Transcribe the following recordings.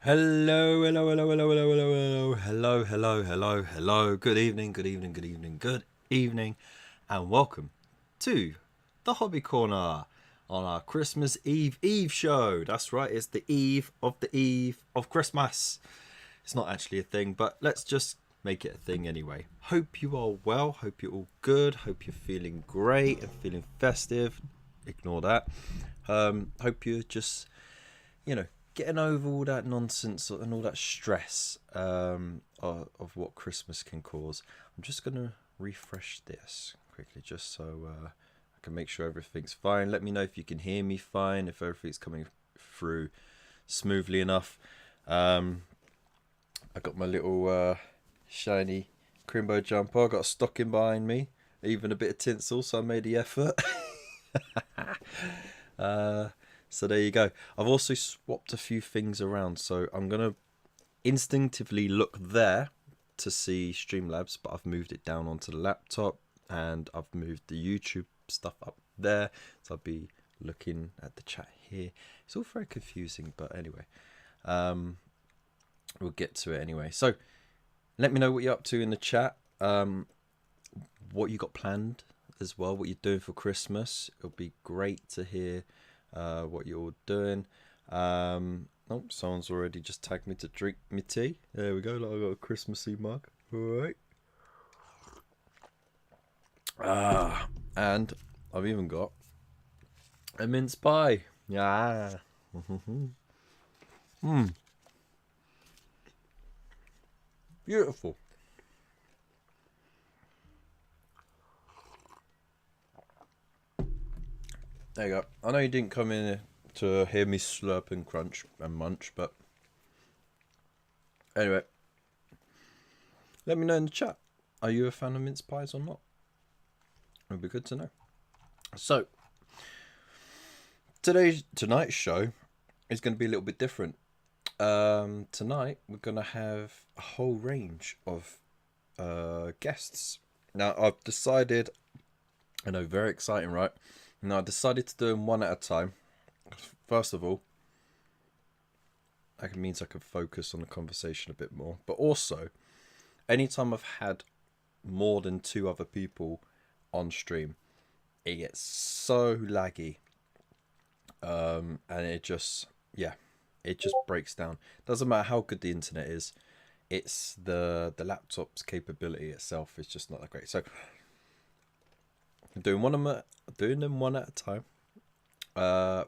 Hello, hello, hello, hello, hello, hello, hello, hello, hello, hello, hello. Good evening, good evening, good evening, good evening, and welcome to the Hobby Corner on our Christmas Eve show. That's right, it's the eve of Christmas. It's not actually a thing, but let's just make it a thing anyway. Hope you are well, hope you're all good, hope you're feeling great and feeling festive. Ignore that. Hope you're just getting over all that nonsense and all that stress of what Christmas can cause. I'm just going to refresh this quickly just so I can make sure everything's fine. Let me know if you can hear me fine, if everything's coming through smoothly enough. I got my little shiny Crimbo jumper. I got a stocking behind me, even a bit of tinsel, so I made the effort. So there you go. I've also swapped a few things around, so I'm gonna instinctively look there to see Streamlabs, but I've moved it down onto the laptop and I've moved the YouTube stuff up there, so I'll be looking at the chat here. It's all very confusing, but anyway, we'll get to it anyway. So let me know what you're up to in the chat, what you got planned as well, what you're doing for Christmas. It'll be great to hear what you're all doing. Oh, someone's already just tagged me to drink me tea. There we go. Like I got a Christmassy mug. All right. And I've even got a mince pie. Yeah. Beautiful. There you go. I know you didn't come in to hear me slurp and crunch and munch, but anyway, let me know in the chat. Are you a fan of mince pies or not? It'd be good to know. So, tonight's show is going to be a little bit different. Tonight we're going to have a whole range of guests. Now I've decided, I know, very exciting, right? Now I decided to do them one at a time. First of all, that means I can focus on the conversation a bit more. But also, anytime I've had more than two other people on stream, it gets so laggy. And it just breaks down. Doesn't matter how good the internet is, it's the laptop's capability itself is just not that great. So I'm doing them one at a time.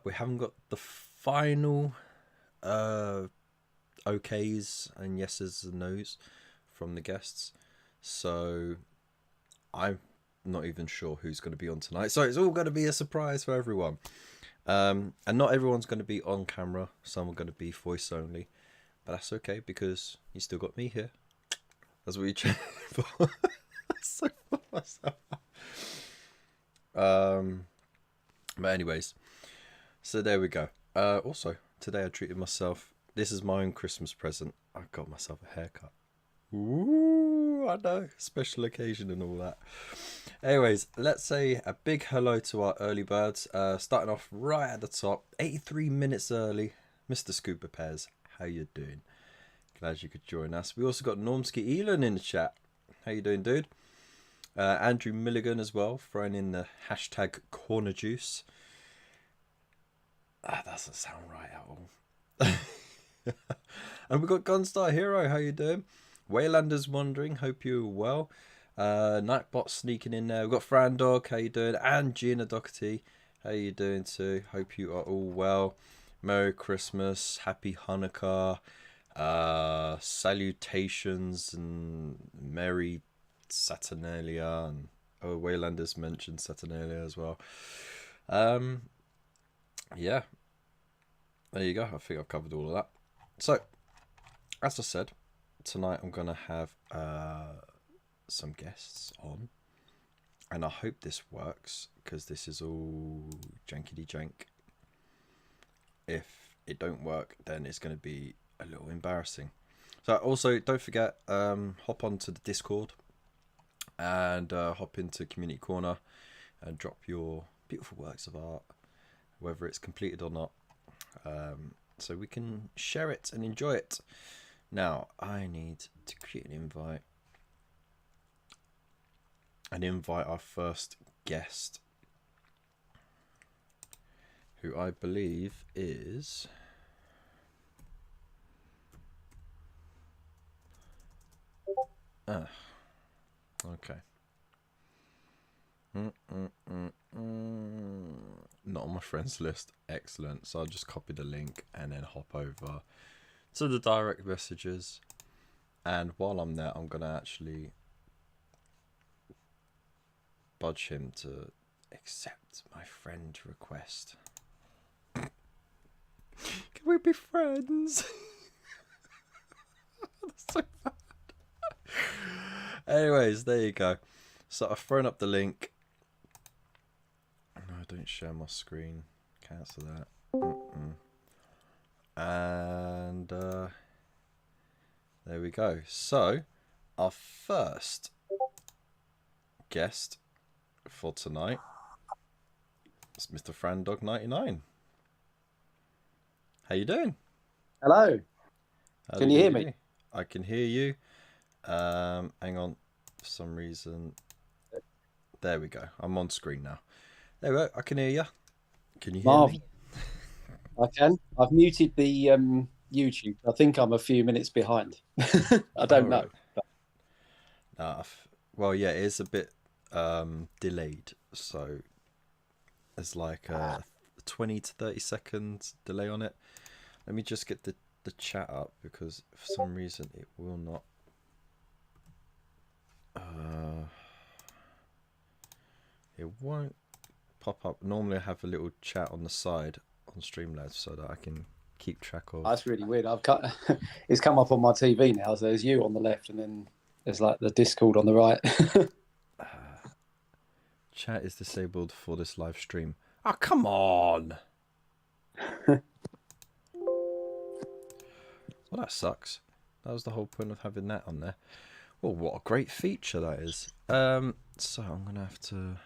We haven't got the final okays and yeses and nos from the guests, so I'm not even sure who's going to be on tonight. So it's all going to be a surprise for everyone. And not everyone's going to be on camera. Some are going to be voice only, but that's okay because you still got me here. That's what you trained for. So for myself. But anyways, so there we go. Also, today I treated myself. This is my own Christmas present. I got myself a haircut. Ooh, I know, special occasion and all that. Anyways, let's say a big hello to our early birds. Starting off right at the top, 83 minutes early, Mr. Scooper Pez. How you doing? Glad you could join us. We also got Normski Elon in the chat. How you doing, dude? Andrew Milligan as well, throwing in the hashtag corner juice. That doesn't sound right at all. And we've got Gunstar Hero. How you doing? Waylanders Wandering. Hope you're well. Nightbot sneaking in there. We've got Fran Dog. How you doing? And Gina Doherty. How you doing too? Hope you are all well. Merry Christmas. Happy Hanukkah. Salutations and Merry Saturnalia. And Waylanders mentioned Saturnalia as well. Yeah. There you go. I think I've covered all of that. So, as I said, tonight I'm going to have some guests on. And I hope this works, because this is all jankety jank. If it don't work, then it's going to be a little embarrassing. So also, don't forget, hop onto the Discord and hop into Community Corner and drop your beautiful works of art, whether it's completed or not. so we can share it and enjoy it. Now, I need to create an invite and invite our first guest, who I believe is... okay. Not on my friends list. Excellent. So I'll just copy the link and then hop over to the direct messages. And while I'm there, I'm going to actually budge him to accept my friend request. Can we be friends? That's so bad. Anyways, there you go. So I've thrown up the link. No, don't share my screen. Cancel that. And there we go. So our first guest for tonight is Mr. Frandog99. How you doing? Hello. Can you hear me? I can hear you. Hang on. For some reason. There we go. I'm on screen now. There we go. I can hear you. Can you hear me? I can. I've muted the YouTube. I think I'm a few minutes behind. I don't know. Well, yeah, it is a bit delayed. So there's like a 20 to 30 seconds delay on it. Let me just get the chat up, because for some reason it will not. It won't pop up. Normally I have a little chat on the side on Streamlabs so that I can keep track of. That's really weird. It's come up on my TV now. So there's you on the left, and then there's like the Discord on the right. Chat is disabled for this live stream. Oh, come on. Well, that sucks. That was the whole point of having that on there. Well, what a great feature that is. So I'm going to have to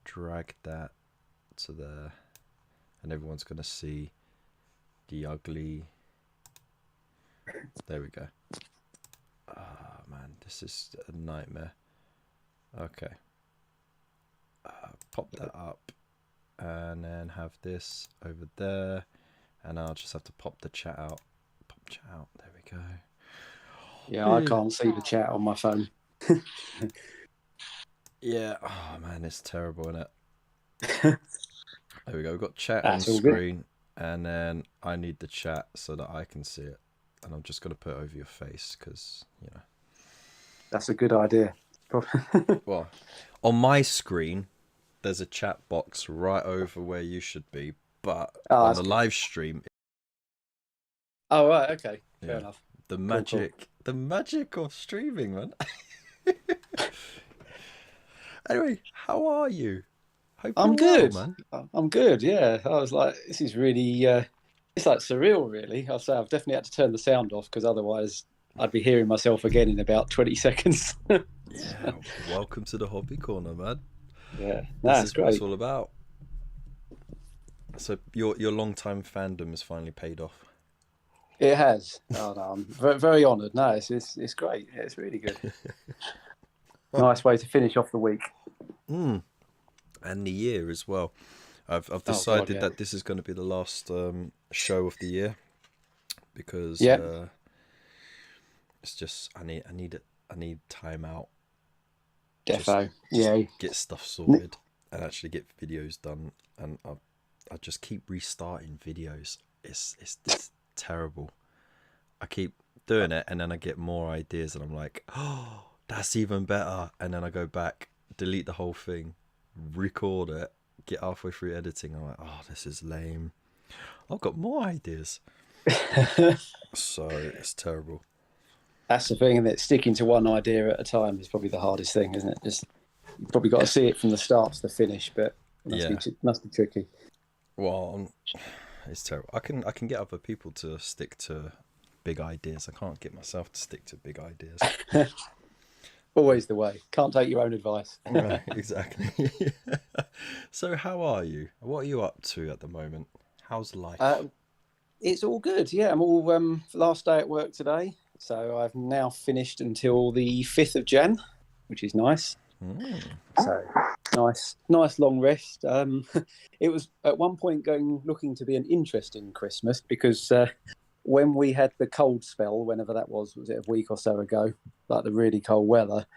drag that to there. And everyone's going to see the ugly... There we go. Oh, man, this is a nightmare. Okay. Pop that up. And then have this over there. And I'll just have to pop the chat out. Pop chat out. There we go. Yeah, I can't see the chat on my phone. Yeah. Oh, man, it's terrible, isn't it? There we go. We've got chat on screen. And then I need the chat so that I can see it. And I'm just going to put it over your face because, you know. That's a good idea. Well, on my screen, there's a chat box right over where you should be. But on the live stream... Oh, right. Okay. Fair enough. The magic, the magic of streaming, man. Anyway, how are you? Hope I'm good, well, man. I'm good. Yeah, I was like, this is really, it's like surreal, really. I'll say I've definitely had to turn the sound off because otherwise I'd be hearing myself again in about 20 seconds. Yeah, welcome to the Hobby Corner, man. Yeah, that's great. What it's all about. So your long-time fandom has finally paid off. It has. Oh, no, I'm very, very honoured. No, it's great. Yeah, it's really good. Nice way to finish off the week. And the year as well. I've decided that this is going to be the last show of the year because it's just I need time out. Defo. Get stuff sorted and actually get videos done, and I just keep restarting videos. It's terrible. I keep doing it and then I get more ideas and I'm like, oh, that's even better, and then I go back, delete the whole thing, record it, get halfway through editing, I'm like, oh, this is lame, I've got more ideas. So it's terrible. That's the thing, that sticking to one idea at a time is probably the hardest thing, isn't it? Just you've probably got to see it from the start to the finish, but it must be tricky. Well, it's terrible. I can get other people to stick to big ideas. I can't get myself to stick to big ideas. Always the way. Can't take your own advice. Right, exactly. So how are you? What are you up to at the moment? How's life? It's all good. Yeah, I'm all last day at work today, so I've now finished until the 5th of Jan, which is nice. So nice long rest. It was at one point looking to be an interesting Christmas because when we had the cold spell, whenever that was it a week or so ago, like the really cold weather,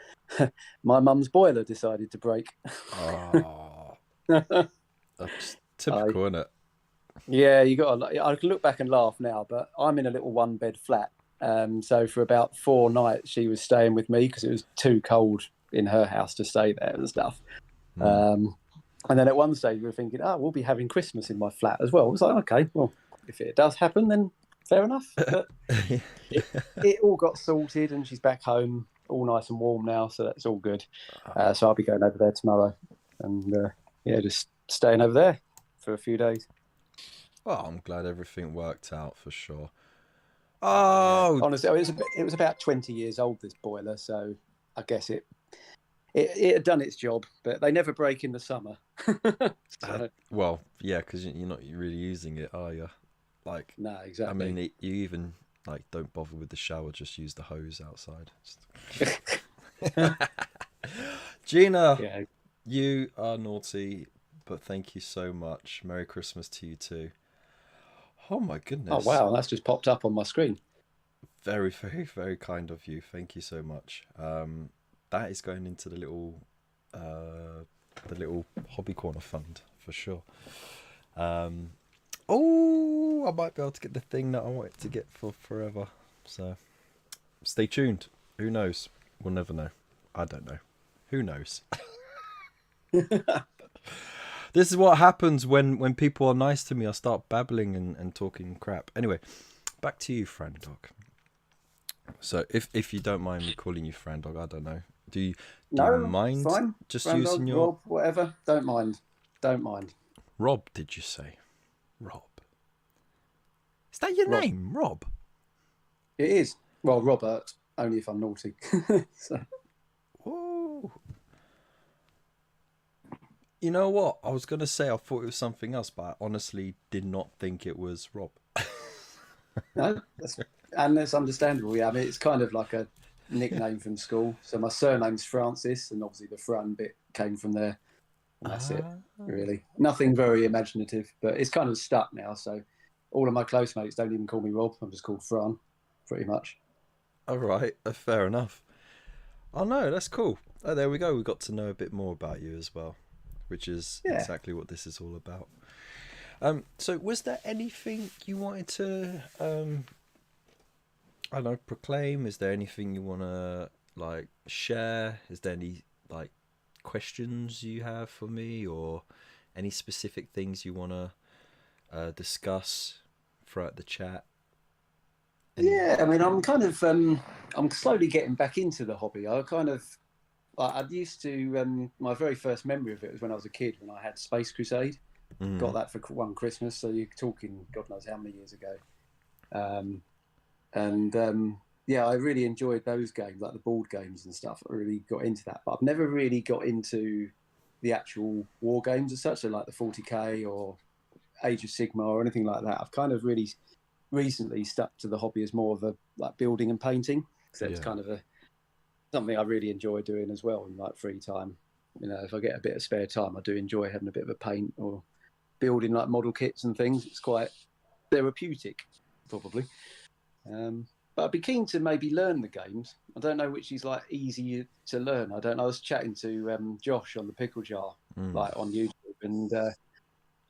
my mum's boiler decided to break. Oh, that's typical, isn't it? Yeah, you got. I can look back and laugh now, but I'm in a little one-bed flat. So for about 4 nights, she was staying with me because it was too cold in her house to stay there and stuff. And then at one stage, we were thinking, oh, we'll be having Christmas in my flat as well. I was like, okay, well, if it does happen, then fair enough. But it all got sorted, and she's back home, all nice and warm now, so that's all good. So I'll be going over there tomorrow, and yeah, just staying over there for a few days. Well, I'm glad everything worked out for sure. Yeah. Oh, Honestly, it was about 20 years old, this boiler, so I guess it had done its job, but they never break in the summer. So, well, yeah, because you're not really using it, are you? Like, no, I exactly. mean, you even like don't bother with the shower, just use the hose outside. Gina, Yeah. you are naughty, but thank you so much. Merry Christmas to you too. Oh my Oh, goodness. wow, that's just popped up on my screen. Very, very, very kind of you. Thank you so much. That is going into the little hobby corner fund for sure. Oh, I might be able to get the thing that I wanted to get for forever. So stay tuned. Who knows? We'll never know. I don't know. Who knows? This is what happens when people are nice to me. I start babbling and talking crap. Anyway, back to you, Fran Dog. So if you don't mind me calling you Fran Dog, I don't know. Do you No, mind fine. just Brandog, using your Rob, whatever. Don't mind. Don't mind. Rob? Did you say Rob? Is that your Rob. name, Rob? It is. Well, Robert, only if I'm naughty. So, Whoa. You know what? I was gonna say I thought it was something else, but I honestly did not think it was Rob. no, that's understandable. Yeah, I mean, it's kind of like a nickname from school. So my surname's Francis, and obviously the Fran bit came from there, and that's it. Really, nothing very imaginative, but it's kind of stuck now. So all of my close mates don't even call me Rob. I'm just called Fran, pretty much. All right, fair enough. Oh no, that's cool. Oh, there we go. We got to know a bit more about you as well, which is Yeah. exactly what this is all about. So was there anything you wanted to I don't know, proclaim? Is there anything you want to like share? Is there any like questions you have for me, or any specific things you want to discuss throughout the chat? Yeah, I mean, I'm kind of, I'm slowly getting back into the hobby. I used to, my very first memory of it was when I was a kid, when I had Space Crusade. Got that for one Christmas, so you're talking God knows how many years ago. Um, and yeah, I really enjoyed those games, like the board games and stuff. I really got into that, but I've never really got into the actual war games as such, so like the 40k or Age of Sigma or anything like that. I've kind of really recently stuck to the hobby as more of a like building and painting, because it's kind of something I really enjoy doing as well in like free time. You know, if I get a bit of spare time, I do enjoy having a bit of a paint or building like model kits and things. It's quite therapeutic, probably. But I'd be keen to maybe learn the games. I don't know which is like easy to learn. I don't know. I was chatting to Josh on the Pickle Jar, like on YouTube, and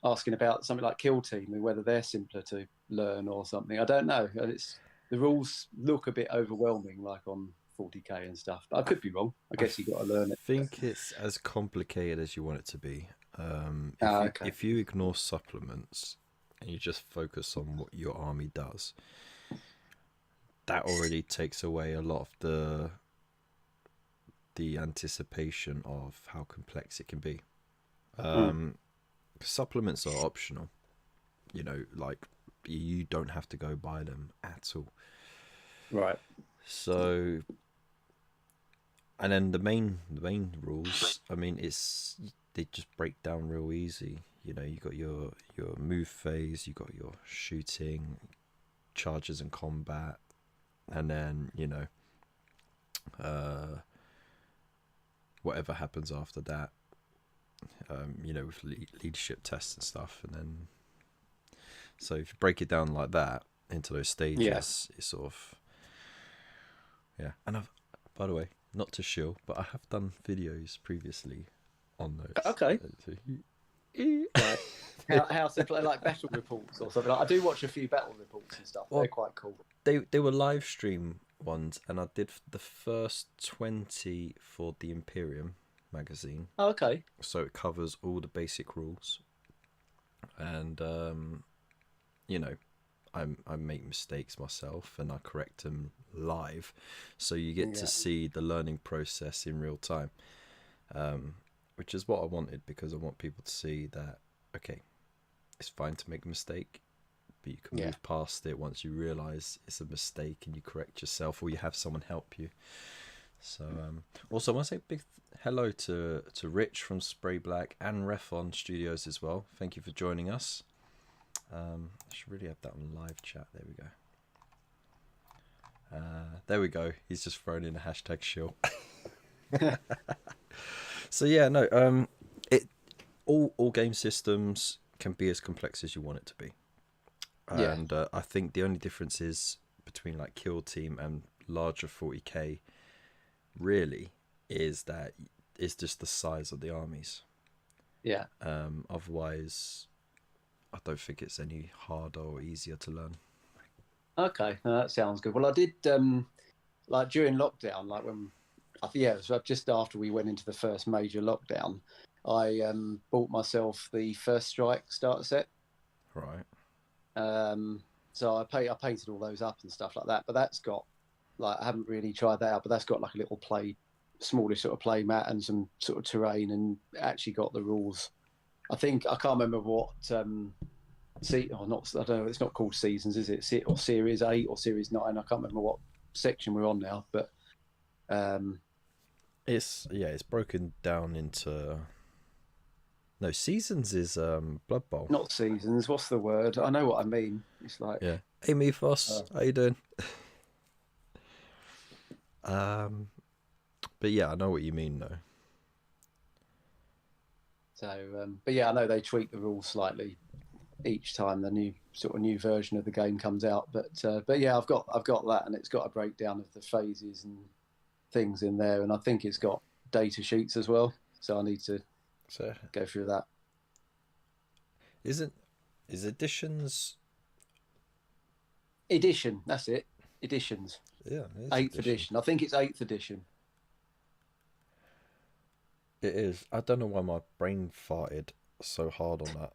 asking about something like Kill Team and whether they're simpler to learn or something. I don't know. The rules look a bit overwhelming, like on 40k and stuff. But I could be wrong. I guess you got to learn it. I think it's as complicated as you want it to be. Okay. If you ignore supplements and you just focus on what your army does, that already takes away a lot of the anticipation of how complex it can be. Supplements are optional. You know, like you don't have to go buy them at all. Right. So, and then the main rules. I mean, they just break down real easy. You know, you got your move phase, you got your shooting, charges in combat, and then whatever happens after that, with leadership tests and stuff. And then, so if you break it down like that into those stages, it's sort of, and by the way, not to shill, but I have done videos previously on those. Okay. Right. How to play, like battle reports or something. I do watch a few battle reports and stuff. Well, they're quite cool. They were live stream ones, and I did the first 20 for the Imperium magazine. Oh, okay. So it covers all the basic rules, and I make mistakes myself and I correct them live, so you get to see the learning process in real time, which is what I wanted, because I want people to see that it's fine to make a mistake, but you can move past it once you realize it's a mistake and you correct yourself, or you have someone help you. So also I want to say a big hello to Rich from Spray Black and Refon Studios as well. Thank you for joining us. I should really have that on live chat. There we go. There we go. He's just thrown in a hashtag shill. So all game systems can be as complex as you want it to be, and I think the only difference is between like Kill Team and larger 40k really is that it's just the size of the armies. Otherwise I don't think it's any harder or easier to learn. Okay, that sounds good. Well, I did like during lockdown, like when so just after we went into the first major lockdown, I bought myself the First Strike starter set. Right. So I painted all those up and stuff like that. But that's got, like, I haven't really tried that out, but that's got like a little smallish sort of play mat and some sort of terrain, and actually got the rules. I can't remember what I don't know, it's not called Seasons, is it? Or Series 8 or Series 9. I can't remember what section we're on now, but it's broken down into... No, Seasons is Blood Bowl. Not Seasons. What's the word? I know what I mean. It's like... Yeah. Hey, Mephos. How you doing? But yeah, I know what you mean, though. So, but yeah, I know they tweak the rules slightly each time the new version of the game comes out. But yeah, I've got that, and it's got a breakdown of the phases and things in there, and I think it's got data sheets as well. So I need to go through that. Is editions? Edition, that's it. Editions. Yeah. 8th edition. I think it's 8th edition. It is. I don't know why my brain farted so hard on that.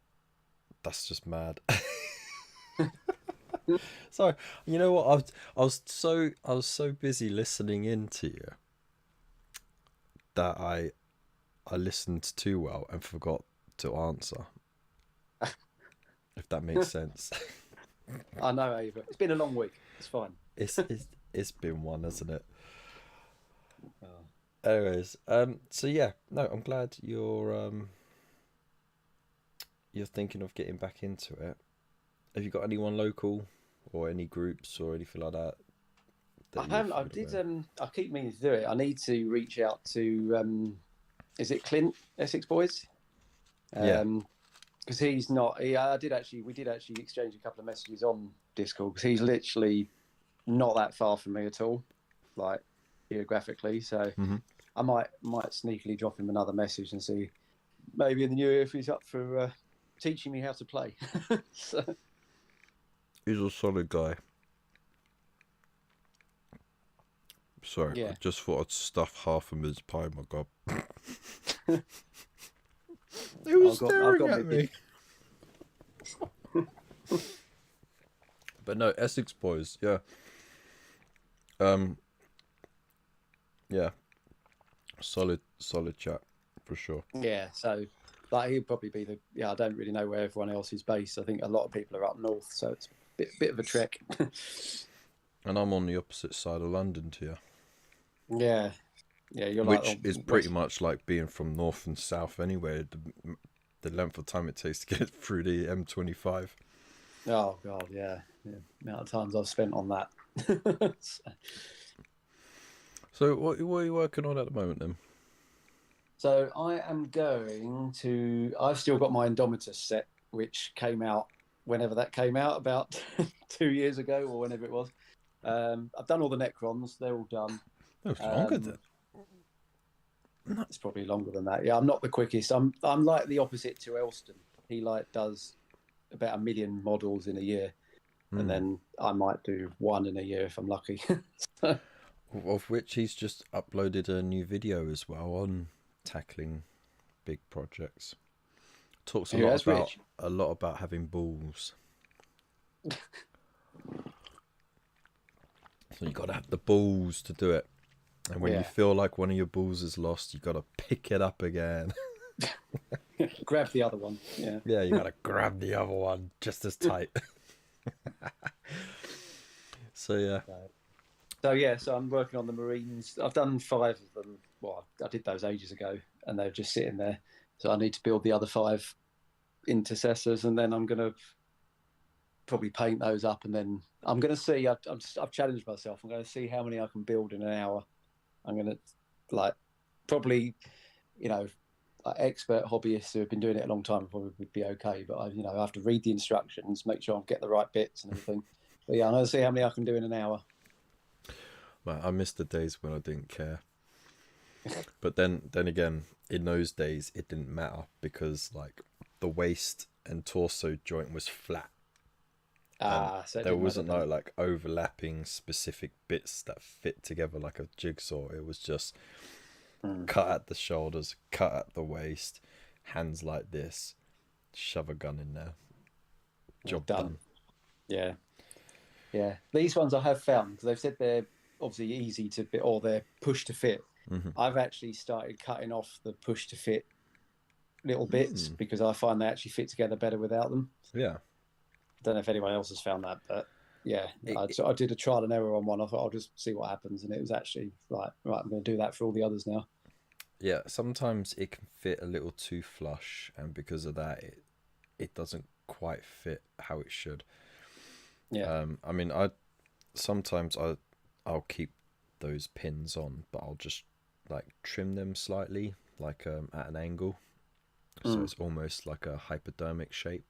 That's just mad. Sorry. You know what? I was so busy listening into you that I listened too well and forgot to answer. If that makes sense. I know, Ava. It's been a long week. It's fine. It's been one, hasn't it? Anyways, so yeah, no, I'm glad you're thinking of getting back into it. Have you got anyone local or any groups or anything like that? I haven't. I did. I keep meaning to do it. I need to reach out to. Is it Clint, Essex Boys? Because he's not. We did actually exchange a couple of messages on Discord, because he's literally not that far from me at all, like geographically. So I might sneakily drop him another message and see, maybe in the new year, if he's up for teaching me how to play. So. He's a solid guy. Sorry, Yeah. I just thought I'd stuff half a mince pie in my gob. He was staring at me. But no, Essex Boys, yeah. Yeah. Solid chat, for sure. Yeah, so like he'll probably be I don't really know where everyone else is based. I think a lot of people are up north, so it's a bit of a trek. And I'm on the opposite side of London to you. Yeah, you're which like is pretty much like being from north and south anyway. The length of time it takes to get through the M25. Oh God, yeah. The amount of times I've spent on that. So what are you working on at the moment then? So I am going to. I've still got my Indomitus set, which came out whenever that came out, about 2 years ago or whenever it was. I've done all the Necrons; they're all done. Oh, it's longer Um, than. No. it's probably longer than that. Yeah, I'm not the quickest. I'm like the opposite to Elston. He like does about 1 million models in a year, and then I might do one in a year if I'm lucky. So, Of which he's just uploaded a new video as well on tackling big projects. Talks who has Rich? a lot about having balls. So you got to have the balls to do it. And when you Yeah, feel like one of your balls is lost, you got to pick it up again. grab the other one. Yeah. Yeah, you got to grab the other one just as tight. So yeah. So yeah, so I'm working on the Marines. I've done 5 of them. Well, I did those ages ago, and they're just sitting there. So I need to build the other 5 intercessors, and then I'm going to probably paint those up, and then I'm going to see. I've challenged myself. I'm going to see how many I can build in an hour. I'm going to like probably, you know, like expert hobbyists who have been doing it a long time probably would be okay. But I have to read the instructions, make sure I get the right bits and everything. But yeah, I'm going to see how many I can do in an hour. Man, I miss the days when I didn't care. But then again, in those days, it didn't matter because like the waist and torso joint was flat, and So it there didn't matter wasn't then. no like overlapping specific bits that fit together like a jigsaw. It was just Mm. cut at the shoulders, cut at the waist, hands like this, shove a gun in there, job Done. done. Yeah, yeah. These ones I have found because they've said they're obviously easy to fit or they're push to fit. I've actually started cutting off the push to fit little bits because I find they actually fit together better without them. Yeah. Don't know if anyone else has found that, but yeah, It, it, I did a trial and error on one. I thought I'll just see what happens, and it was actually right. I'm going to do that for all the others now. yeah, sometimes it can fit a little too flush, and because of that, it doesn't quite fit how it should. Yeah. I mean, I'll keep those pins on, but I'll just like trim them slightly, like at an angle, so it's almost like a hypodermic shape,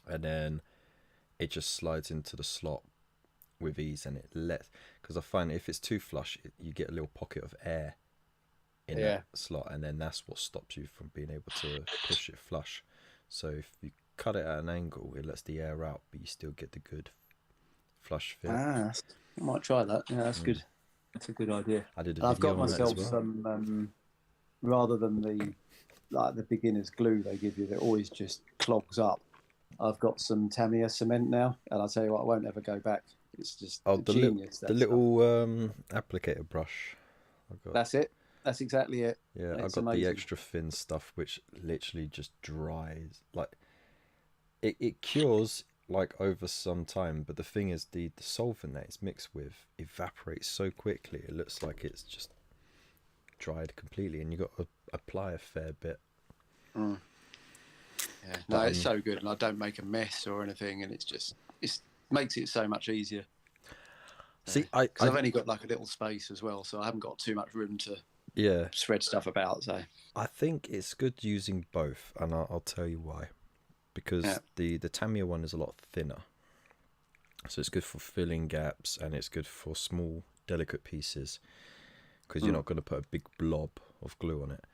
and then it just slides into the slot with ease, and it lets, because I find if it's too flush, you get a little pocket of air in that slot, and then that's what stops you from being able to push it flush. So if you cut it at an angle, it lets the air out, but you still get the good flush fit. I might try that. Yeah, that's good. That's a good idea. I did a And I've video got on that as myself well. some rather than the beginner's glue they give you that always just clogs up. I've got some Tamiya cement now, and I'll tell you what, I won't ever go back. It's just Oh, genius. the That stuff. little applicator brush I got. That's it. That's exactly it. Yeah, I It's got the amazing. extra thin stuff, which literally just dries. Like it cures like over some time, but the thing is, the solvent that it's mixed with evaporates so quickly. It looks like it's just dried completely, and you got to apply a fair bit. Yeah. No, it's so good, and I don't make a mess or anything, and it makes it so much easier. See, because I've only got like a little space as well, so I haven't got too much room to spread stuff about. So I think it's good using both, and I'll tell you why. Because the Tamiya one is a lot thinner, so it's good for filling gaps, and it's good for small, delicate pieces, because you're not going to put a big blob of glue on it.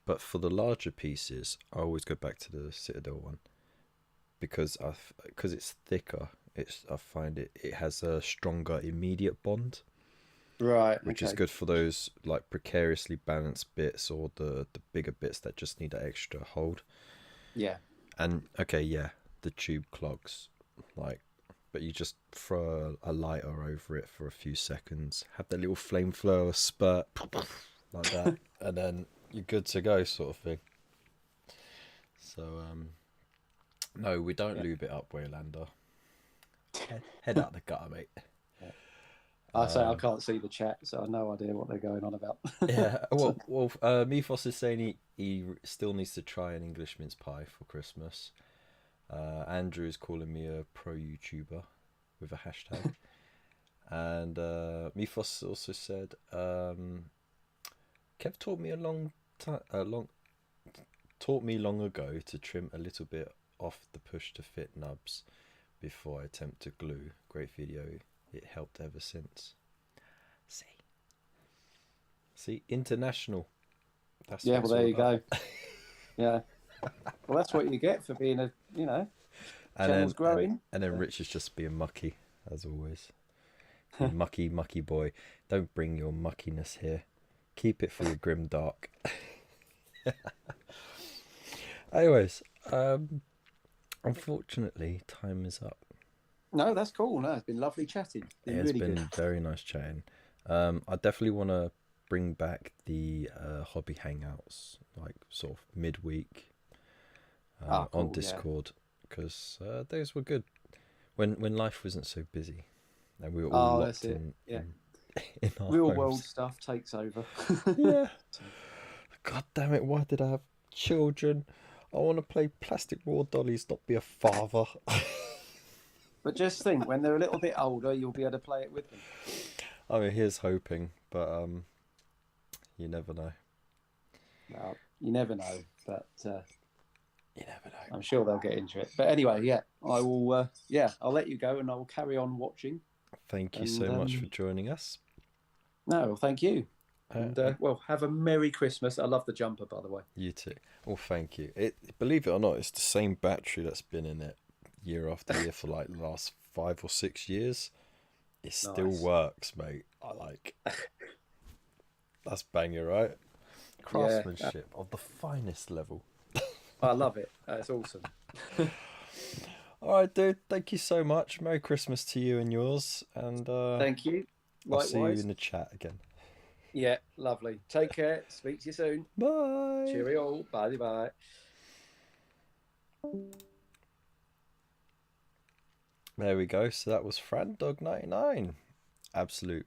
But for the larger pieces, I always go back to the Citadel one, because it's thicker. I find it has a stronger immediate bond, right, which is good for those like precariously balanced bits or the bigger bits that just need that extra hold. Yeah. And the tube clogs, like, but you just throw a lighter over it for a few seconds, have that little flamethrower spurt like that, and then you're good to go, sort of thing. So no, we don't lube it up, Waylander. Head out the gutter, mate. I say I can't see the chat, so I have no idea what they're going on about. Yeah, well, Mifos is saying he still needs to try an English mince pie for Christmas. Andrew is calling me a pro YouTuber with a hashtag. And Mifos also said, Kev taught me long ago to trim a little bit off the push to fit nubs before I attempt to glue. Great video. It helped ever since. See, international. That's yeah. Well, there you go. Yeah. Well, that's what you get for being channel's growing. And then Rich is just being mucky, as always. Mucky boy. Don't bring your muckiness here. Keep it for your grim dark. Anyways, unfortunately, time is up. No, that's cool. No, it's been lovely chatting. It's been very nice chatting. I definitely want to bring back the hobby hangouts, like sort of midweek cool, on Discord, because those were good when life wasn't so busy and we were all locked in. Yeah. In our real homes. World stuff takes over. Yeah. God damn it! Why did I have children? I want to play plastic war dollies, not be a father. But just think, when they're a little bit older, you'll be able to play it with them. I mean, here's hoping, but you never know. Well, you never know, but you never know. I'm sure they'll get into it. But anyway, yeah, I will. I'll let you go, and I will carry on watching. Thank you so much for joining us. No, well, thank you. And well, have a Merry Christmas. I love the jumper, by the way. You too. Well, thank you. Believe it or not, it's the same battery that's been in it year after year for like the last 5 or 6 years. It still works, mate. I like. That's banger, right? Craftsmanship of the finest level. I love it. It's awesome. All right, dude. Thank you so much. Merry Christmas to you and yours. And thank you. Likewise. I'll see you in the chat again. Yeah, lovely. Take care. Speak to you soon. Bye. Cheerio. Bye. There we go. So that was FranDog99. Absolute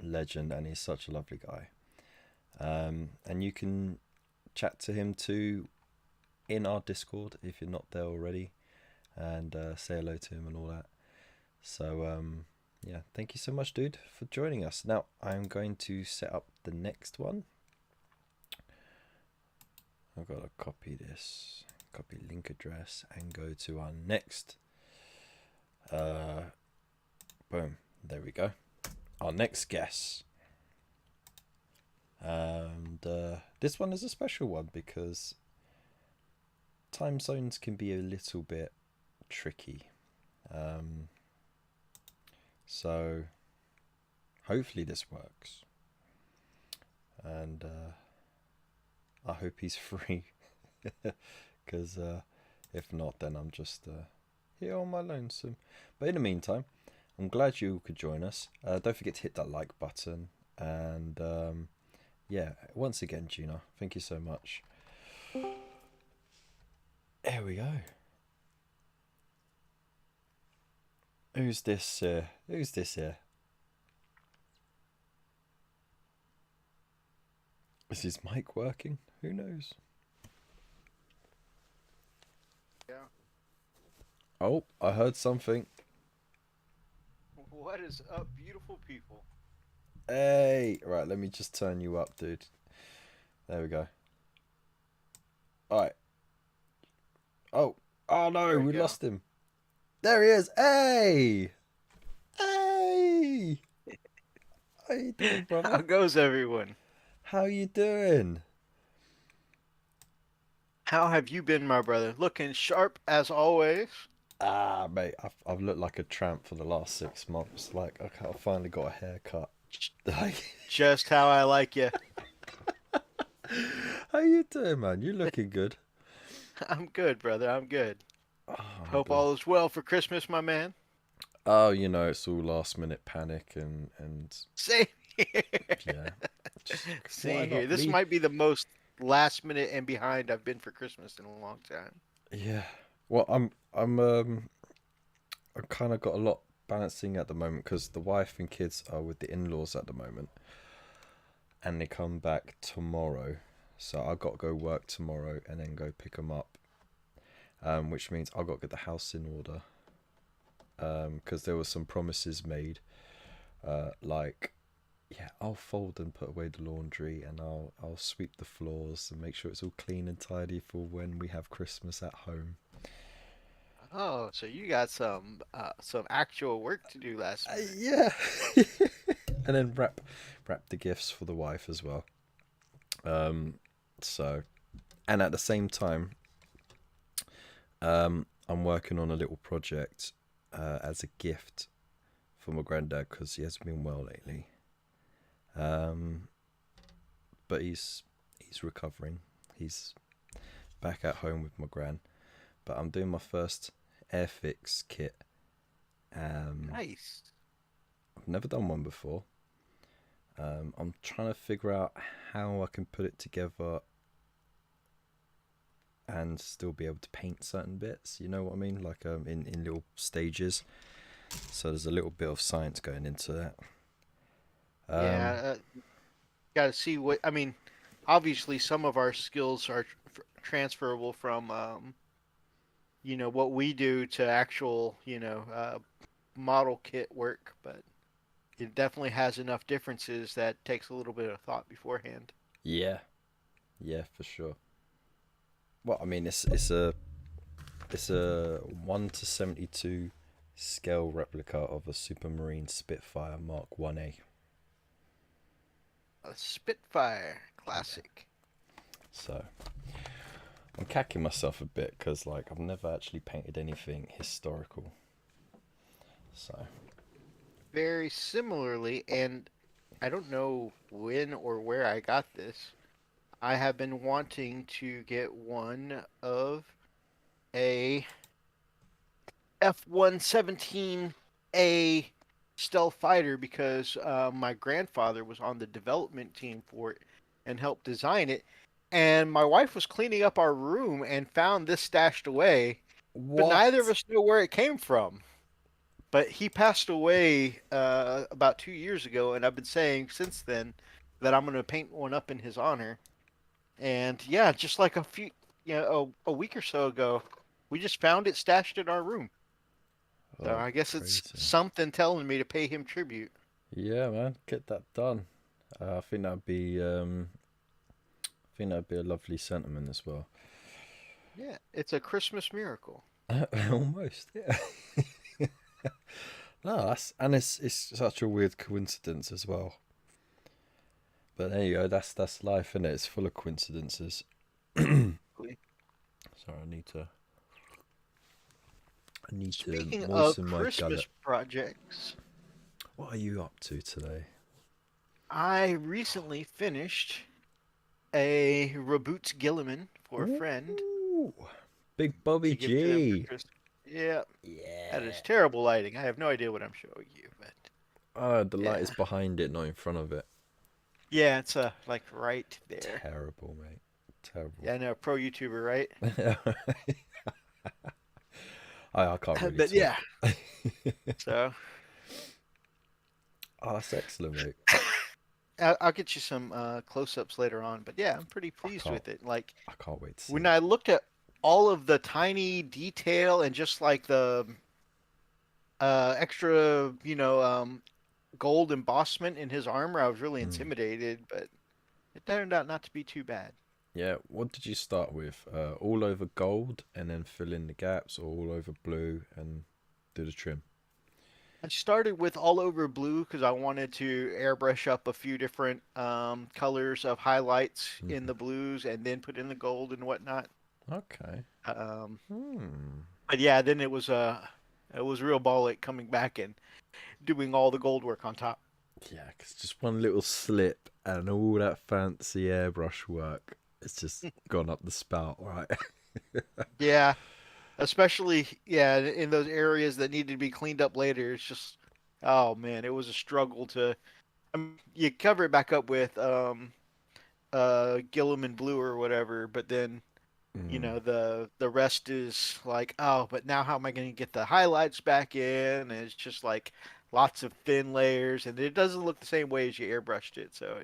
legend, and he's such a lovely guy. And you can chat to him too in our Discord if you're not there already, and say hello to him and all that. So yeah, thank you so much, dude, for joining us. Now I'm going to set up the next one. I've got to copy this, copy link address, and go to our next boom, there we go, our next guest. And this one is a special one because time zones can be a little bit tricky. So hopefully this works, and I hope he's free, because if not, then I'm just here on my lonesome. But in the meantime, I'm glad you could join us. Don't forget to hit that like button, and yeah, once again, Gina, thank you so much. There we go. Who's this here? Is his mic working? Who knows? Yeah. Oh, I heard something. What is up, beautiful people? Hey! Right, let me just turn you up, dude. There we go. Alright. Oh no, we lost him. There he is. Hey! Hey! How you doing, brother? How goes everyone? How you doing? How have you been, my brother? Looking sharp as always. Ah, mate, I've looked like a tramp for the last 6 months. Like, I finally got a haircut. Like, just how I like you. How you doing, man? You looking good. I'm good, brother. I'm good. Oh, Hope all is well for Christmas, my man. Oh, you know, it's all last minute panic and Same here. Yeah. Same here. This might be the most last minute and behind I've been for Christmas in a long time. Yeah. Well, I kind of got a lot balancing at the moment because the wife and kids are with the in-laws at the moment, and they come back tomorrow. So I've got to go work tomorrow and then go pick them up. which means I've got to get the house in order. Because there were some promises made, like, yeah, I'll fold and put away the laundry, and I'll sweep the floors and make sure it's all clean and tidy for when we have Christmas at home. Oh, so you got some actual work to do last minute. Yeah. And then wrap the gifts for the wife as well. So, and at the same time, I'm working on a little project as a gift for my granddad because he hasn't been well lately. But he's recovering. He's back at home with my gran. But I'm doing my first Airfix kit. Nice. I've never done one before. I'm trying to figure out how I can put it together and still be able to paint certain bits. You know what I mean? Like in little stages. So there's a little bit of science going into that. Yeah, got to see what I mean. Obviously, some of our skills are transferable from what we do to actual model kit work, but it definitely has enough differences that takes a little bit of thought beforehand. Yeah, for sure. Well, I mean, it's a 1:72 scale replica of a Supermarine Spitfire Mark 1A. A Spitfire, classic. So I'm cacking myself a bit because like I've never actually painted anything historical. So Very similarly, and I don't know when or where I got this. I have been wanting to get one of a F-117A stealth fighter because my grandfather was on the development team for it and helped design it. And my wife was cleaning up our room and found this stashed away, but neither of us knew where it came from. But he passed away about 2 years ago, and I've been saying since then that I'm going to paint one up in his honor. And yeah, just like a week or so ago, we just found it stashed in our room. So I guess crazy. it's something telling me to pay him tribute. Yeah, man, get that done. I think that'd be a lovely sentiment as well. Yeah, it's a Christmas miracle. Almost, yeah. No, it's such a weird coincidence as well. But there you go. That's life, isn't it? It's full of coincidences. Sorry, I need to Speaking moisten of my Christmas gullet. projects, What are you up to today? I recently finished a Reboot Gilliman for a friend. Ooh, Big Bobby to give to them G. for Christmas. Yeah, Yeah. that is terrible lighting. I have no idea what I'm showing you, but Oh, the light Yeah. is behind it, not in front of it. yeah, it's like right there. Terrible, mate. Terrible. Yeah, I know, pro YouTuber, right? I can't really But talk. yeah, so Oh, that's excellent, mate. I'll get you some close-ups later on. But yeah, I'm pretty pleased with it. Like I can't wait to see when it. I looked at all of the tiny detail and just like the extra, gold embossment in his armor, I was really intimidated, but it turned out not to be too bad. Yeah, what did you start with? All over gold and then fill in the gaps, or all over blue and do the trim? I started with all over blue because I wanted to airbrush up a few different colors of highlights in the blues and then put in the gold and whatnot. Okay. But yeah, then it was real ball-ache coming back and doing all the gold work on top. Yeah, because just one little slip and all that fancy airbrush work, it's just gone up the spout, right? Yeah, especially in those areas that needed to be cleaned up later. It's just, oh man, it was a struggle to. You cover it back up with Gilliman blue or whatever, but then the rest is like, oh, but now how am I going to get the highlights back in? And it's just like lots of thin layers, and it doesn't look the same way as you airbrushed it, so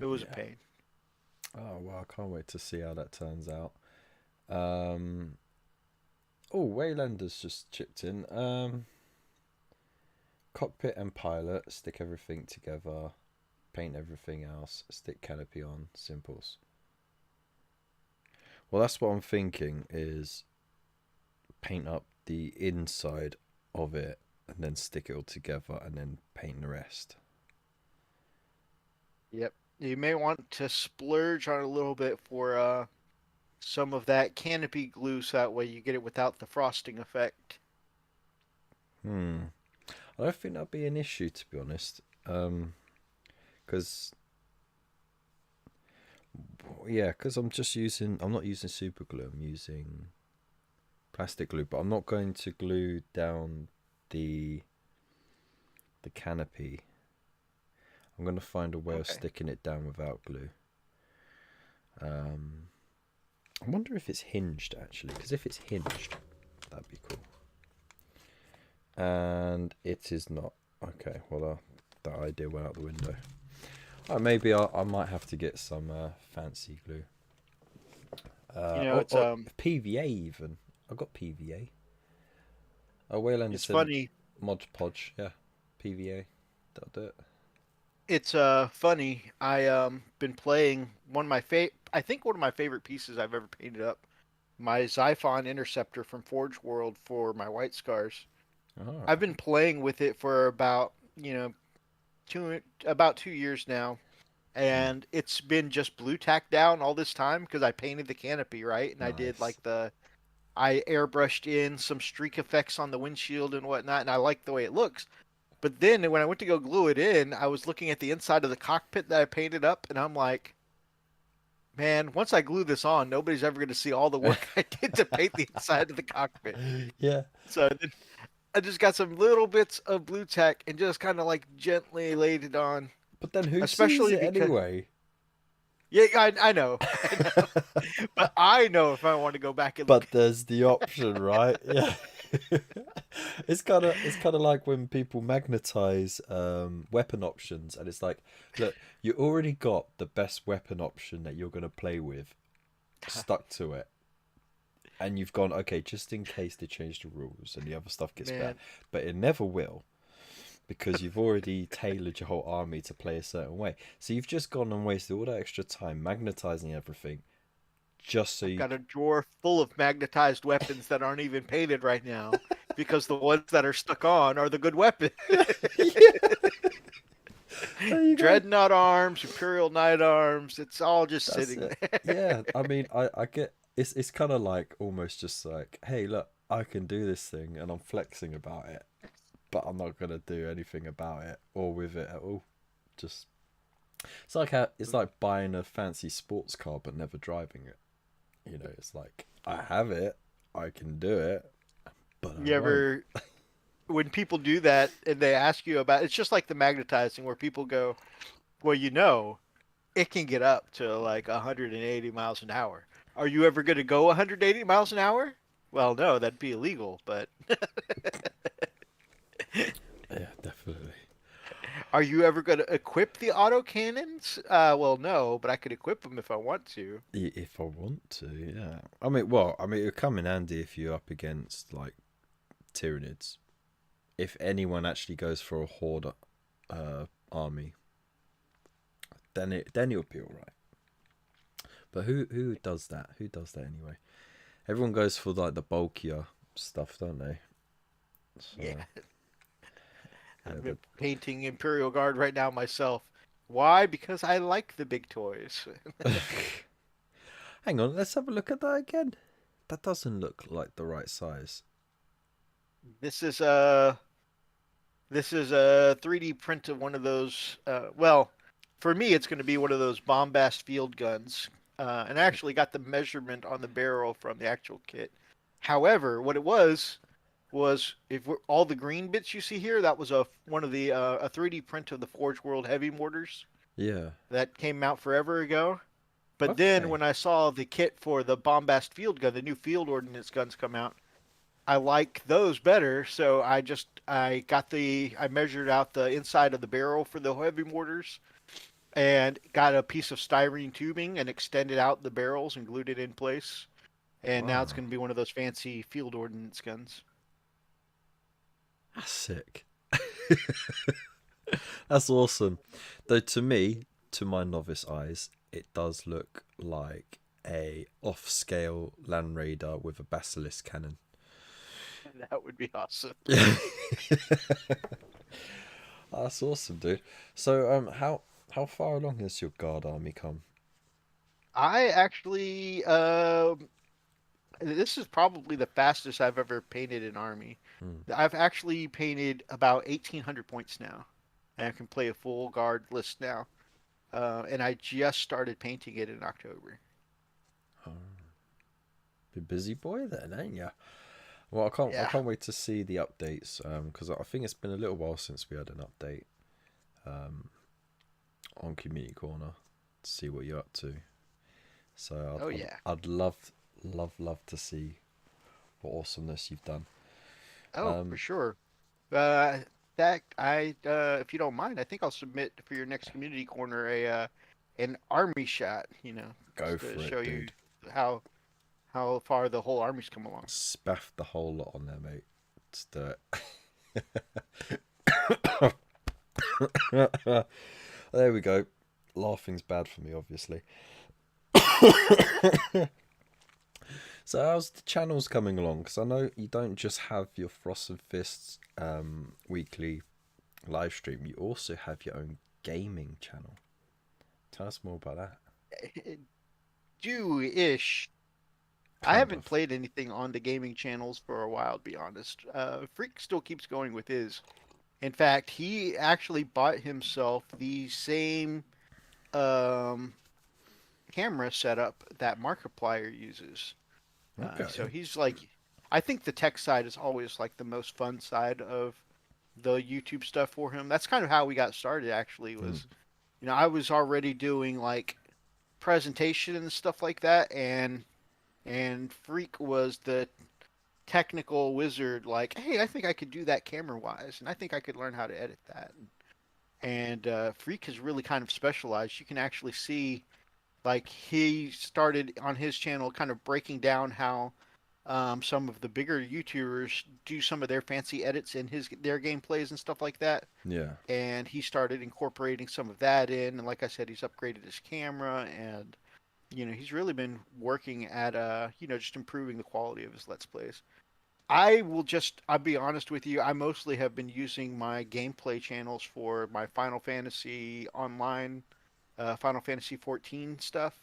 it was a pain. Oh well, I can't wait to see how that turns out. Oh, Waylander's just chipped in. Cockpit and pilot, stick everything together, paint everything else, stick canopy on, simples. Well, that's what I'm thinking is paint up the inside of it and then stick it all together and then paint the rest. Yep. You may want to splurge on a little bit for some of that canopy glue so that way you get it without the frosting effect. I don't think that'd be an issue, to be honest. Because I'm not using super glue. I'm using plastic glue, but I'm not going to glue down the canopy. I'm going to find a way of sticking it down without glue. I wonder if it's hinged, actually, because if it's hinged, that'd be cool. And it is not. Okay, well, that idea went out the window. Maybe I might have to get some fancy glue. It's PVA even. I've got PVA. Oh, Waylander it's said funny. Mod Podge, yeah, PVA. That'll do it. It's funny. I been playing I think one of my favorite pieces I've ever painted up. My Xiphon Interceptor from Forge World for my White Scars. Oh. I've been playing with it for about about 2 years now, and it's been just blue tacked down all this time because I painted the canopy right, and Nice. I did like I airbrushed in some streak effects on the windshield and whatnot, and I like the way it looks. But then when I went to go glue it in, I was looking at the inside of the cockpit that I painted up, and I'm like, man, once I glue this on, nobody's ever going to see all the work I did to paint the inside of the cockpit. Yeah. So then I just got some little bits of blue tack and just kind of like gently laid it on. But then who Especially sees it because, anyway? yeah, I know. But I know if I want to go back and look. But there's the option, right? Yeah. It's kind of like when people magnetize weapon options, and it's like, look, you already got the best weapon option that you're gonna play with, stuck to it, and you've gone, okay, just in case they change the rules and the other stuff gets better, but it never will, because you've already tailored your whole army to play a certain way. So you've just gone and wasted all that extra time magnetizing everything, just so you got a drawer full of magnetized weapons that aren't even painted right now because the ones that are stuck on are the good weapons. Dreadnought arms, Imperial Knight arms, it's all just sitting there. Yeah, I mean, I get it's kind of like almost just like, hey, look, I can do this thing and I'm flexing about it, but I'm not gonna do anything about it or with it at all. Just it's like buying a fancy sports car but never driving it. It's like, I have it, I can do it, but You ever, when people do that and they ask you about, it's just like the magnetizing where people go, well, it can get up to like 180 miles an hour. Are you ever going to go 180 miles an hour? Well, no, that'd be illegal, but. Yeah, definitely. Are you ever going to equip the autocannons? Well, no, but I could equip them if I want to. If I want to, yeah. I mean, it would come in handy if you're up against like Tyranids. If anyone actually goes for a horde army, then it'll be all right. But who does that? Who does that anyway? Everyone goes for like the bulkier stuff, don't they? So, yeah. I'm painting Imperial Guard right now myself. Why? Because I like the big toys. Hang on, let's have a look at that again. That doesn't look like the right size. This is a 3D print of one of those. Well, for me, it's going to be one of those bombast field guns, and I actually got the measurement on the barrel from the actual kit. However, what it was all the green bits you see here, that was a 3D print of the Forge World heavy mortars. Yeah. That came out forever ago. But then when I saw the kit for the bombast field gun, the new field ordnance guns come out, I like those better. So I measured out the inside of the barrel for the heavy mortars and got a piece of styrene tubing and extended out the barrels and glued it in place. and now it's Wow. going to be one of those fancy field ordnance guns. That's sick. That's awesome. Though to me, to my novice eyes, it does look like a off-scale Land Raider with a Basilisk cannon. That would be awesome. Yeah. That's awesome, dude. So, how far along has your guard army come? I actually, this is probably the fastest I've ever painted an army. Hmm. I've actually painted about 1,800 points now, and I can play a full guard list now. And I just started painting it in October. Oh, be busy boy then, ain't ya? Well, I Yeah. can't wait to see the updates. Because I think it's been a little while since we had an update. On Community Corner to see what you're up to. So I'd love to see what awesomeness you've done. Oh, for sure. If you don't mind, I think I'll submit for your next community corner an army shot. Go just to for it, show you dude. how far the whole army's come along. Spaff the whole lot on there, mate. Let's do it. There we go. Laughing's bad for me, obviously. So how's the channels coming along? Because I know you don't just have your Frost and Fists weekly live stream. You also have your own gaming channel. Tell us more about that. Do-ish. I Kind haven't of. played anything on the gaming channels for a while, to be honest. Freak still keeps going with his. In fact, he actually bought himself the same camera setup that Markiplier uses. Okay. So he's like, I think the tech side is always like the most fun side of the YouTube stuff for him. That's kind of how we got started, actually, was, I was already doing like presentation and stuff like that, and Freak was the technical wizard, like, hey, I think I could do that camera wise, and I think I could learn how to edit that. And Freak has really kind of specialized. You can actually see, like, he started on his channel kind of breaking down how some of the bigger YouTubers do some of their fancy edits in their gameplays and stuff like that. Yeah. And he started incorporating some of that in. And like I said, he's upgraded his camera, and he's really been working at just improving the quality of his Let's Plays. I'll be honest with you, I mostly have been using my gameplay channels for my Final Fantasy Online, Final Fantasy 14 stuff.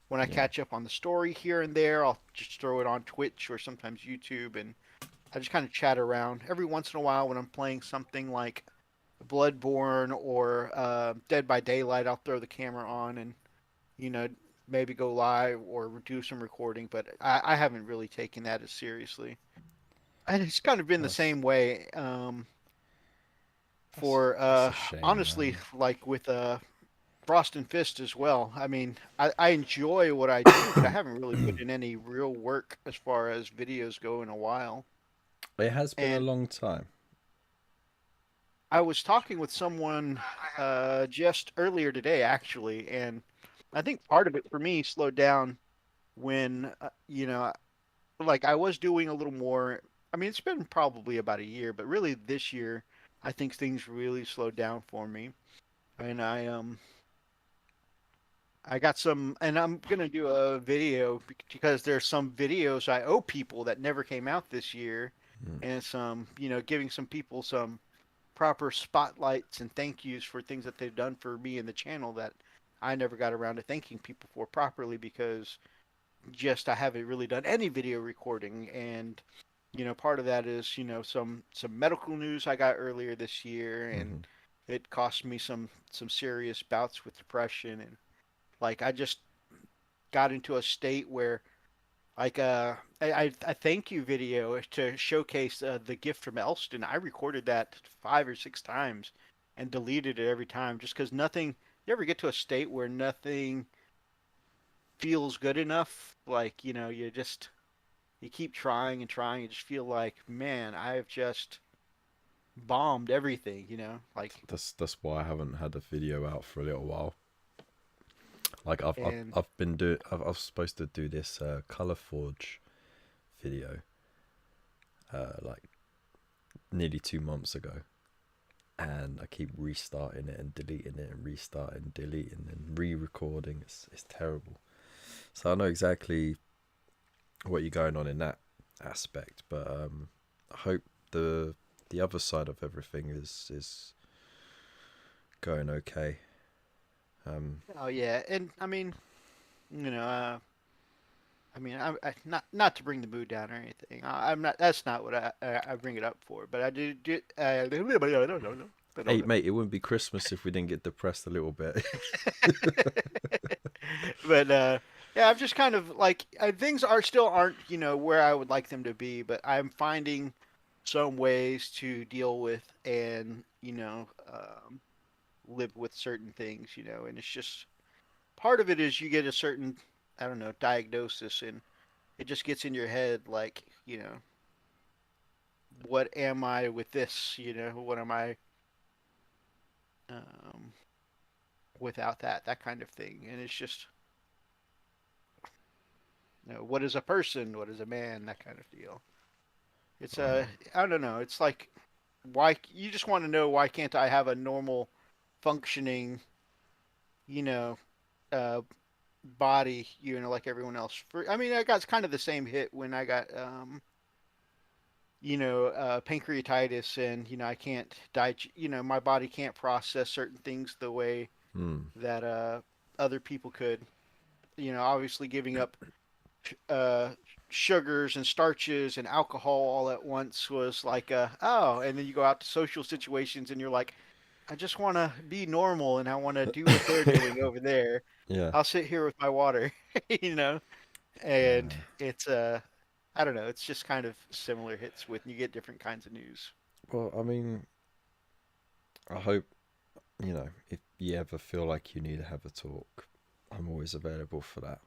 When I Yeah. catch up on the story here and there, I'll just throw it on Twitch or sometimes YouTube, and I just kind of chat around. Every once in a while, when I'm playing something like Bloodborne or Dead by Daylight, I'll throw the camera on and, you know, maybe go live or do some recording, but I haven't really taken that as seriously. And it's kind of been the That's same way for that's a shame, honestly, man. like with Frost and Fist as well. I mean, I enjoy what I do, but I haven't really put in any real work as far as videos go in a while. It has been a And long time. I was talking with someone just earlier today, actually, and I think part of it for me slowed down when, like I was doing a little more. I mean, it's been probably about a year, but really this year, I think things really slowed down for me. And I got some, and I'm gonna do a video because there's some videos I owe people that never came out this year, Mm. and some, giving some people some proper spotlights and thank yous for things that they've done for me and the channel that I never got around to thanking people for properly because just I haven't really done any video recording. And part of that is some medical news I got earlier this year, and Hmm. it cost me some serious bouts with depression. And like I just got into a state where like a thank you video to showcase the gift from Elston. I recorded that 5 or 6 times and deleted it every time just because nothing. You ever get to a state where nothing feels good enough? Like you keep trying and trying. You just feel like, man, I've just bombed everything. Like That's why I haven't had a video out for a little while. Like and I've been I was supposed to do this color forge video like nearly 2 months ago, and I keep restarting it and deleting it and restarting, deleting and re-recording. It's terrible. So I know exactly what you're going on in that aspect, but I hope the other side of everything is going okay. Oh yeah, and I mean, not to bring the mood down or anything. I'm not. That's not what I bring it up for. But I do. Hey mate, it wouldn't be Christmas if we didn't get depressed a little bit. But yeah, I'm just kind of like things aren't where I would like them to be. But I'm finding some ways to deal with and live with certain things. And it's just part of it is you get a certain, I don't know, diagnosis, and it just gets in your head like, what am I with this? What am I um, without that kind of thing? And it's just, what is a person? What is a man? That kind of deal. It's I don't know. It's like, why you just want to know why can't I have a normal functioning, you know, uh, body, like everyone else. I mean, I got kind of the same hit when I got, pancreatitis, and I can't my body can't process certain things the way that other people could. Obviously giving up uh, sugars and starches and alcohol all at once was like, oh, and then you go out to social situations and you're like, I just want to be normal and I want to do what they're doing over there. Yeah. I'll sit here with my water, and it's I don't know, it's just kind of similar hits with you get different kinds of news. Well, I mean, I hope, if you ever feel like you need to have a talk, I'm always available for that.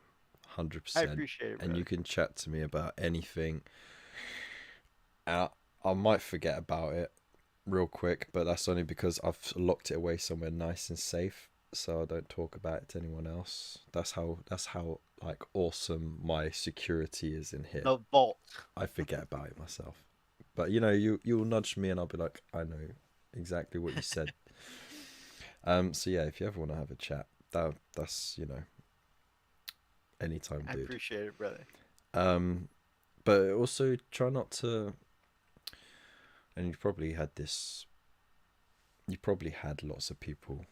I 100%. appreciate it, And brother. you can chat to me about anything. I might forget about it real quick, but that's only because I've locked it away somewhere nice and safe, so I don't talk about it to anyone else. That's how like awesome my security is in here. The vault. I forget about it myself. But you'll nudge me and I'll be like, I know exactly what you said. So yeah, if you ever want to have a chat, that's anytime, I dude. appreciate it, brother. But also try not to, and you probably had lots of people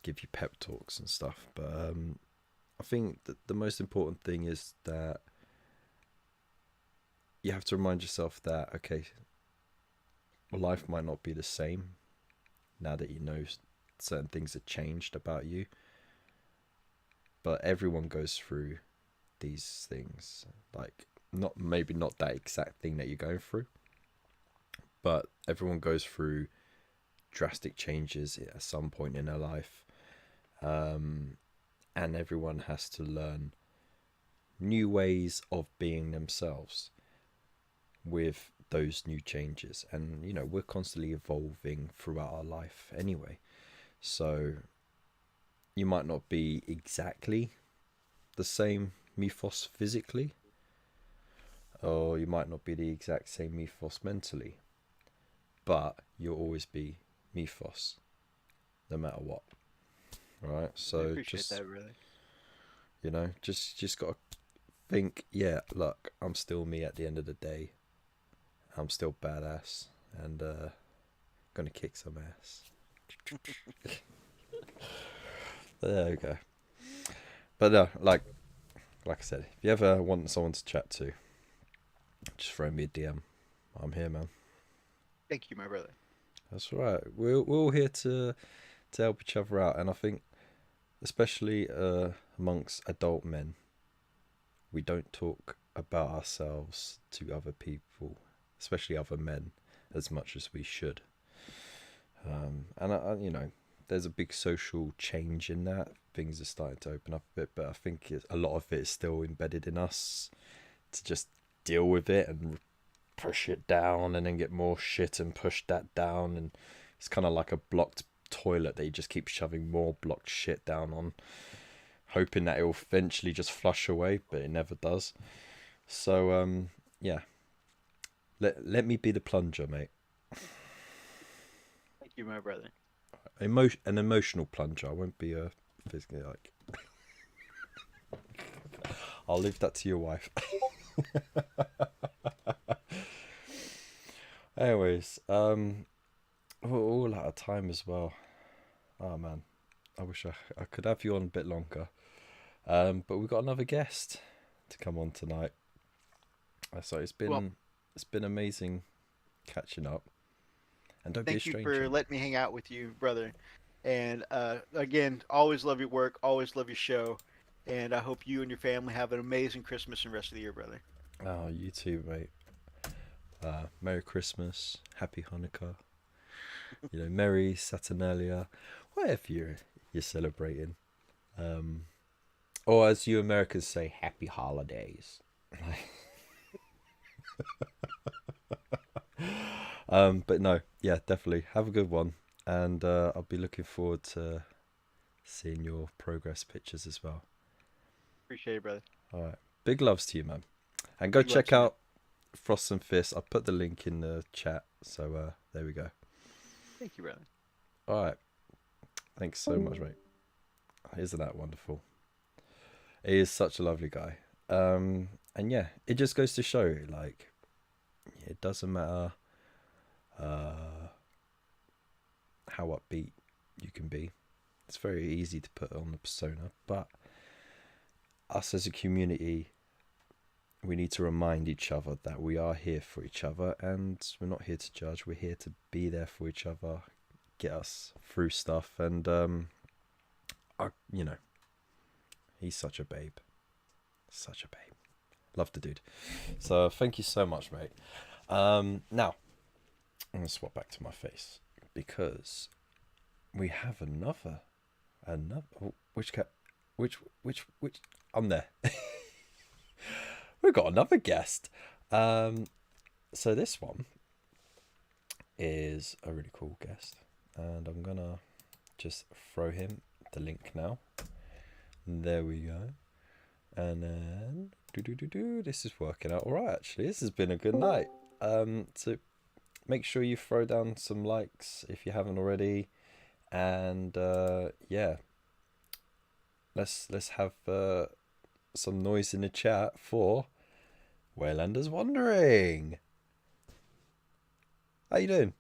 give you pep talks and stuff, but I think that the most important thing is that you have to remind yourself that, okay, life might not be the same now that certain things have changed about you, but everyone goes through these things, like maybe not that exact thing that you're going through, but everyone goes through drastic changes at some point in their life, and everyone has to learn new ways of being themselves with those new changes. And we're constantly evolving throughout our life anyway, so you might not be exactly the same mythos physically, or you might not be the exact same mythos mentally, but you'll always be mythos no matter what. Right? So I appreciate that, really. Just gotta think, yeah, look, I'm still me at the end of the day. I'm still badass and gonna kick some ass. There we go. But no, like I said, if you ever want someone to chat to, just throw me a DM. I'm here, man. Thank you, my brother. That's right. We're all here to help each other out, and I think, especially amongst adult men, we don't talk about ourselves to other people, especially other men, as much as we should. And I there's a big social change in that. Things are starting to open up a bit, but I think a lot of it is still embedded in us to just deal with it and push it down, and then get more shit and push that down, and it's kind of like a blocked toilet that you just keep shoving more blocked shit down on, hoping that it will eventually just flush away, but it never does. So yeah, let me be the plunger, mate. Thank you, my brother. An emotional plunger. I won't be a physically like. I'll leave that to your wife. Anyways, we're all out of time as well. Oh man, I wish I could have you on a bit longer. But we've got another guest to come on tonight. So it's been amazing catching up. And don't be a Thank you stranger. for letting me hang out with you, brother. And again, always love your work, always love your show, and I hope you and your family have an amazing Christmas and rest of the year, brother. Oh, you too, mate. Merry Christmas, Happy Hanukkah. Merry Saturnalia, whatever you're celebrating. Or as you Americans say, Happy Holidays. But no, yeah, definitely have a good one, and I'll be looking forward to seeing your progress pictures as well. Appreciate it, brother. All right, big loves to you, man, and go check out Frost and Fist. I'll put the link in the chat, so there we go. Thank you, brother. All right, thanks so much, mate. Isn't that wonderful? He is such a lovely guy, and yeah, it just goes to show, like, it doesn't matter how upbeat you can be. It's very easy to put on the persona, but us as a community, we need to remind each other that we are here for each other, and we're not here to judge. We're here to be there for each other, get us through stuff, and he's such a babe. Such a babe. Love the dude. So thank you so much, mate. Now I'm gonna swap back to my face because we have another which I'm there. We've got another guest. So this one is a really cool guest, and I'm gonna just throw him the link now. There we go. And then this is working out all right, actually. This has been a good night. So make sure you throw down some likes if you haven't already, and yeah, let's have some noise in the chat for Waylanders Wandering. How you doing?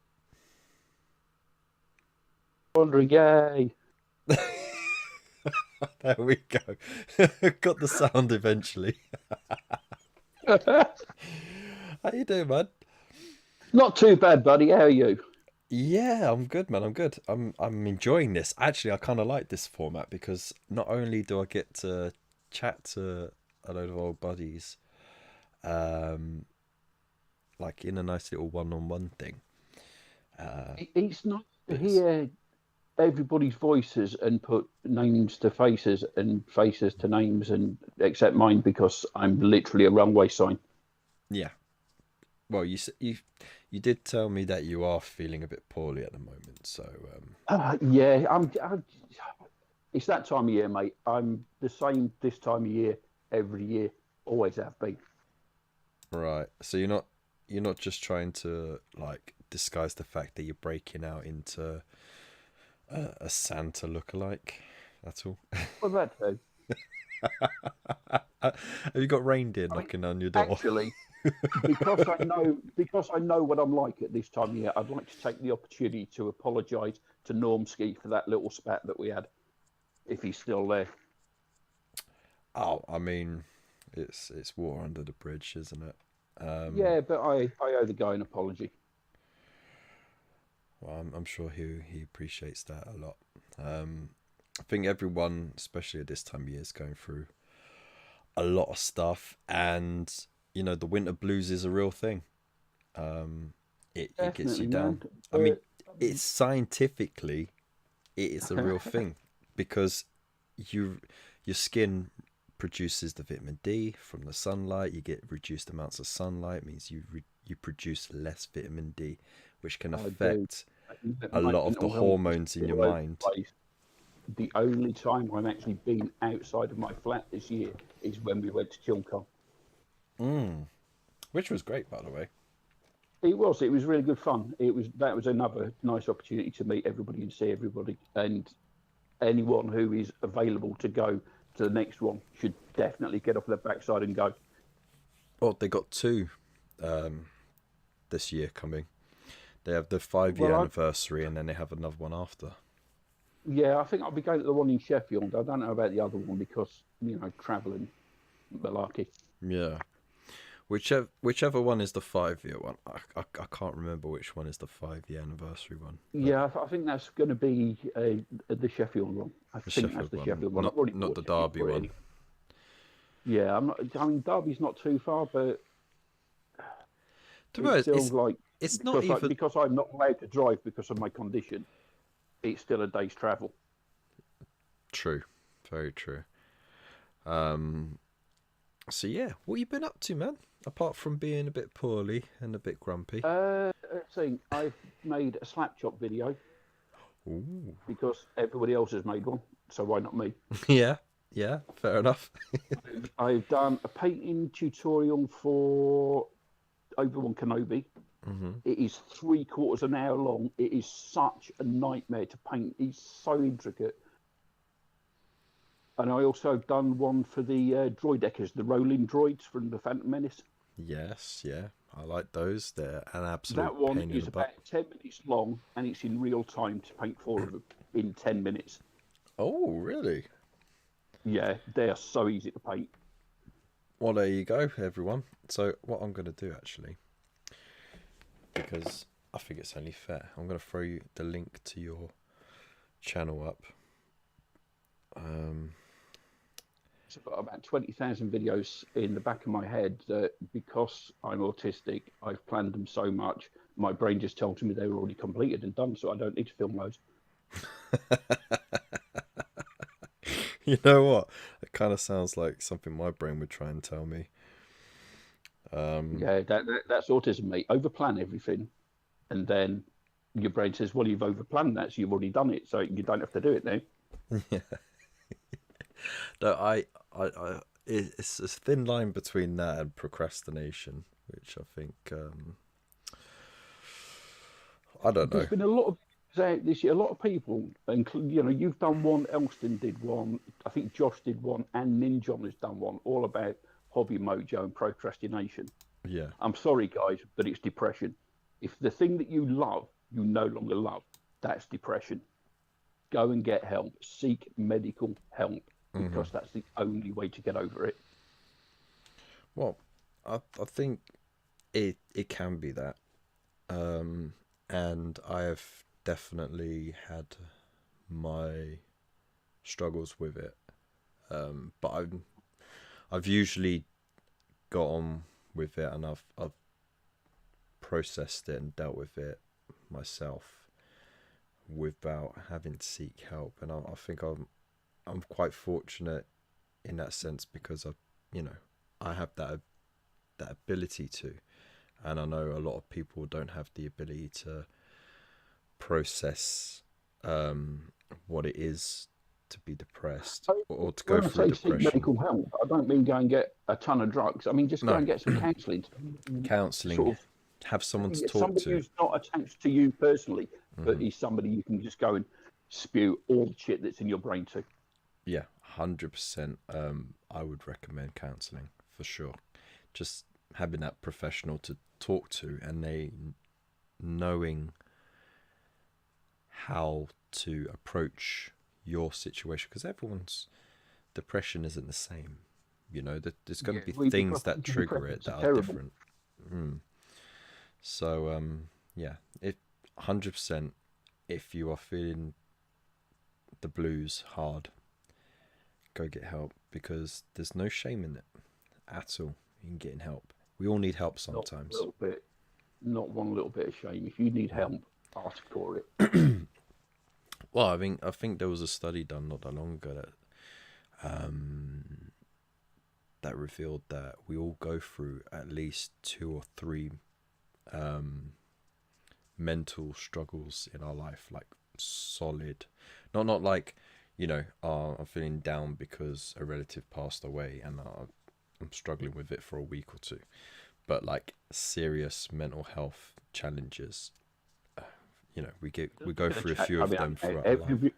Wandering, yay! There we go. Got the sound eventually. How you doing, man? Not too bad, buddy. How are you? Yeah, I'm good, man. I'm good. I'm enjoying this. Actually, I kind of like this format because not only do I get to chat to a load of old buddies, like in a nice little one-on-one thing. It's nice to hear everybody's voices and put names to faces and faces to names, and except mine because I'm literally a runway sign. Yeah. Well, you did tell me that you are feeling a bit poorly at the moment, so. Yeah, I'm. It's that time of year, mate. I'm the same this time of year every year. Always have been. Right. So you're not just trying to like disguise the fact that you're breaking out into a Santa lookalike. That's all. Well, that too. Have you got reindeer knocking on your door? Actually, because I know what I'm like at this time of year, I'd like to take the opportunity to apologise to Normski for that little spat that we had, if he's still there. Oh, I mean, it's water under the bridge, isn't it? Yeah, but I owe the guy an apology. Well, I'm sure he appreciates that a lot. I think everyone, especially at this time of year, is going through a lot of stuff, and the winter blues is a real thing. It gets you down. I mean, it's scientifically, it is a real thing because your skin produces the vitamin D from the sunlight. You get reduced amounts of sunlight, means you produce less vitamin D, which can affect a lot of the hormones in your mind. The only time I've actually been outside of my flat this year is when we went to Chilcon. which was great, by the way. It was really good fun. That was another nice opportunity to meet everybody and see everybody. And anyone who is available to go to the next one should definitely get off their backside and go. Well, they got two this year coming. They have the 5-year anniversary, and then they have another one after. Yeah, I think I'll be going to the one in Sheffield. I don't know about the other one because, travelling malarkey. Yeah. Whichever one is the 5-year one. I can't remember which one is the 5-year anniversary one. Yeah, I think that's going to be the Sheffield one. I think that's the Sheffield one. Not the Derby one. Anyway. Yeah, Derby's not too far, but to be honest, it's not even because I'm not allowed to drive because of my condition. It's still a day's travel. True, very true. So yeah, what have you been up to, man? Apart from being a bit poorly and a bit grumpy. I've made a slap chop video. Ooh. Because everybody else has made one, so why not me? Yeah, fair enough. I've done a painting tutorial for Obi-Wan Kenobi. Mm-hmm. It is 3/4 an hour long. It is such a nightmare to paint. It's so intricate. And I also done one for the droideckers, the rolling droids from the Phantom Menace. Yes, yeah, I like those. They're an absolute That one pain in is the about butt. 10 minutes long, and it's in real time to paint 4 of them in 10 minutes. Oh, really? Yeah, they are so easy to paint. Well, there you go, everyone. So what I'm going to do, actually, because I think it's only fair, I'm going to throw you the link to your channel up. So I've got about 20,000 videos in the back of my head that because I'm autistic, I've planned them so much, my brain just tells me they were already completed and done, so I don't need to film those. You know what? It kind of sounds like something my brain would try and tell me. Yeah, that's autism, mate. Overplan everything, and then your brain says, well, you've overplanned that, so you've already done it, so you don't have to do it now. Yeah. No, it's a thin line between that and procrastination, which I think, I don't know. There's been a lot of this year, a lot of people, and you've done one, Elston did one, I think Josh did one, and Ninjon has done one, all about hobby mojo and procrastination. Yeah. I'm sorry, guys, but it's depression. If the thing that you love, you no longer love, that's depression. Go and get help. Seek medical help, because that's the only way to get over it. Well, I think it can be that. And I have definitely had my struggles with it. But I've usually got on with it, and I've processed it and dealt with it myself without having to seek help. And I think I'm quite fortunate in that sense, because I have that ability to, and I know a lot of people don't have the ability to process what it is to be depressed or to go through depression. Seek medical help, I don't mean go and get a ton of drugs. I mean just go and get some counselling. Counselling, have someone to talk to. Somebody who's not attached to you personally, but is somebody you can just go and spew all the shit that's in your brain to. Yeah, 100%. I would recommend counselling for sure. Just having that professional to talk to, and they knowing how to approach your situation, because everyone's depression isn't the same. There's going to be things that trigger it that are different. So yeah, 100%. If you are feeling the blues hard, go get help, because there's no shame in it at all in getting help. We all need help sometimes. Not one little bit of shame. If you need help, ask for it. Well, I think there was a study done not that long ago that revealed that we all go through at least 2 or 3 mental struggles in our life, like solid, not like I'm feeling down because a relative passed away and I'm struggling with it for a week or 2, but like serious mental health challenges, we go through a few of them throughout life.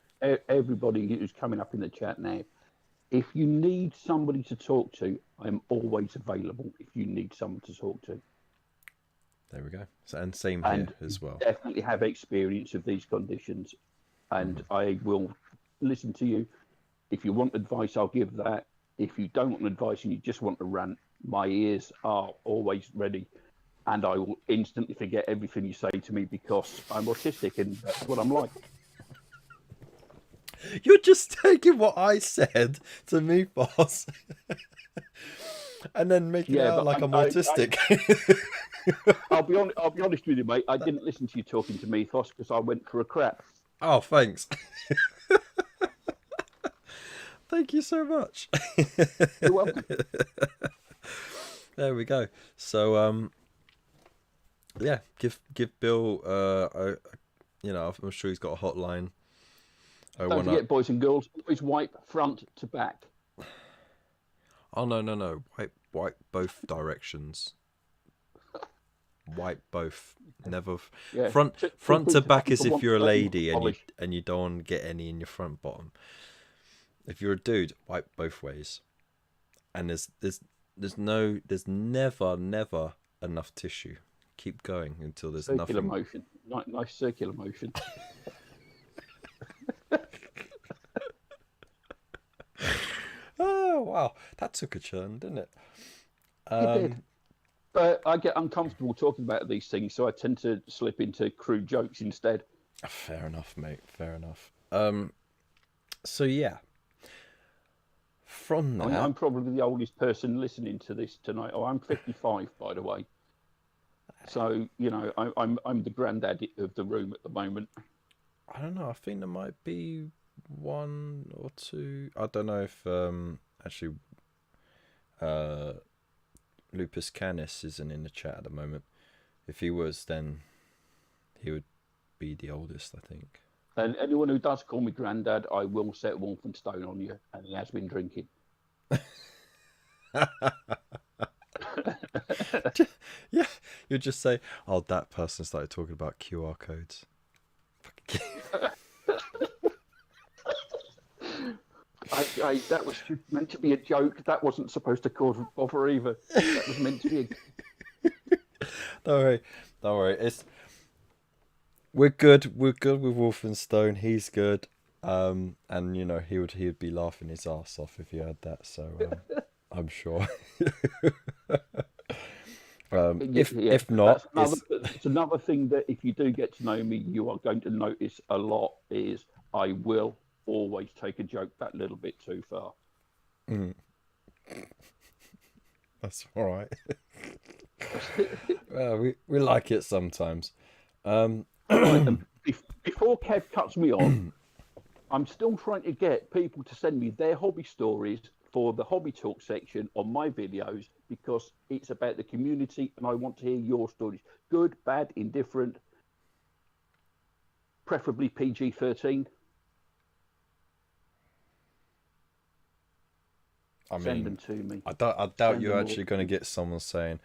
Everybody who's coming up in the chat now, if you need somebody to talk to, I'm always available. If you need someone to talk to, there we go. So, and same here as well. Definitely have experience of these conditions, and I will listen to you. If you want advice, I'll give that. If you don't want advice and you just want to rant, my ears are always ready, and I will instantly forget everything you say to me because I'm autistic and that's what I'm like. You're just taking what I said to me, boss, and then making it out like I'm autistic. I'll be honest with you, mate. I didn't listen to you talking to me, Foss, because I went for a crap. Oh, thanks. Thank you so much. You're welcome. There we go. So, yeah, give Bill. I'm sure he's got a hotline. Don't forget, boys and girls, always wipe front to back. Oh no! Wipe both directions. Wipe both. Never front to back is if you're a lady and you don't want to get any in your front bottom. If you're a dude, wipe both ways. And there's never enough tissue. Keep going until there's circular nothing. Motion. Nice circular motion. Oh wow, that took a turn, didn't it? It did. But I get uncomfortable talking about these things, so I tend to slip into crude jokes instead. Fair enough, mate. Fair enough. So yeah. From that, I'm probably the oldest person listening to this tonight. Oh, I'm 55, by the way. So I'm the granddad of the room at the moment. I don't know. I think there might be one or two. I don't know if actually Lupus Canis isn't in the chat at the moment. If he was, then he would be the oldest, I think. And anyone who does call me granddad, I will set Wolfenstone on you, and he has been drinking. Yeah, you just say, "Oh, that person started talking about QR codes." That was meant to be a joke. That wasn't supposed to cause bother either. That was meant to be. Don't worry. We're good with Wolfenstone. He's good, and he would be laughing his ass off if he heard that. So I'm sure. If not, it's another thing that if you do get to know me, you are going to notice a lot. Is I will always take a joke that little bit too far. That's all right. Well, we like it sometimes. Before Kev cuts me on, I'm still trying to get people to send me their hobby stories for the hobby talk section on my videos because it's about the community and I want to hear your stories. Good, bad, indifferent, preferably PG-13. Send them to me. I doubt you're actually going to get someone saying...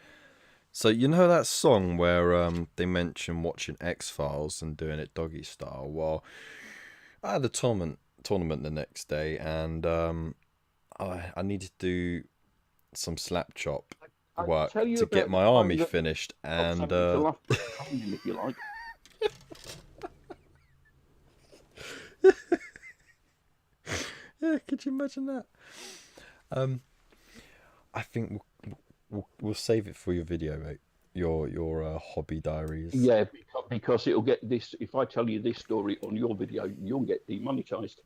So you know that song where they mention watching X-Files and doing it doggy style? Well, I had a tournament the next day and I needed to do some slap chop work to get my army finished and... if you like. Yeah, could you imagine that? I think we'll save it for your video, mate. Your hobby diaries. Yeah, because it'll get this. If I tell you this story on your video, you'll get demonetized.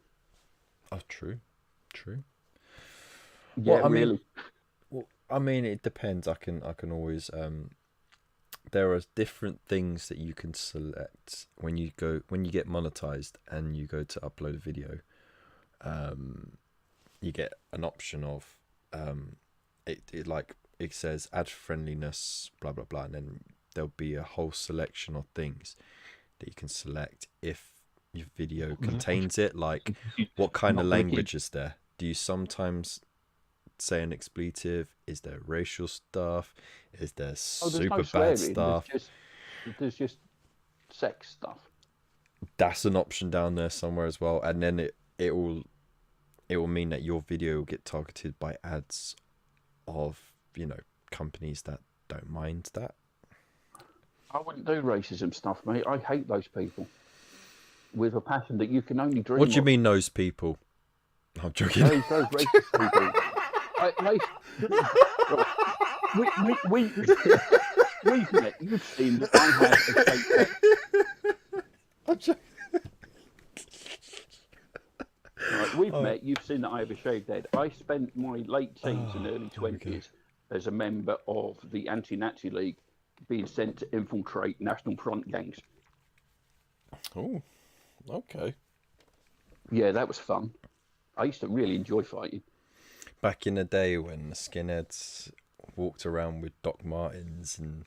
Oh, true. Yeah, well, really. I mean, it depends. I can always. There are different things that you can select when you get monetized and you go to upload a video. You get an option of it says ad friendliness, blah blah blah, and then there'll be a whole selection of things that you can select if your video contains it. Like, what kind of language is there? Do you sometimes say an expletive? Is there racial stuff? Is there Oh, there's super no bad swearing. stuff? There's just sex stuff. That's an option down there somewhere as well, and then it will mean that your video will get targeted by ads of, you know, companies that don't mind that. I wouldn't do racism stuff, mate. I hate those people with a passion that you can only dream What do you of. mean, those people? I'm joking. Those racist people. We've met. You've seen that I have a fake head. I'm joking. Right, we've met. You've seen that I have a shaved head. I spent my late teens and early 20s as a member of the Anti-Nazi League, being sent to infiltrate National Front gangs. Oh, okay. Yeah, that was fun. I used to really enjoy fighting. Back in the day when the skinheads walked around with Doc Martens and...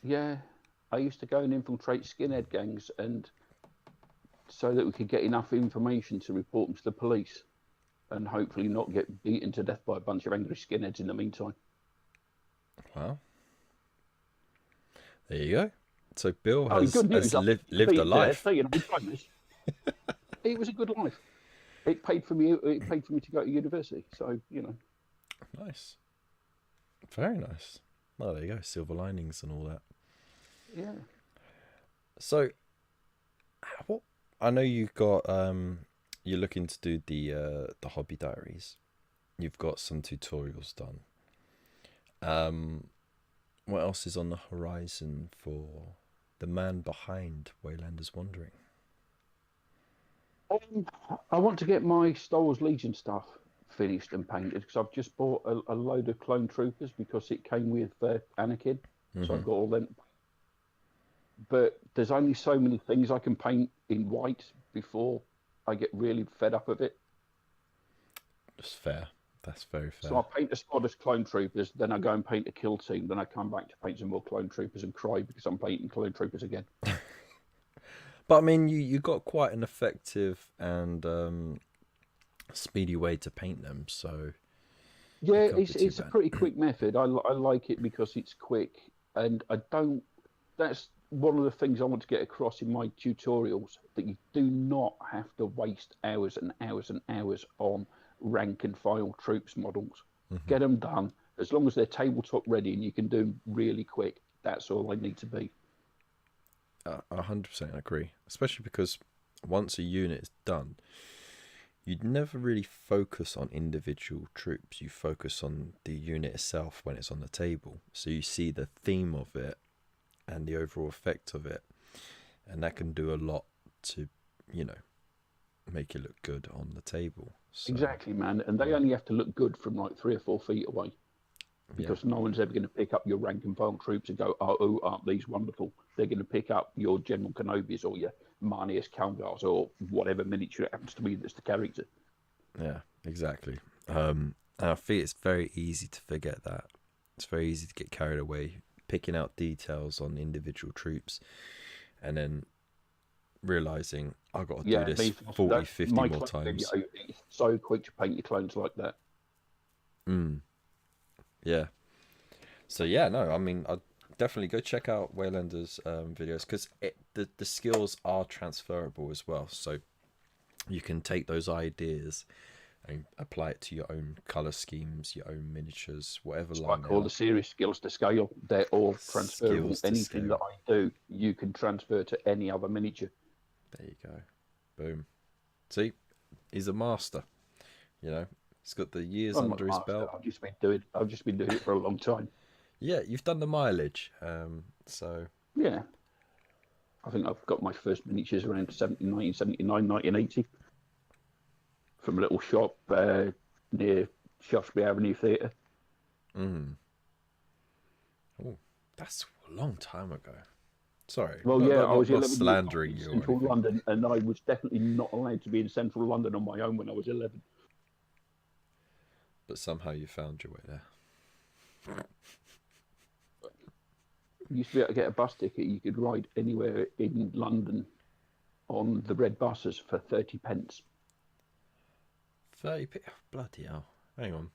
Yeah, I used to go and infiltrate skinhead gangs, and so that we could get enough information to report them to the police, and hopefully not get beaten to death by a bunch of angry skinheads in the meantime. Wow. There you go. So Bill has lived a life. It was a good life. It paid for me. It paid for me to go to university. So, you know. Nice. Very nice. Well, there you go. Silver linings and all that. Yeah. So, what? I know you've got. You're looking to do the hobby diaries. You've got some tutorials done. What else is on the horizon for the man behind Waylanders Wandering? I want to get my Star Wars Legion stuff finished and painted, because I've just bought a load of clone troopers because it came with Anakin, so I've got all them. But there's only so many things I can paint in white before I get really fed up of it. That's fair. That's very fair. So I paint a squad of clone troopers, then I go and paint a kill team, then I come back to paint some more clone troopers and cry because I'm painting clone troopers again. But I mean, you got quite an effective and speedy way to paint them, so yeah, it's a pretty quick method. I like it because it's quick, and I don't. That's one of the things I want to get across in my tutorials, that you do not have to waste hours and hours and hours on rank and file troops models. Get them done as long as they're tabletop ready and you can do them really quick. That's all they need to be. 100% agree, especially because once a unit is done, you'd never really focus on individual troops. You focus on the unit itself when it's on the table, so you see the theme of it and the overall effect of it, and that can do a lot to, you know, make it look good on the table. So, exactly, man. And they only have to look good from like 3 or 4 feet away, because no one's ever going to pick up your rank and file troops and go, oh, aren't these wonderful? They're going to pick up your General Kenobis or your Marnius Calgars or whatever miniature it happens to be that's the character. Yeah, exactly. And I think it's very easy to forget that. It's very easy to get carried away, picking out details on individual troops, and then realizing I've got to do this 40, 50 more times. It's so quick to paint your clones like that. Yeah. So yeah, no, I mean, I'd definitely go check out Waylander's videos, because the skills are transferable as well. So you can take those ideas and apply it to your own color schemes, your own miniatures, whatever line. Like all the series skills to scale, they're all transferable. Anything that I do, you can transfer to any other miniature. There you go. Boom. See, he's a master. You know, he's got the years under his belt. I've just been doing it for a long time. Yeah, you've done the mileage. So yeah, I think I've got my first miniatures around 1979, 1980, from a little shop near Shaftesbury Avenue Theatre. Oh, that's a long time ago. Sorry. Well, I was 11 slandering years you. In Central London, and I was definitely not allowed to be in Central London on my own when I was 11. But somehow you found your way there. You used to be able to get a bus ticket. You could ride anywhere in London on the red buses for 30 pence. 30p? Bloody hell. Hang on.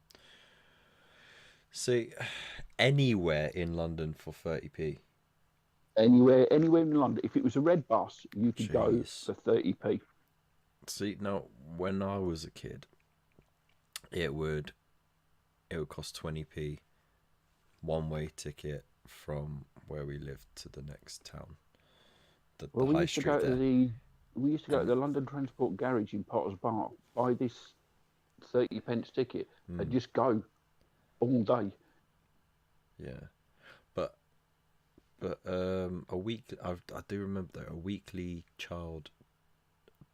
See, anywhere in London for 30p. Anywhere in London. If it was a red bus, you could go Jeez. for 30p. See, now when I was a kid, it would cost 20p one-way ticket from where we lived to the next town. The Well, we high used to street go there. to the London Transport Garage in Potter's Bar, buy this 30p ticket, and just go all day. Yeah, but a week. I do remember though, a weekly child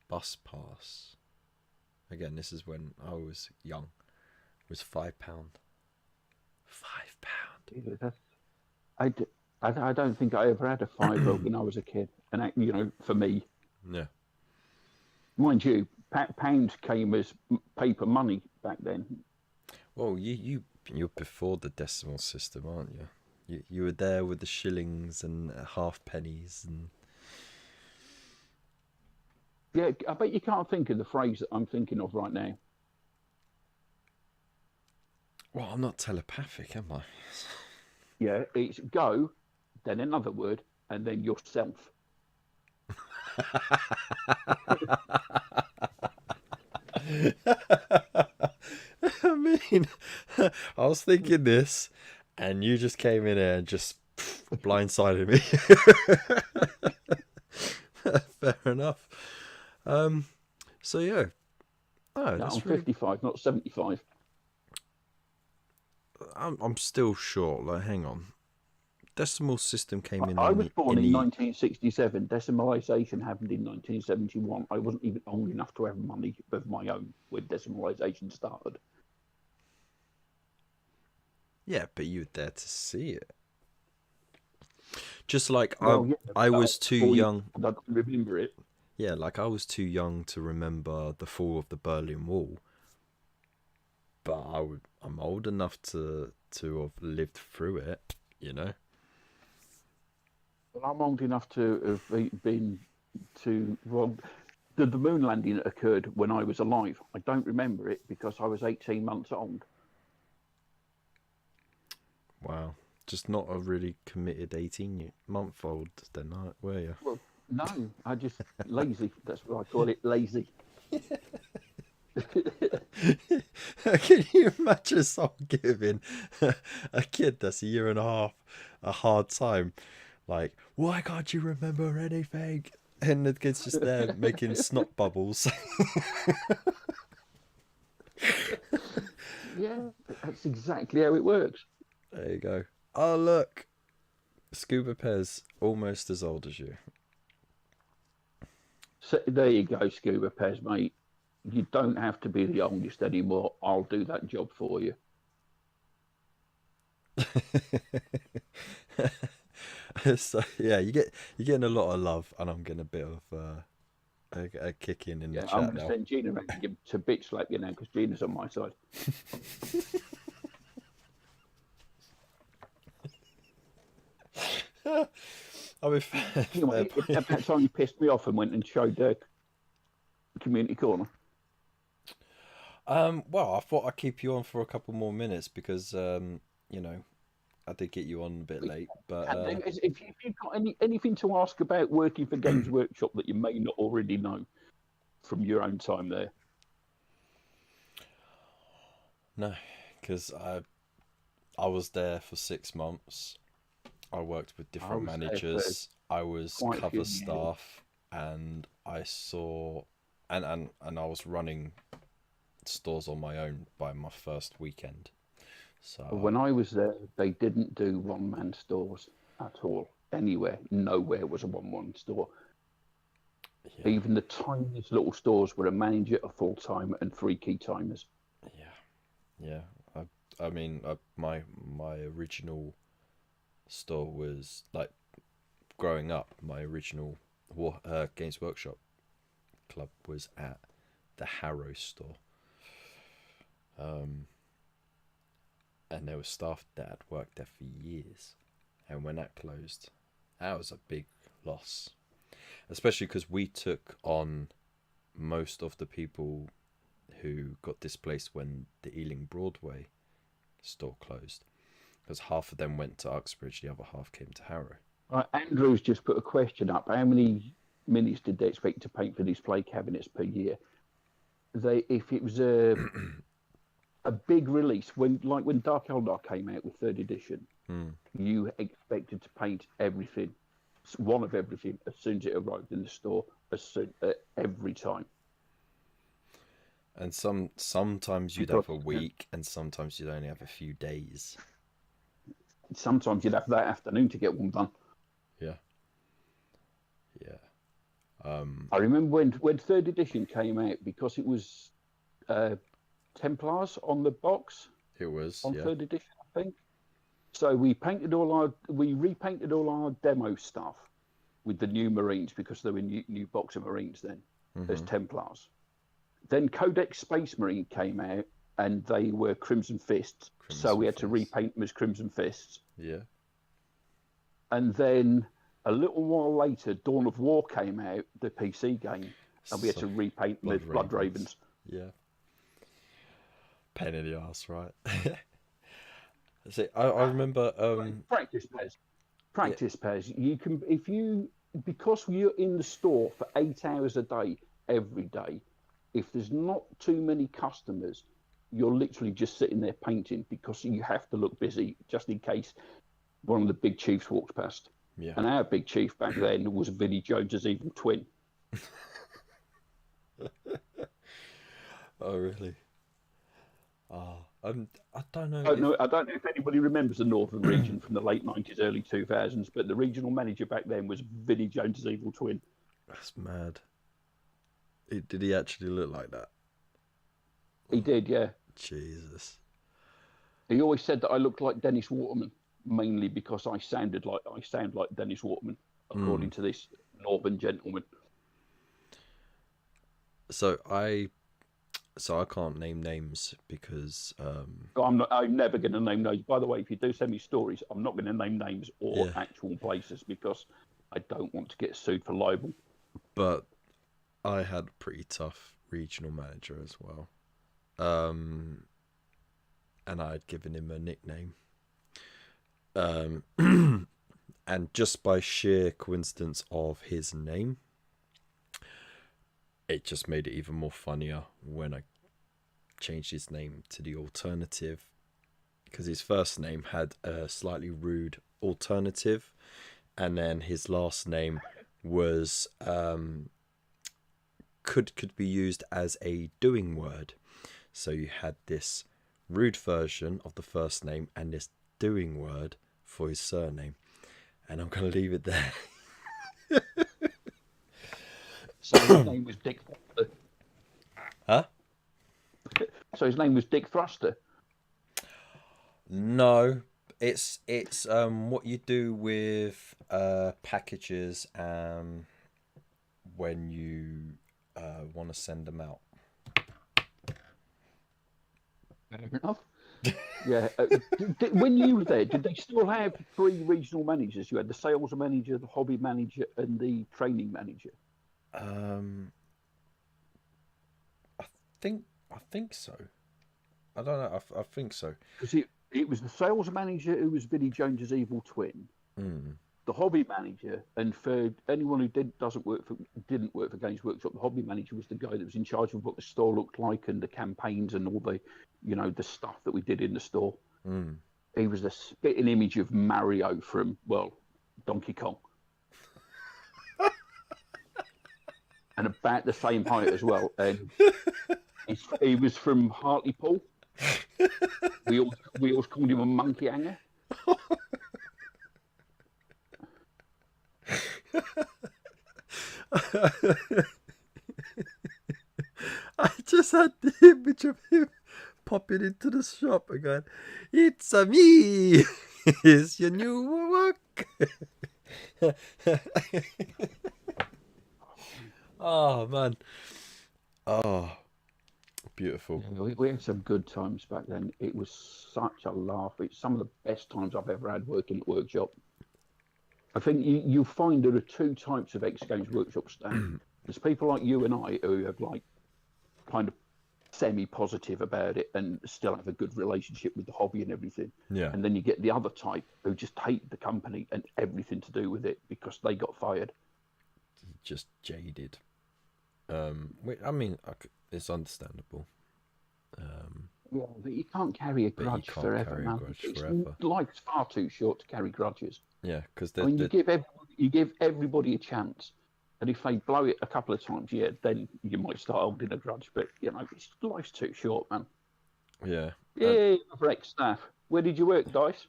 bus pass. Again, this is when I was young. Was £5. £5. I don't think I ever had a fiver when I was a kid, and for me, Yeah. mind you, pounds came as paper money back then. Well, you're before the decimal system, aren't you? You were there with the shillings and half pennies and. Yeah, I bet you can't think of the phrase that I'm thinking of right now. Well, I'm not telepathic, am I? Yeah, it's go, then another word, and then yourself. I mean, I was thinking this, and you just came in here and just blindsided me. Fair enough. So yeah. Oh, No, that's I'm really... 55, not 75. I'm still short. Like, hang on. Decimal system came in. I was born in the... 1967. Decimalisation happened in 1971. I wasn't even old enough to have money of my own when decimalisation started. Yeah, but you were there to see it. Just like I was too young. I don't remember it. Yeah, like I was too young to remember the fall of the Berlin Wall. But I'm old enough to have lived through it, you know. Well, I'm old enough to have been to. Well, the moon landing occurred when I was alive. I don't remember it because I was 18 months old. Wow. Just not a really committed 18-month-old then, were you? Well, no, I just lazy. That's what I call it, lazy. Can you imagine someone giving a kid that's a year and a half a hard time? Like, why can't you remember anything? And the kid's just there making snot bubbles. Yeah, that's exactly how it works. There you go. Oh, look. Scuba Pez, almost as old as you. So there you go, Scuba Pez, mate. You don't have to be the oldest anymore. I'll do that job for you. So yeah, you're getting a lot of love, and I'm getting a bit of a kick in the chat I'm going to now. send Gina around to bitch slap you now because Gina's on my side. I mean, fair That time you pissed me off and went and showed the community corner. Well, I thought I'd keep you on for a couple more minutes because I did get you on a bit late, but if you've got anything to ask about working for Games Workshop that you may not already know from your own time there. No, because I was there for 6 months. I worked with different managers. I was cover staff, and I saw, and I was running stores on my own by my first weekend. So when I was there, they didn't do one-man stores at all. Anywhere, nowhere was a one-man store. Yeah. Even the tiniest little stores were a manager, a full-timer, and 3 key timers. Yeah. I mean, my original store was like growing up. My original Games Workshop club was at the Harrow store. And there was staff that had worked there for years, and when that closed, that was a big loss, especially because we took on most of the people who got displaced when the Ealing Broadway store closed, because half of them went to Uxbridge, the other half came to Harrow. Andrew's just put a question up. How many minutes did they expect to paint for display cabinets per year? If it was a big release, when Dark Eldar came out with 3rd edition, you expected to paint everything, one of everything, as soon as it arrived in the store, every time. And sometimes you'd have a week, and sometimes you'd only have a few days. Sometimes you'd have that afternoon to get one done. Yeah. I remember when 3rd edition came out, because it was Templars on the box. It was on 3rd edition, I think. So we repainted all our demo stuff with the new Marines, because there were new box of Marines then as Templars. Then Codex Space Marine came out, and they were Crimson Fists. So we had to repaint them as Crimson Fists. Yeah. And then a little while later, Dawn of War came out, the PC game, and we had to repaint them as Blood Ravens. Yeah. Pain in the ass, right? See, I remember practice pairs. You can, because you're in the store for 8 hours a day every day. If there's not too many customers, you're literally just sitting there painting, because you have to look busy just in case one of the big chiefs walks past. Yeah. And our big chief back then was Vinnie Jones's evil twin. Oh, really? I don't know. I don't know if anybody remembers the Northern region from the late 90s, early 2000s, but the regional manager back then was Vinnie Jones's evil twin. That's mad. Did he actually look like that? He did, yeah. Jesus. He always said that I looked like Dennis Waterman, mainly because I sound like Dennis Waterman, according to this Northern gentleman. So I can't name names because I'm never going to name names. By the way, if you do send me stories, I'm not going to name names or actual places, because I don't want to get sued for libel. But I had a pretty tough regional manager as well. And I had given him a nickname. And just by sheer coincidence of his name, it just made it even more funnier when I changed his name to the alternative, because his first name had a slightly rude alternative, and then his last name was could be used as a doing word. So you had this rude version of the first name and this doing word for his surname, and I'm going to leave it there. So his name was Dick Thruster. Huh? So his name was Dick Thruster. No, it's what you do with packages when you want to send them out. Fair enough. Yeah. When you were there, did they still have 3 regional managers? You had the sales manager, the hobby manager, and the training manager. I think so. I don't know. I think so. Because it was the sales manager who was Vinnie Jones's evil twin, the hobby manager, and for anyone who didn't work for Games Workshop, the hobby manager was the guy that was in charge of what the store looked like and the campaigns and all the, the stuff that we did in the store. He was the spitting image of Mario from, Donkey Kong. And about the same height as well. And he was from Hartlepool. We always called him a monkey hanger. I just had the image of him popping into the shop and going, "It's a me! It's your new work!" Oh, man. Oh, beautiful. Yeah, we had some good times back then. It was such a laugh. It's some of the best times I've ever had working at Workshop. I think you'll find there are 2 types of X Games Workshop staff. There's people like you and I who have kind of semi-positive about it and still have a good relationship with the hobby and everything. Yeah. And then you get the other type who just hate the company and everything to do with it because they got fired. Just jaded. I mean, it's understandable. Yeah, but you can't carry a But you grudge can't forever, carry a man. grudge forever. Life's far too short to carry grudges. Yeah, because I mean, you give everybody a chance, and if they blow it a couple of times, yeah, then you might start holding a grudge. But life's too short, man. yeah. Yeah, for ex-staff. Where did you work, Dice?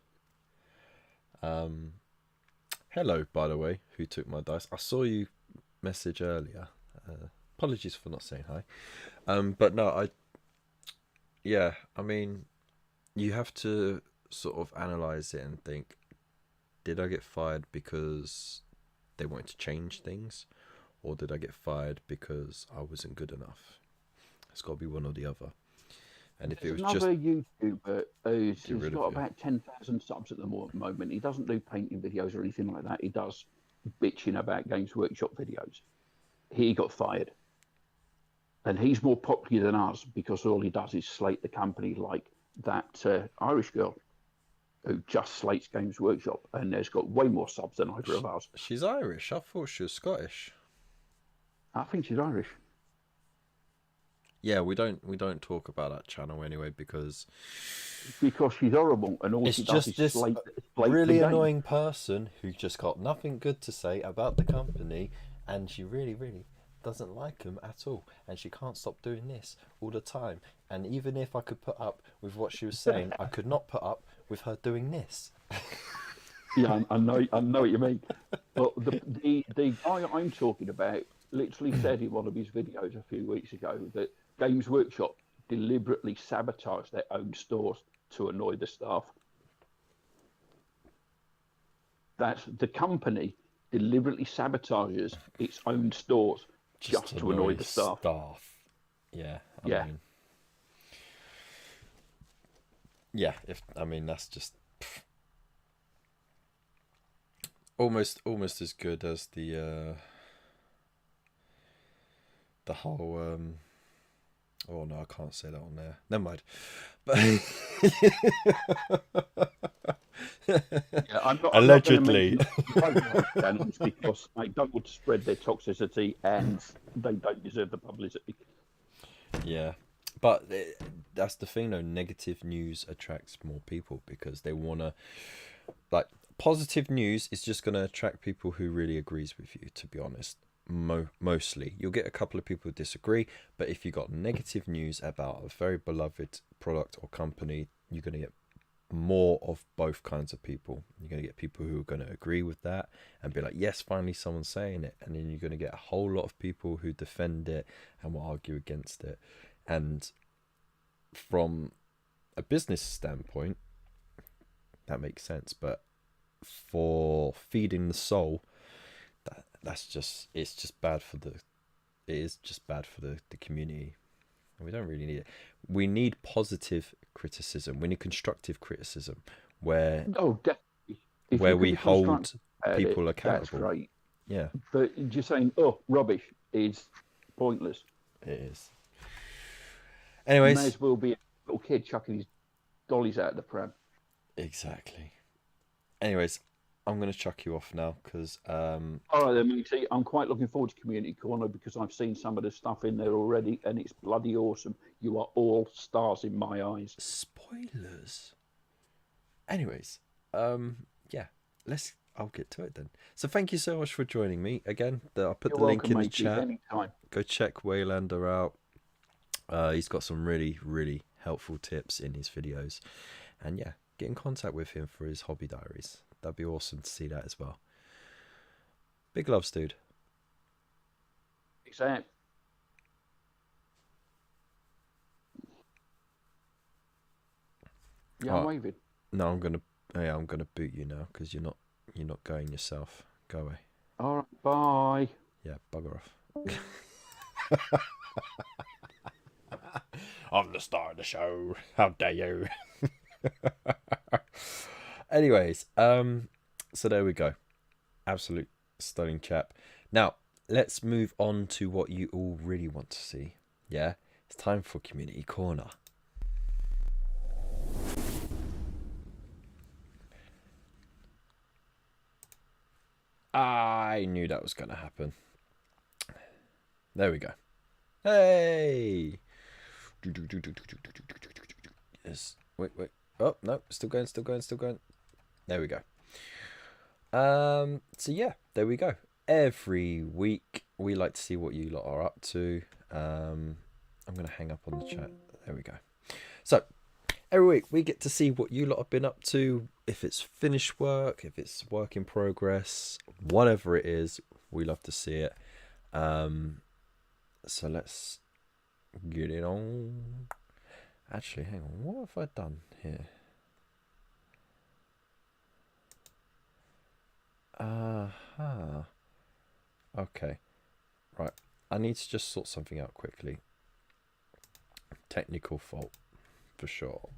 Hello, by the way, who took my dice? I saw you message earlier. Apologies for not saying hi. But no, I mean, you have to sort of analyze it and think, did I get fired because they wanted to change things, or did I get fired because I wasn't good enough? It's got to be one or the other. And if There's it was just another YouTuber who's get rid got of you. about 10,000 subs at the moment. He doesn't do painting videos or anything like that. He does bitching about Games Workshop videos. He got fired. And he's more popular than us because all he does is slate the company like that Irish girl who just slates Games Workshop and has got way more subs than either of us. She's Irish. I thought she was Scottish. I think she's Irish. Yeah, we don't talk about that channel anyway because she's horrible and all it's she does just is this slate really the game. annoying person who just got nothing good to say about the company, and she really doesn't like them at all, and she can't stop doing this all the time. And even if I could put up with what she was saying, I could not put up with her doing this. Yeah, I know what you mean. But the guy I'm talking about literally said in one of his videos a few weeks ago that Games Workshop deliberately sabotage their own stores to annoy the staff. That's the company deliberately sabotages its own stores just to annoy the staff. Yeah. Yeah. I mean that's just almost as good as the whole oh no, I can't say that on there. Never mind. But yeah, I'm not, allegedly. channels because they don't want to spread their toxicity and they don't deserve the publicity. Yeah, but that's the thing though. Negative news attracts more people because they wanna positive news is just gonna attract people who really agrees with you. To be honest. Mostly you'll get a couple of people who disagree, but if you got negative news about a very beloved product or company, you're going to get more of both kinds of people. You're going to get people who are going to agree with that and be like, yes, finally someone's saying it, and then you're going to get a whole lot of people who defend it and will argue against it. And from a business standpoint, that makes sense, but for feeding the soul, it's just bad for the community, and we don't really need it. We need positive criticism. We need constructive criticism where we hold people accountable. That's great. Yeah, but just saying rubbish is pointless. It is. Anyways, may as well be a little kid chucking his dollies out of the pram. Exactly. Anyways, I'm going to chuck you off now because... All right then, matey. I'm quite looking forward to Community Corner because I've seen some of the stuff in there already and it's bloody awesome. You are all stars in my eyes. Spoilers. Anyways, yeah, I'll get to it then. So thank you so much for joining me. Again, I'll put the link in the chat. Anytime. Go check Waylander out. He's got some really, really helpful tips in his videos. And yeah, get in contact with him for his hobby diaries. That'd be awesome to see that as well. Big loves, dude. Exactly. Yeah, I'm waving. No, I'm gonna boot you now because you're not going yourself. Go away. All right, bye. Yeah, bugger off. I'm the star of the show. How dare you? Anyways, so there we go. Absolute stunning chap. Now, let's move on to what you all really want to see. Yeah? It's time for Community Corner. I knew that was going to happen. There we go. Hey! Yes. Wait. Oh, no. Still going. There we go. So yeah, there we go. Every week, we like to see what you lot are up to. I'm going to hang up on the chat. There we go. So, every week, we get to see what you lot have been up to. If it's finished work, if it's work in progress, whatever it is, we love to see it. So let's get it on. Actually, hang on. What have I done here? Okay. Right. I need to just sort something out quickly. Technical fault, for sure.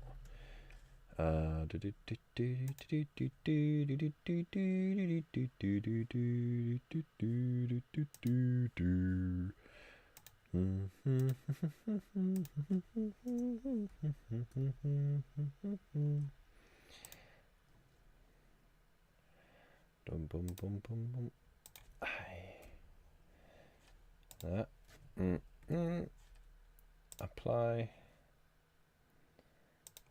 Apply.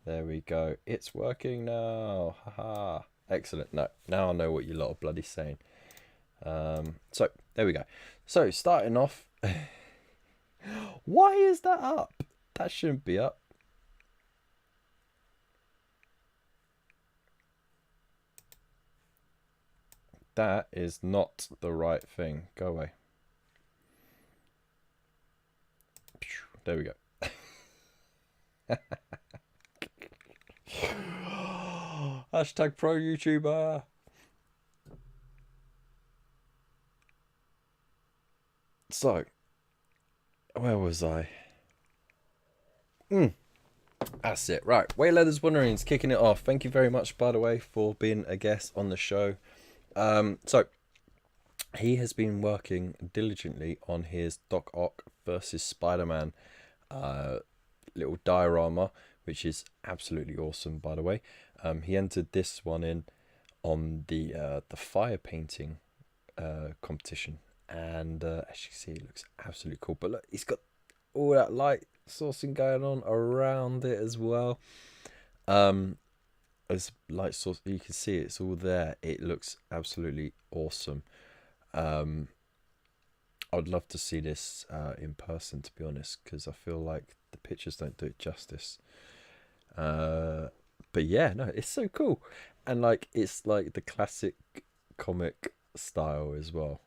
There we go. It's working now. Haha. Excellent. No, now I know what you lot are bloody saying. So there we go. So starting off. Why is that up? That shouldn't be up. That is not the right thing. Go away. There we go. Hashtag pro YouTuber. So, where was I? That's it. Right. Wayleathers Wanderings kicking it off. Thank you very much, by the way, for being a guest on the show. So, he has been working diligently on his Doc Ock versus Spider-Man little diorama, which is absolutely awesome, by the way. He entered this one in on the fire painting competition, and as you can see, it looks absolutely cool. But look, he's got all that light sourcing going on around it as well. As light source, you can see it's all there. It looks absolutely awesome. I'd love to see this in person, to be honest, because I feel like the pictures don't do it justice. But yeah, no, it's so cool, and like it's like the classic comic style as well,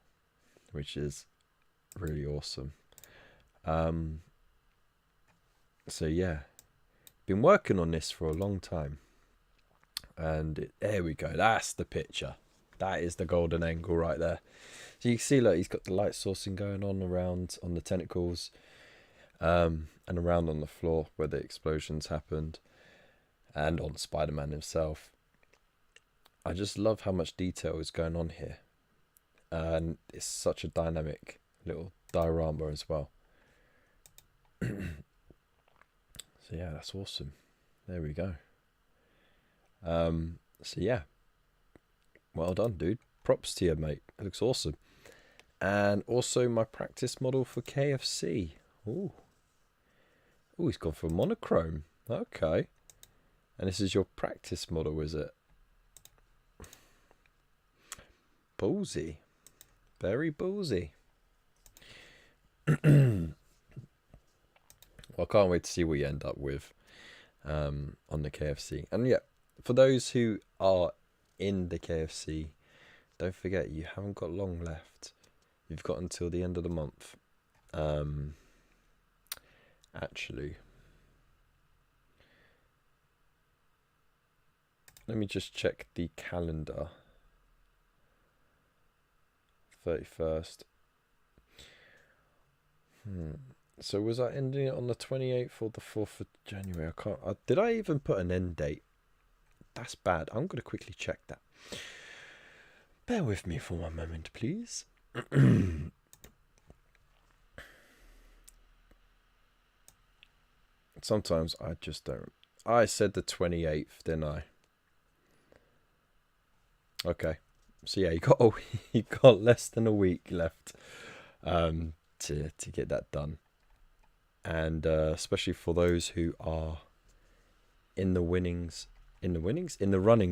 which is really awesome. So yeah, been working on this for a long time, and there we go. That's the picture. That is the golden angle right there. So you can see, like, he's got the light sourcing going on around on the tentacles, and around on the floor where the explosions happened, and on Spider-Man himself. I just love how much detail is going on here, and it's such a dynamic little diorama as well. So yeah, that's awesome. There we go. So yeah, well done, dude. Props to you, mate. It looks awesome. And also my practice model for KFC. Ooh, he's gone for monochrome. Okay. And this is your practice model, is it? Ballsy. Very ballsy. Well, I can't wait to see what you end up with on the KFC. And yeah, for those who are in the KFC, don't forget, you haven't got long left. You've got until the end of the month. Actually, let me just check the calendar. 31st. So was I ending it on the 28th or the 4th of January? I can't. Did I even put an end date? That's bad. I'm going to quickly check that. Bear with me for one moment, please. Sometimes I just don't. I said the 28th, didn't I? Okay. So yeah, you got less than a week left to get that done. And especially for those who are in the running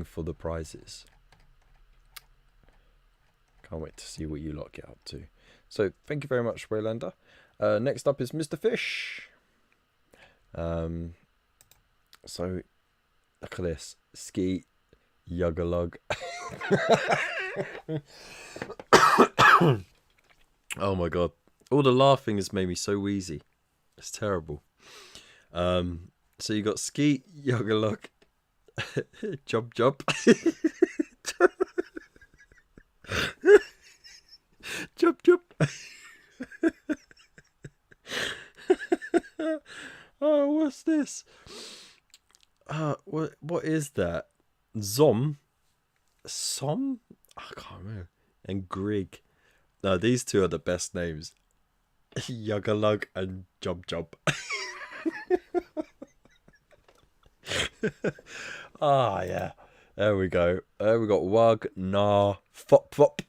for the prizes. Can't wait to see what you lot get up to. So thank you very much, Waylander. Next up is Mr. Fish. So look at this. Ski Yuggalug. Oh my god. All the laughing has made me so wheezy. It's terrible. So you got Ski Yuggalug. Jump jump. Jump jump. Oh, what's this? What is that? Som? I can't remember. And Grig. No, these two are the best names. Yuggalug and Jump Jump. Ah, yeah. There we go. We got Wug, Nah, Fop Fop.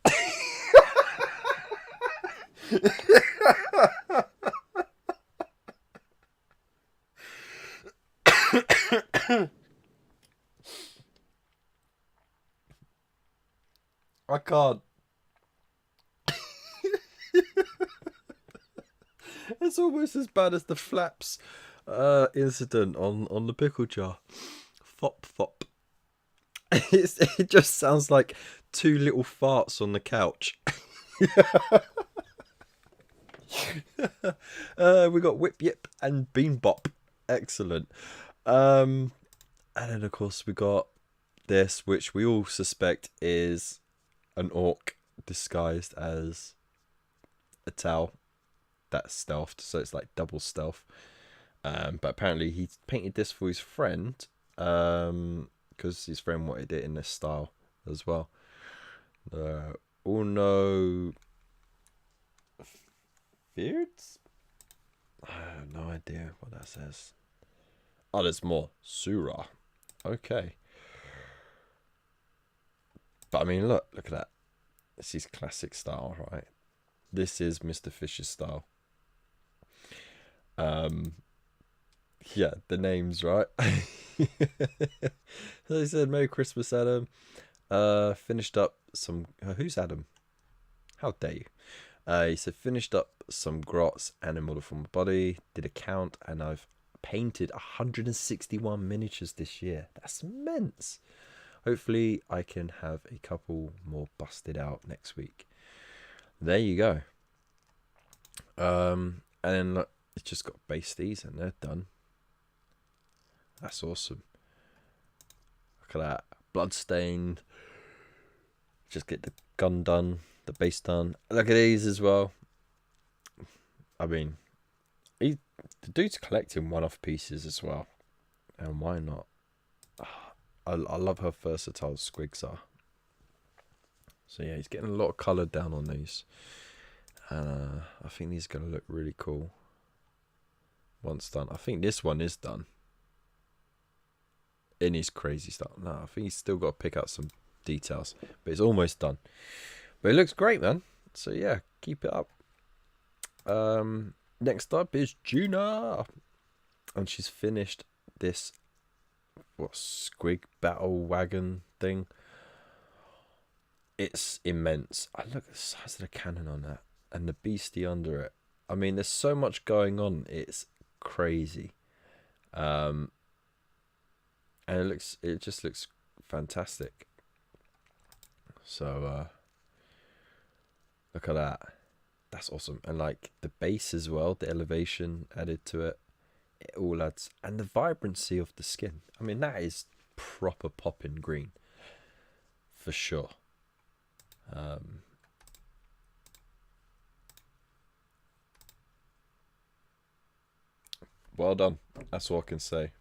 I can't. It's almost as bad as the flaps incident on the pickle jar. Fop fop. It just sounds like two little farts on the couch. We got Whip Yip and Bean Bop. Excellent. And then of course we got this, which we all suspect is an orc disguised as a towel. That's stealthed, so it's like double stealth. But apparently he painted this for his friend, because his friend wanted it in this style as well. Uno Beards? I have no idea what that says. Oh, there's more. Surah. Okay. But I mean, look at that. This is classic style, right? This is Mr. Fish's style. Yeah, the names, right? So he said, Merry Christmas, Adam. Finished up some... who's Adam? How dare you? He said, finished up some grots and a model from my body. Did a count, and I've painted 161 miniatures this year. That's immense. Hopefully, I can have a couple more busted out next week. There you go. And then look, it's just got base these and they're done. That's awesome. Look at that. Bloodstained. Just get the gun done. The base done. Look at these as well. I mean, the dude's collecting one-off pieces as well. And why not? I love how versatile squigs are. So yeah, he's getting a lot of colour down on these. And I think these are going to look really cool once done. I think this one is done. In his crazy style. No, I think he's still got to pick out some details. But it's almost done. But it looks great, man. So yeah, keep it up. Next up is Juna. And she's finished this squig battle wagon thing. It's immense. I look at the size of the cannon on that. And the beastie under it. I mean, there's so much going on. It's crazy. And it just looks fantastic. So look at that. That's awesome. And like the base as well, the elevation added to it. It all adds, and the vibrancy of the skin. I mean, that is proper popping green for sure. Well done. That's all I can say.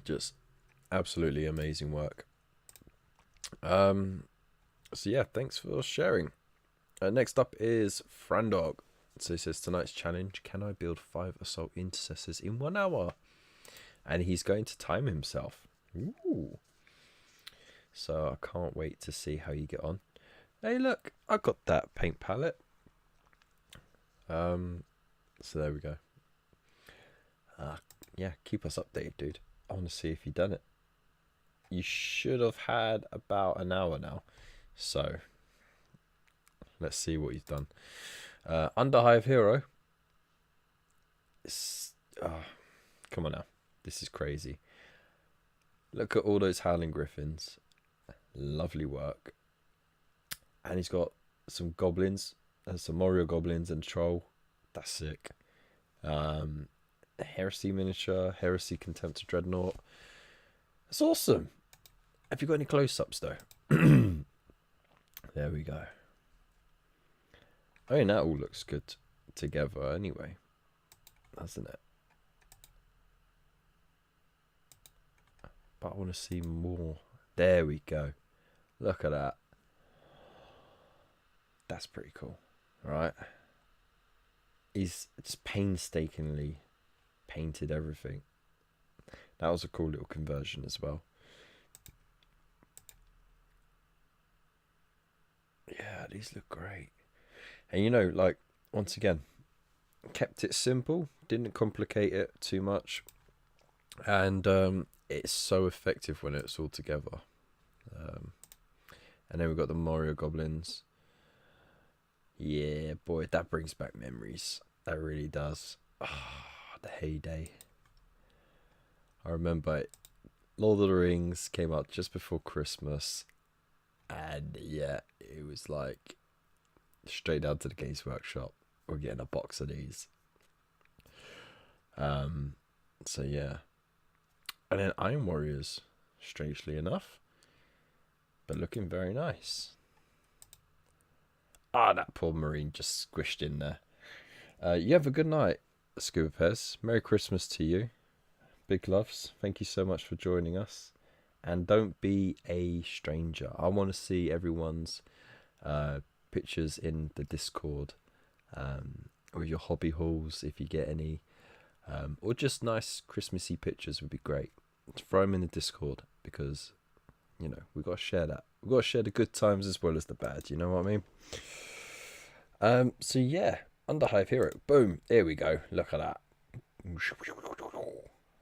Just absolutely amazing work. So yeah, thanks for sharing. Next up is Frandog. So he says, tonight's challenge, can I build 5 assault intercessors in 1 hour? And he's going to time himself. Ooh. So I can't wait to see how you get on. Hey, look, I got that paint palette. So there we go. Yeah, keep us updated, dude. I want to see if you've done it. You should have had about an hour now. So let's see what you've done. Underhive Hero. Come on now. This is crazy. Look at all those Howling Griffins. Lovely work. And he's got some goblins. Some Morio goblins and troll. That's sick. Heresy miniature. Heresy Contemptor Dreadnought. That's awesome. Have you got any close-ups though? There we go. I mean, that all looks good together anyway, doesn't it? But I want to see more. There we go. Look at that. That's pretty cool, right? He's just painstakingly painted everything. That was a cool little conversion as well. Yeah, these look great. And you know, like, once again, kept it simple, didn't complicate it too much. And it's so effective when it's all together. And then we've got the Mario Goblins. Yeah, boy, that brings back memories. That really does. The heyday. I remember Lord of the Rings came out just before Christmas. And yeah, it was like straight down to the Games Workshop. We're getting a box of these. So yeah. And then Iron Warriors, strangely enough. But looking very nice. That poor Marine just squished in there. You have a good night, Scuba Pez. Merry Christmas to you. Big loves. Thank you so much for joining us. And don't be a stranger. I want to see everyone's pictures in the Discord. Or your hobby hauls, if you get any. Or just nice Christmassy pictures would be great. Throw them in the Discord, because, you know, we've got to share that. We've got to share the good times as well as the bad, you know what I mean? So yeah, Underhive Hero. Boom. Here we go. Look at that.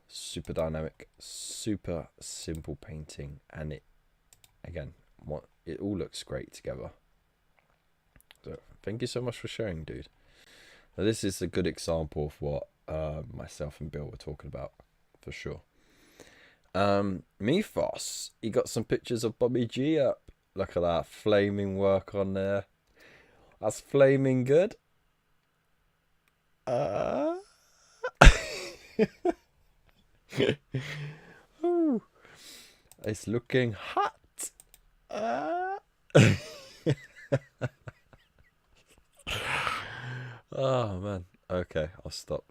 Super dynamic, super simple painting, and it, again, it all looks great together. So thank you so much for sharing, dude. Now, this is a good example of what myself and Bill were talking about, for sure. Mephos, he got some pictures of Bobby G up. Look at that flaming work on there. That's flaming good. Ooh, it's looking hot. Oh man. Okay, I'll stop.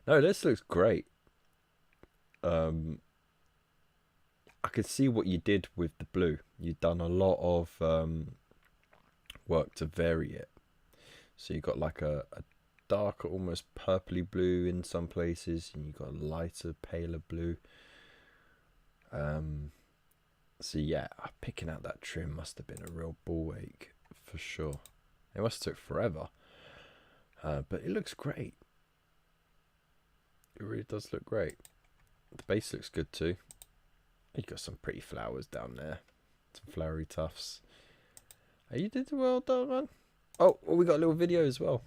No, this looks great. I could see what you did with the blue. You've done a lot of work to vary it. So you got like a darker, almost purpley blue in some places, and you got a lighter, paler blue. So yeah, picking out that trim must have been a real ball ache for sure. It must have took forever, but it looks great. It really does look great. The base looks good too. You got some pretty flowers down there, some flowery tufts. You did well done, man. Oh, we got a little video as well.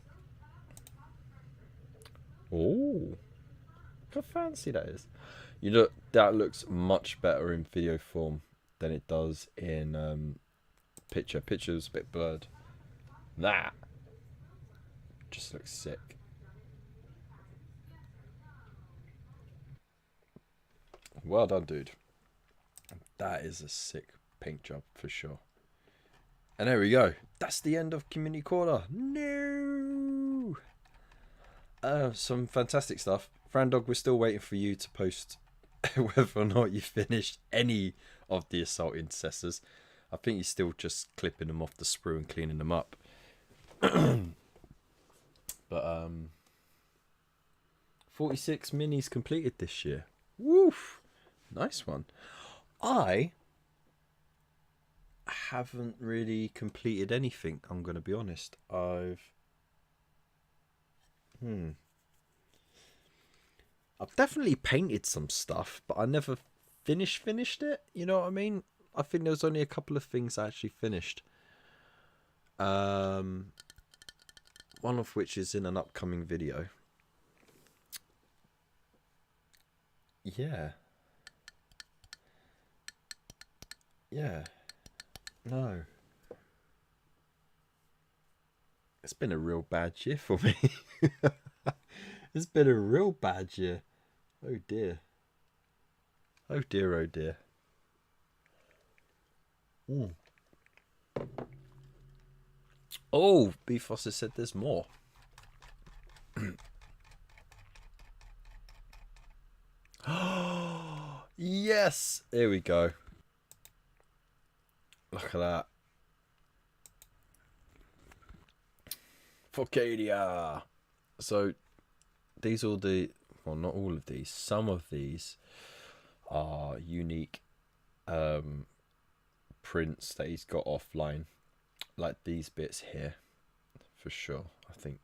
Oh, look how fancy that is. You look, that looks much better in video form than it does in picture. Picture's a bit blurred. That just looks sick. Well done, dude. That is a sick paint job for sure. And there we go. That's the end of Community Corner. No. Some fantastic stuff. Frandog, we're still waiting for you to post whether or not you finished any of the Assault Intercessors. I think you're still just clipping them off the sprue and cleaning them up. But 46 minis completed this year. Woof! Nice one. I haven't really completed anything, I'm going to be honest. I've definitely painted some stuff, but I never finished it. You know what I mean? I think there was only a couple of things I actually finished. One of which is in an upcoming video. Yeah. No. It's been a real bad year for me. It's been a real bad year. Oh dear. Oh dear, oh dear. Oh, B. Foster said there's more. Yes! Here we go. Look at that. Focadia. So these all well, not all of these, some of these are unique prints that he's got offline, like these bits here for sure. I think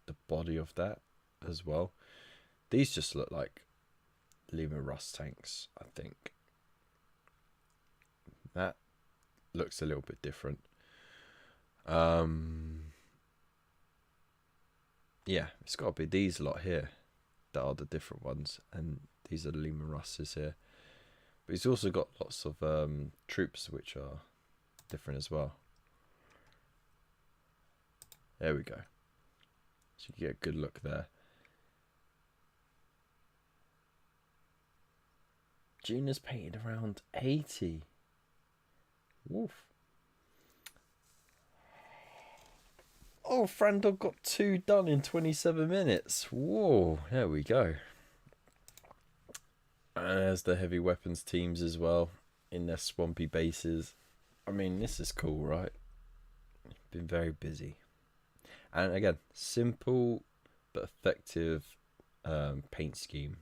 the body of that as well. These just look like Lima Rust tanks. I think that looks a little bit different. Yeah, it's got to be these lot here that are the different ones, and these are the Lima Russes here. But he's also got lots of troops which are different as well. There we go. So you get a good look there. Gina's painted around 80. Woof. Oh, Frandog got 2 done in 27 minutes. Whoa, there we go. And there's the heavy weapons teams as well in their swampy bases. I mean, this is cool, right? Been very busy. And again, simple but effective paint scheme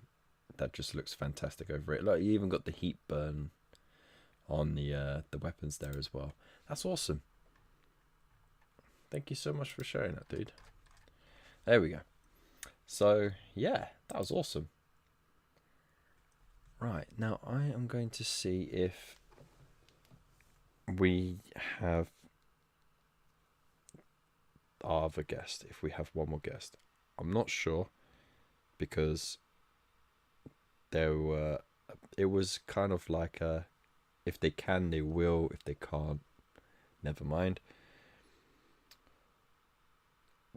that just looks fantastic over it. Like, you even got the heat burn on the weapons there as well. That's awesome. Thank you so much for sharing that, dude. There we go. So, yeah, that was awesome. Right, now I am going to see if we have our other guest, if we have one more guest. I'm not sure, because it was kind of like a, if they can, they will. If they can't, never mind.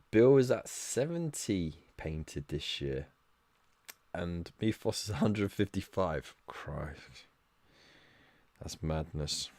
Bill is at 70 painted this year, and Mefos is 155. Christ, that's madness.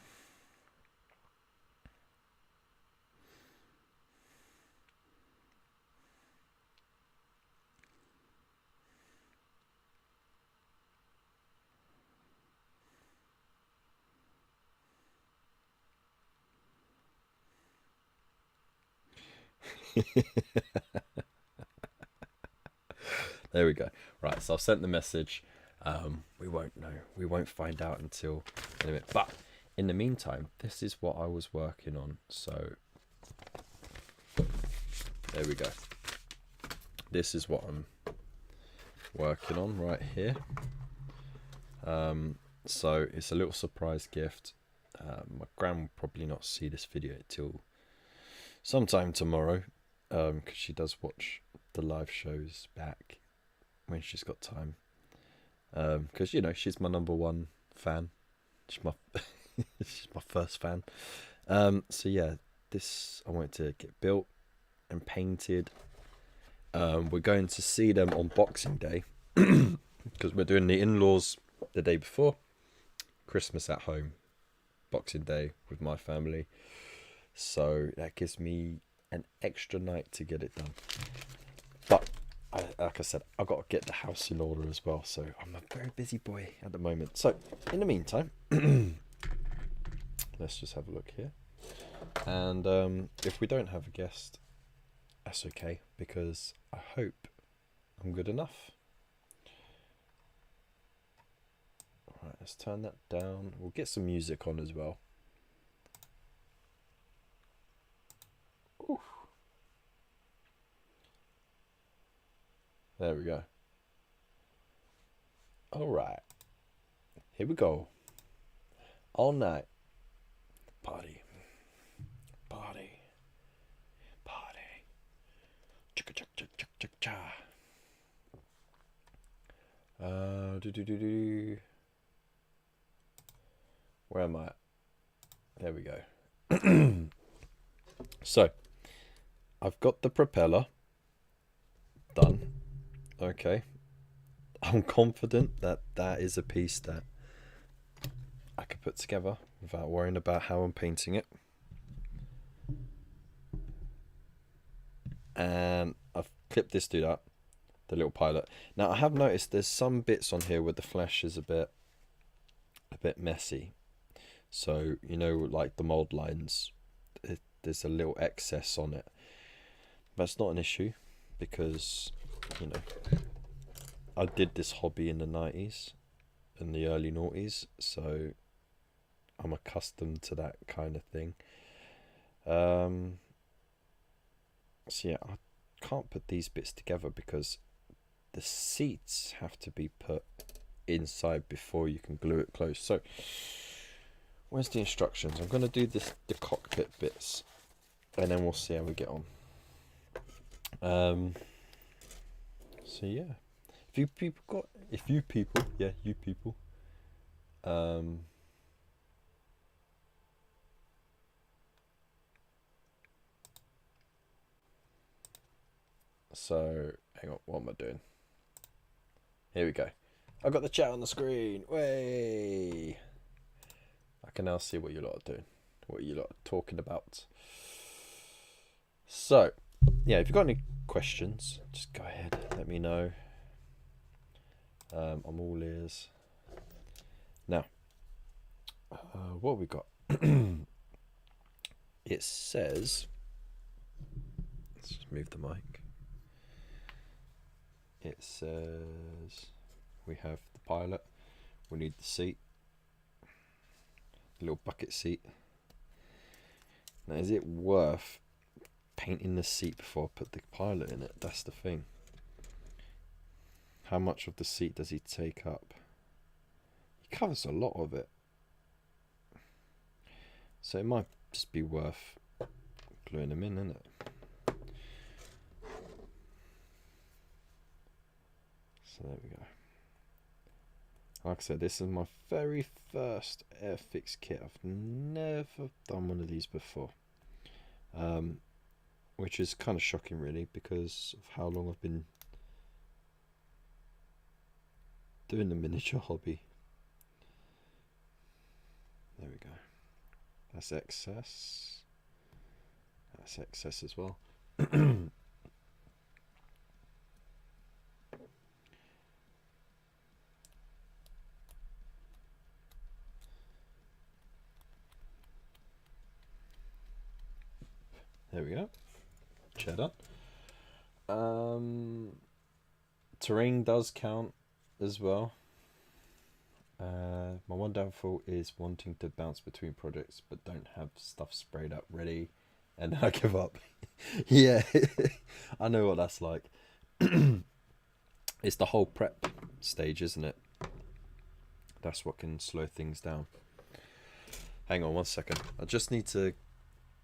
There we go. Right, so I've sent the message. We won't know. We won't find out until in a minute. But in the meantime, this is what I was working on. So there we go. This is what I'm working on right here. So it's a little surprise gift. My gran will probably not see this video till sometime tomorrow, because she does watch the live shows back when she's got time, because you know, she's my #1 fan. She's my she's my first fan. So yeah, this I want to get built and painted. We're going to see them on Boxing Day, because we're doing the in-laws the day before, Christmas at home, Boxing Day with my family. So that gives me an extra night to get it done. But like I said, I've got to get the house in order as well. So I'm a very busy boy at the moment. So in the meantime, let's just have a look here. And if we don't have a guest, that's okay, because I hope I'm good enough. Alright, let's turn that down. We'll get some music on as well. Oof. There we go. Alright. Here we go. All night. Party. Party. Party. Chicka chicka chicka chicka cha. Where am I? There we go. So, I've got the propeller done. Okay. I'm confident that that is a piece that I could put together without worrying about how I'm painting it. And I've clipped this dude up, the little pilot. Now I have noticed there's some bits on here where the flesh is a bit messy. So, you know, like the mold lines, there's a little excess on it. That's not an issue because, you know, I did this hobby in the 90s and the early noughties, so I'm accustomed to that kind of thing. So yeah, I can't put these bits together because the seats have to be put inside before you can glue it closed. So where's the instructions? I'm going to do the cockpit bits and then we'll see how we get on. So yeah, if you people, yeah, you people, so hang on, what am I doing? Here we go. I've got the chat on the screen. Way. I can now see what you lot are doing, what you lot are talking about. So, yeah, if you've got any questions, just go ahead, let me know. I'm all ears. Now, what have we got? It says, let's just move the mic. It says we have the pilot, we need the seat, the little bucket seat. Now, is it worth painting the seat before I put the pilot in it? That's the thing. How much of the seat does he take up? He covers a lot of it, so it might just be worth gluing him in, isn't it? So there we go. Like I said, this is my very first Airfix kit. I've never done one of these before, which is kind of shocking really, because of how long I've been doing the miniature hobby. There we go. That's excess. That's excess as well. There we go. Cheddar. Terrain does count as well. My one downfall is wanting to bounce between projects but don't have stuff sprayed up ready and I give up. Yeah, I know what that's like. It's the whole prep stage, isn't it? That's what can slow things down. Hang on one second. I just need to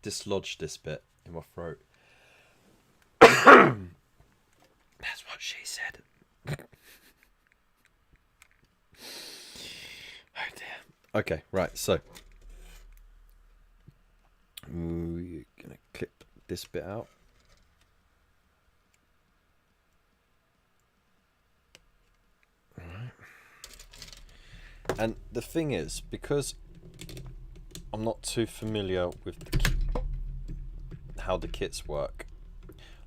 dislodge this bit in my throat. That's what she said. Oh dear. Okay, right, so we're gonna clip this bit out. Alright. And the thing is, because I'm not too familiar with how the kits work,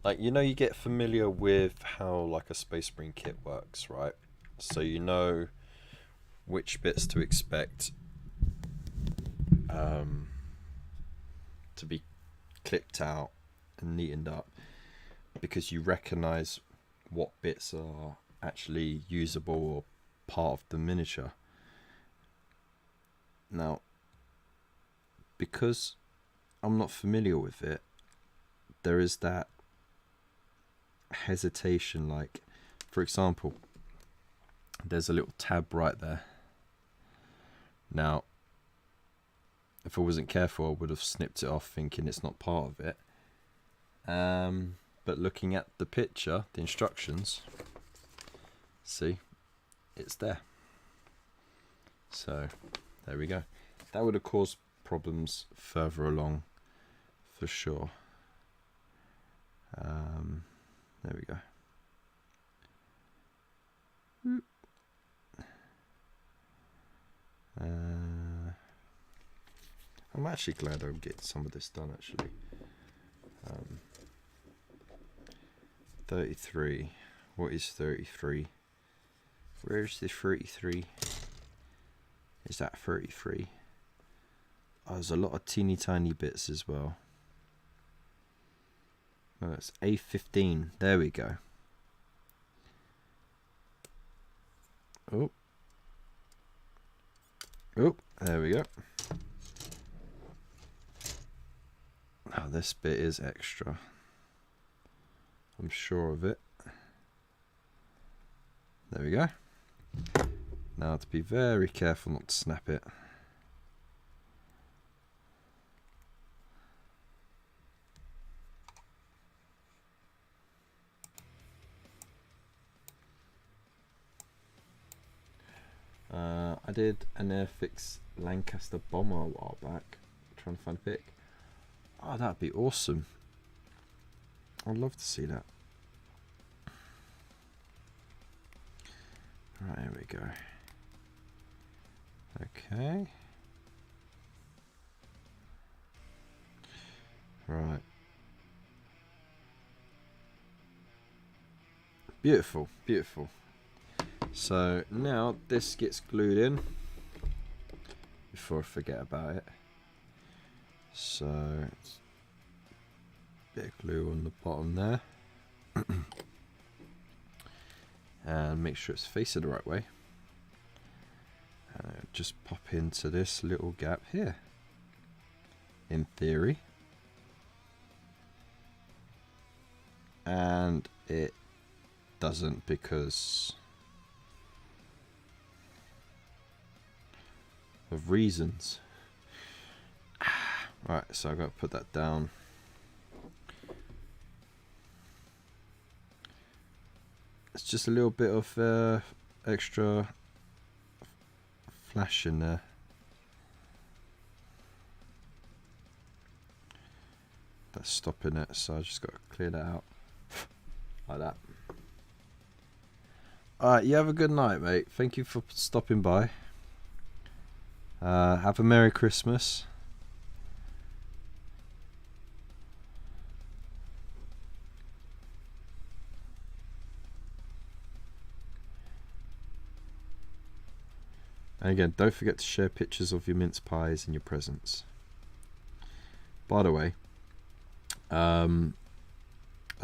like, you know, you get familiar with how like a Space Marine kit works, right? So you know which bits to expect to be clipped out and neatened up. because you recognize what bits are actually usable or part of the miniature. Now, because I'm not familiar with it, there is that hesitation. Like, for example, there's a little tab right there. Now, if I wasn't careful, I would have snipped it off thinking it's not part of it. But looking at the picture, the instructions, see, it's there. So there we go. That would have caused problems further along for sure. There we go. I'm actually glad I'm getting some of this done actually. 33. What is 33? Where's the 33? Is that 33? Oh, there's a lot of teeny tiny bits as well. Oh, it's A15. There we go. Oh. Oh, there we go. Oh, this bit is extra. I'm sure of it. There we go. Now to be very careful not to snap it. I did an Airfix Lancaster bomber a while back. Trying to find a pic. Oh, that'd be awesome. I'd love to see that. Right, here we go. Okay. Right. Beautiful, beautiful. So now this gets glued in before I forget about it. So bit of glue on the bottom there. And make sure it's facing the right way. Just pop into this little gap here. In theory. And it doesn't because of reasons. Right, so I've got to put that down. It's just a little bit of extra flash in there. That's stopping it, so I just got to clear that out. Like that. Alright, you have a good night, mate. Thank you for stopping by. Have a Merry Christmas. And again, don't forget to share pictures of your mince pies and your presents. By the way, I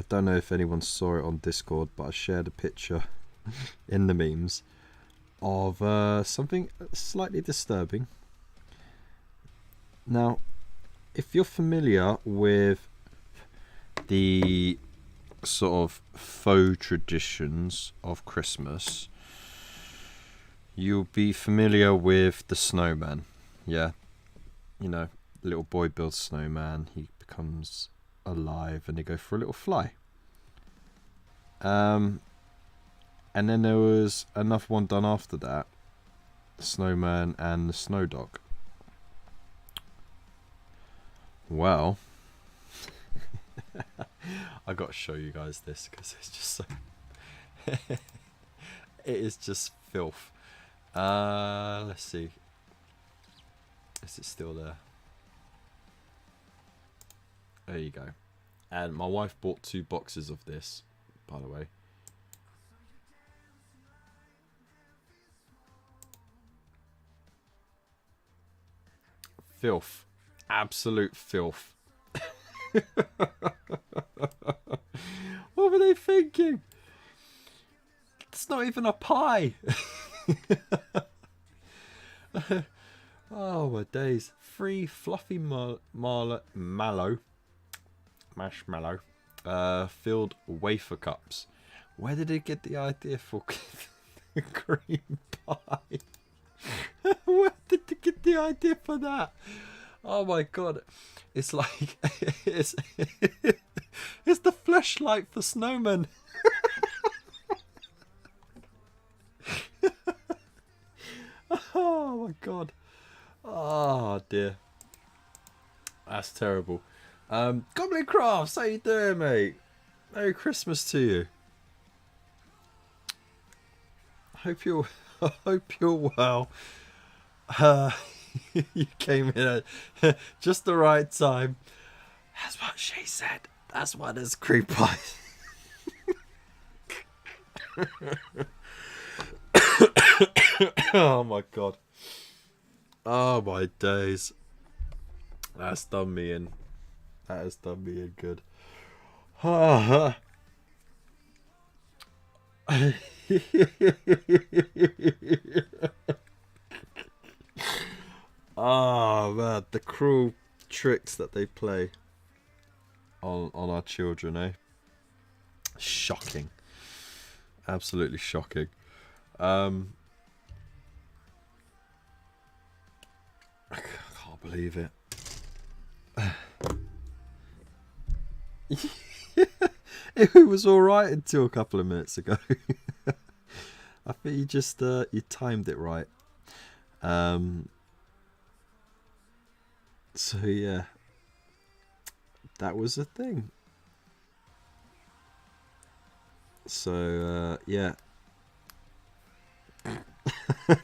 don't know if anyone saw it on Discord, but I shared a picture in the memes of something slightly disturbing. Now, if you're familiar with the sort of faux traditions of Christmas, you'll be familiar with the snowman. Yeah, you know, little boy builds snowman, he becomes alive and they go for a little fly. And then there was another one done after that, the snowman and the snow dog. Well, I got to show you guys this because it's just so it is just filth. Let's see, is it still there? There you go. And my wife bought 2 boxes of this, by the way. Filth. Absolute filth. were they thinking? It's not even a pie. Oh my days. 3 fluffy marshmallow filled wafer cups. Where did it get the idea for cream pie? Where did they get the idea for that? Oh my god. It's like it's the fleshlight for snowmen. Oh my god. Oh dear. That's terrible. Goblin Crafts, how you doing, mate? Merry Christmas to you. Hope you're well. You came in at just the right time. That's what she said. That's why there's cream pies. Oh my god. Oh my days. That's done me in. That has done me in good. Oh man, the cruel tricks that they play on our children, eh? Shocking. Absolutely shocking. I can't believe it. It was alright until a couple of minutes ago. I think you just you timed it right. So yeah, that was a thing. So yeah.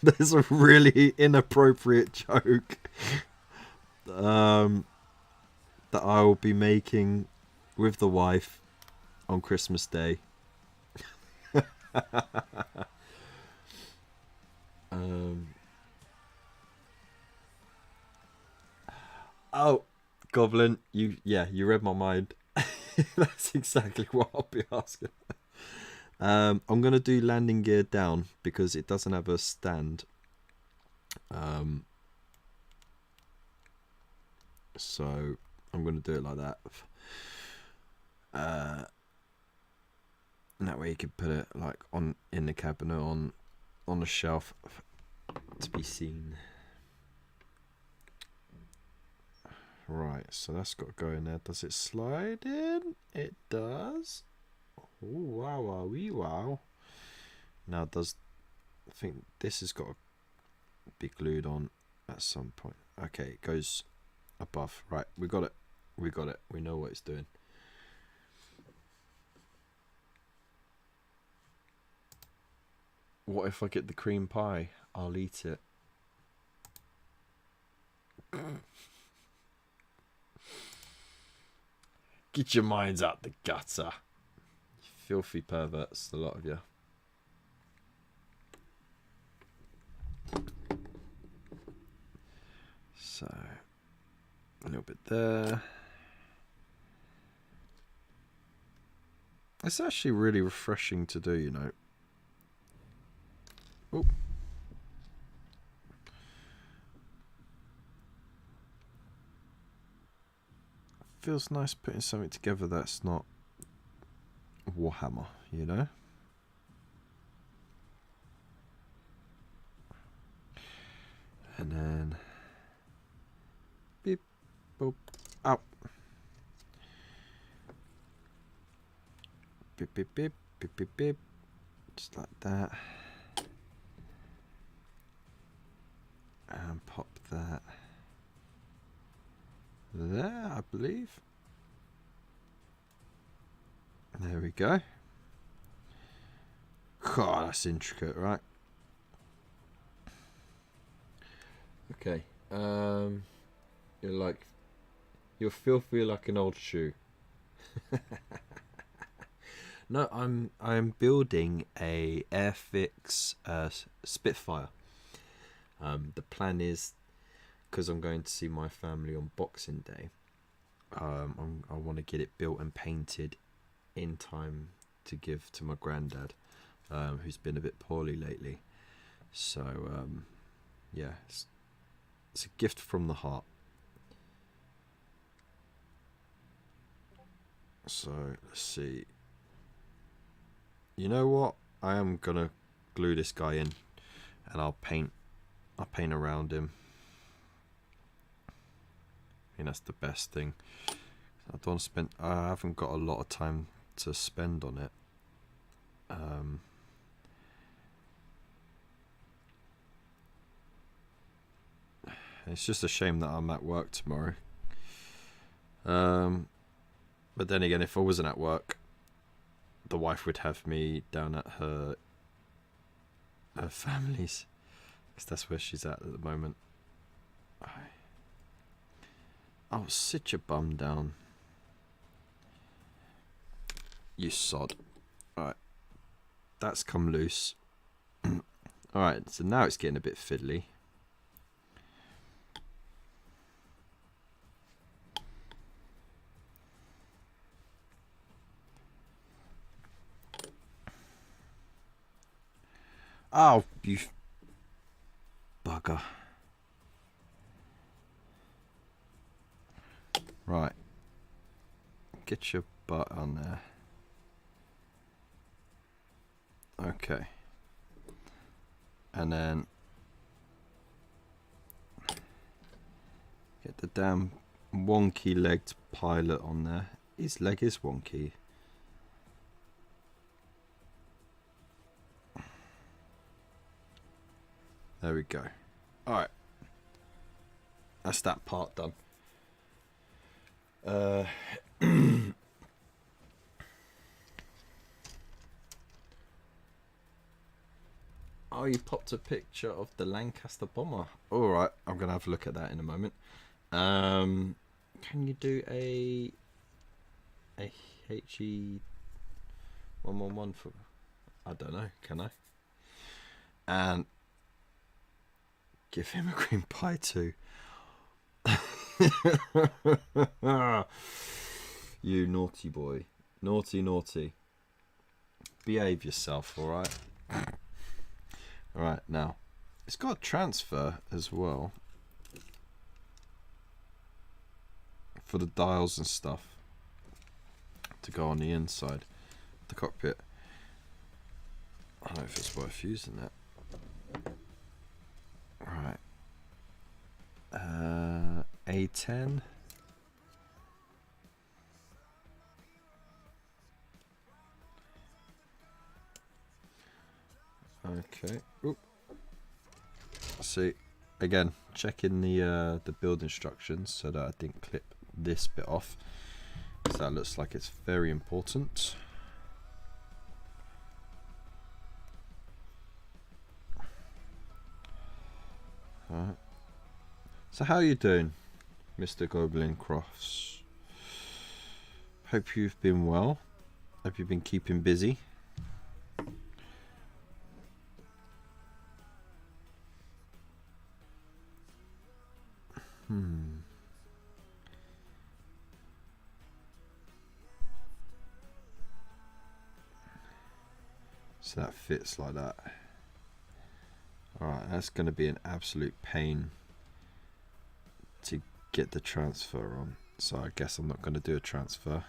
There's a really inappropriate joke that I will be making with the wife on Christmas Day. Oh, Goblin, you read my mind. That's exactly what I'll be asking. I'm gonna do landing gear down because it doesn't have a stand. So I'm gonna do it like that. And that way you can put it like in the cabinet on the shelf to be seen. Right, so that's got to go in there. Does it slide in? It does. Oh wow, wow, wee wow. Now I think this has got to be glued on at some point. Okay, it goes above. Right, we got it. We got it. We know what it's doing. What if I get the cream pie? I'll eat it. Get your minds out the gutter. Filthy perverts, a lot of you. So, a little bit there. It's actually really refreshing to do, you know. Oh. Feels nice putting something together that's not Warhammer, you know? And then beep, boop, out. Beep, beep, beep, beep, beep, beep. Just like that. And pop that there, I believe. There we go. God, that's intricate, right? Okay. You're filthy like an old shoe. No, I'm building a Airfix Spitfire. The plan is, because I'm going to see my family on Boxing Day, I want to get it built and painted in time to give to my granddad, who's been a bit poorly lately. So yeah, it's a gift from the heart. So let's see. You know what? I am gonna glue this guy in, and I'll paint around him. I think that's the best thing. I haven't got a lot of time to spend on it. It's just a shame that I'm at work tomorrow. But then again, if I wasn't at work, the wife would have me down at her family's, because that's where she's at the moment. Oh, sit your bum down, you sod. Alright, that's come loose. Alright, so now it's getting a bit fiddly. Oh, you bugger. Right. Get your butt on there. Okay. And then get the damn wonky legged pilot on there. His leg is wonky. There we go. Alright. That's that part done. Oh, you popped a picture of the Lancaster bomber. Alright, I'm going to have a look at that in a moment. Can you do a HE 111 for... I don't know, can I? And give him a green pie too. You naughty boy. Naughty, naughty. Behave yourself, alright? Alright, now. It's got a transfer as well. For the dials and stuff. To go on the inside of the cockpit. I don't know if it's worth using that. Right. A10. Okay. Oop. See, again, checking the build instructions so that I didn't clip this bit off. So that looks like it's very important. Alright. So how are you doing, Mr. Goblin Crofts? Hope you've been well. Hope you've been keeping busy. So that fits like that. Alright, that's going to be an absolute pain to get the transfer on. So I guess I'm not going to do a transfer.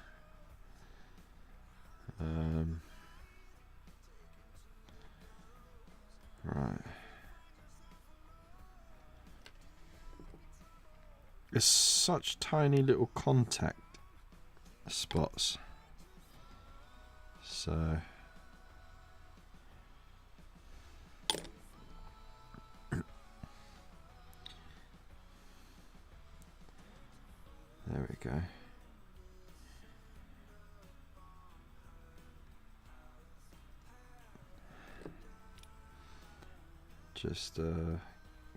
Right. It's such tiny little contact spots. So... there we go. Just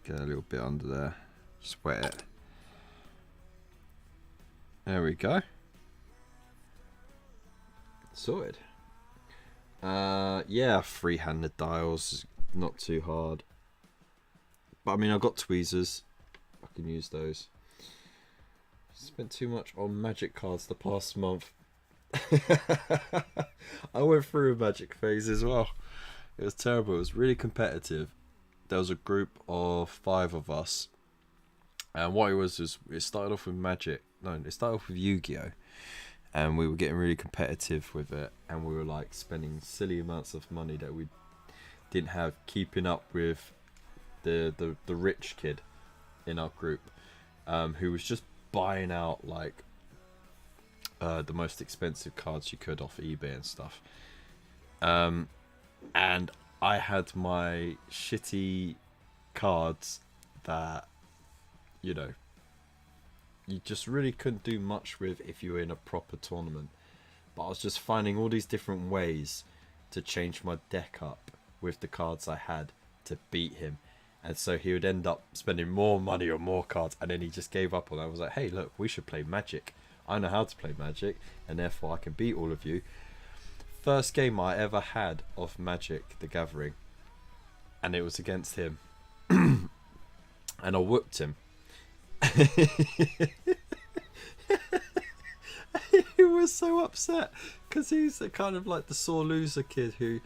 get a little bit under there. Just wet it. There we go. Sorted. Yeah, free-handed dials, not too hard. But I mean, I've got tweezers. I can use those. Spent too much on magic cards the past month. I went through a magic phase as well. It was terrible. It was really competitive. There was a group of 5 of us, and what it was it started off with magic. No, it started off with Yu-Gi-Oh, and we were getting really competitive with it, and we were like spending silly amounts of money that we didn't have, keeping up with the rich kid in our group, who was just buying out like the most expensive cards you could off eBay and stuff. And I had my shitty cards that, you know, you just really couldn't do much with if you were in a proper tournament. But I was just finding all these different ways to change my deck up with the cards I had to beat him. And so he would end up spending more money on more cards, and then he just gave up on it. I was like, hey, look, we should play Magic. I know how to play Magic, and therefore I can beat all of you. First game I ever had of Magic the Gathering, and it was against him. And I whooped him. He was so upset because he's the kind of like the sore loser kid who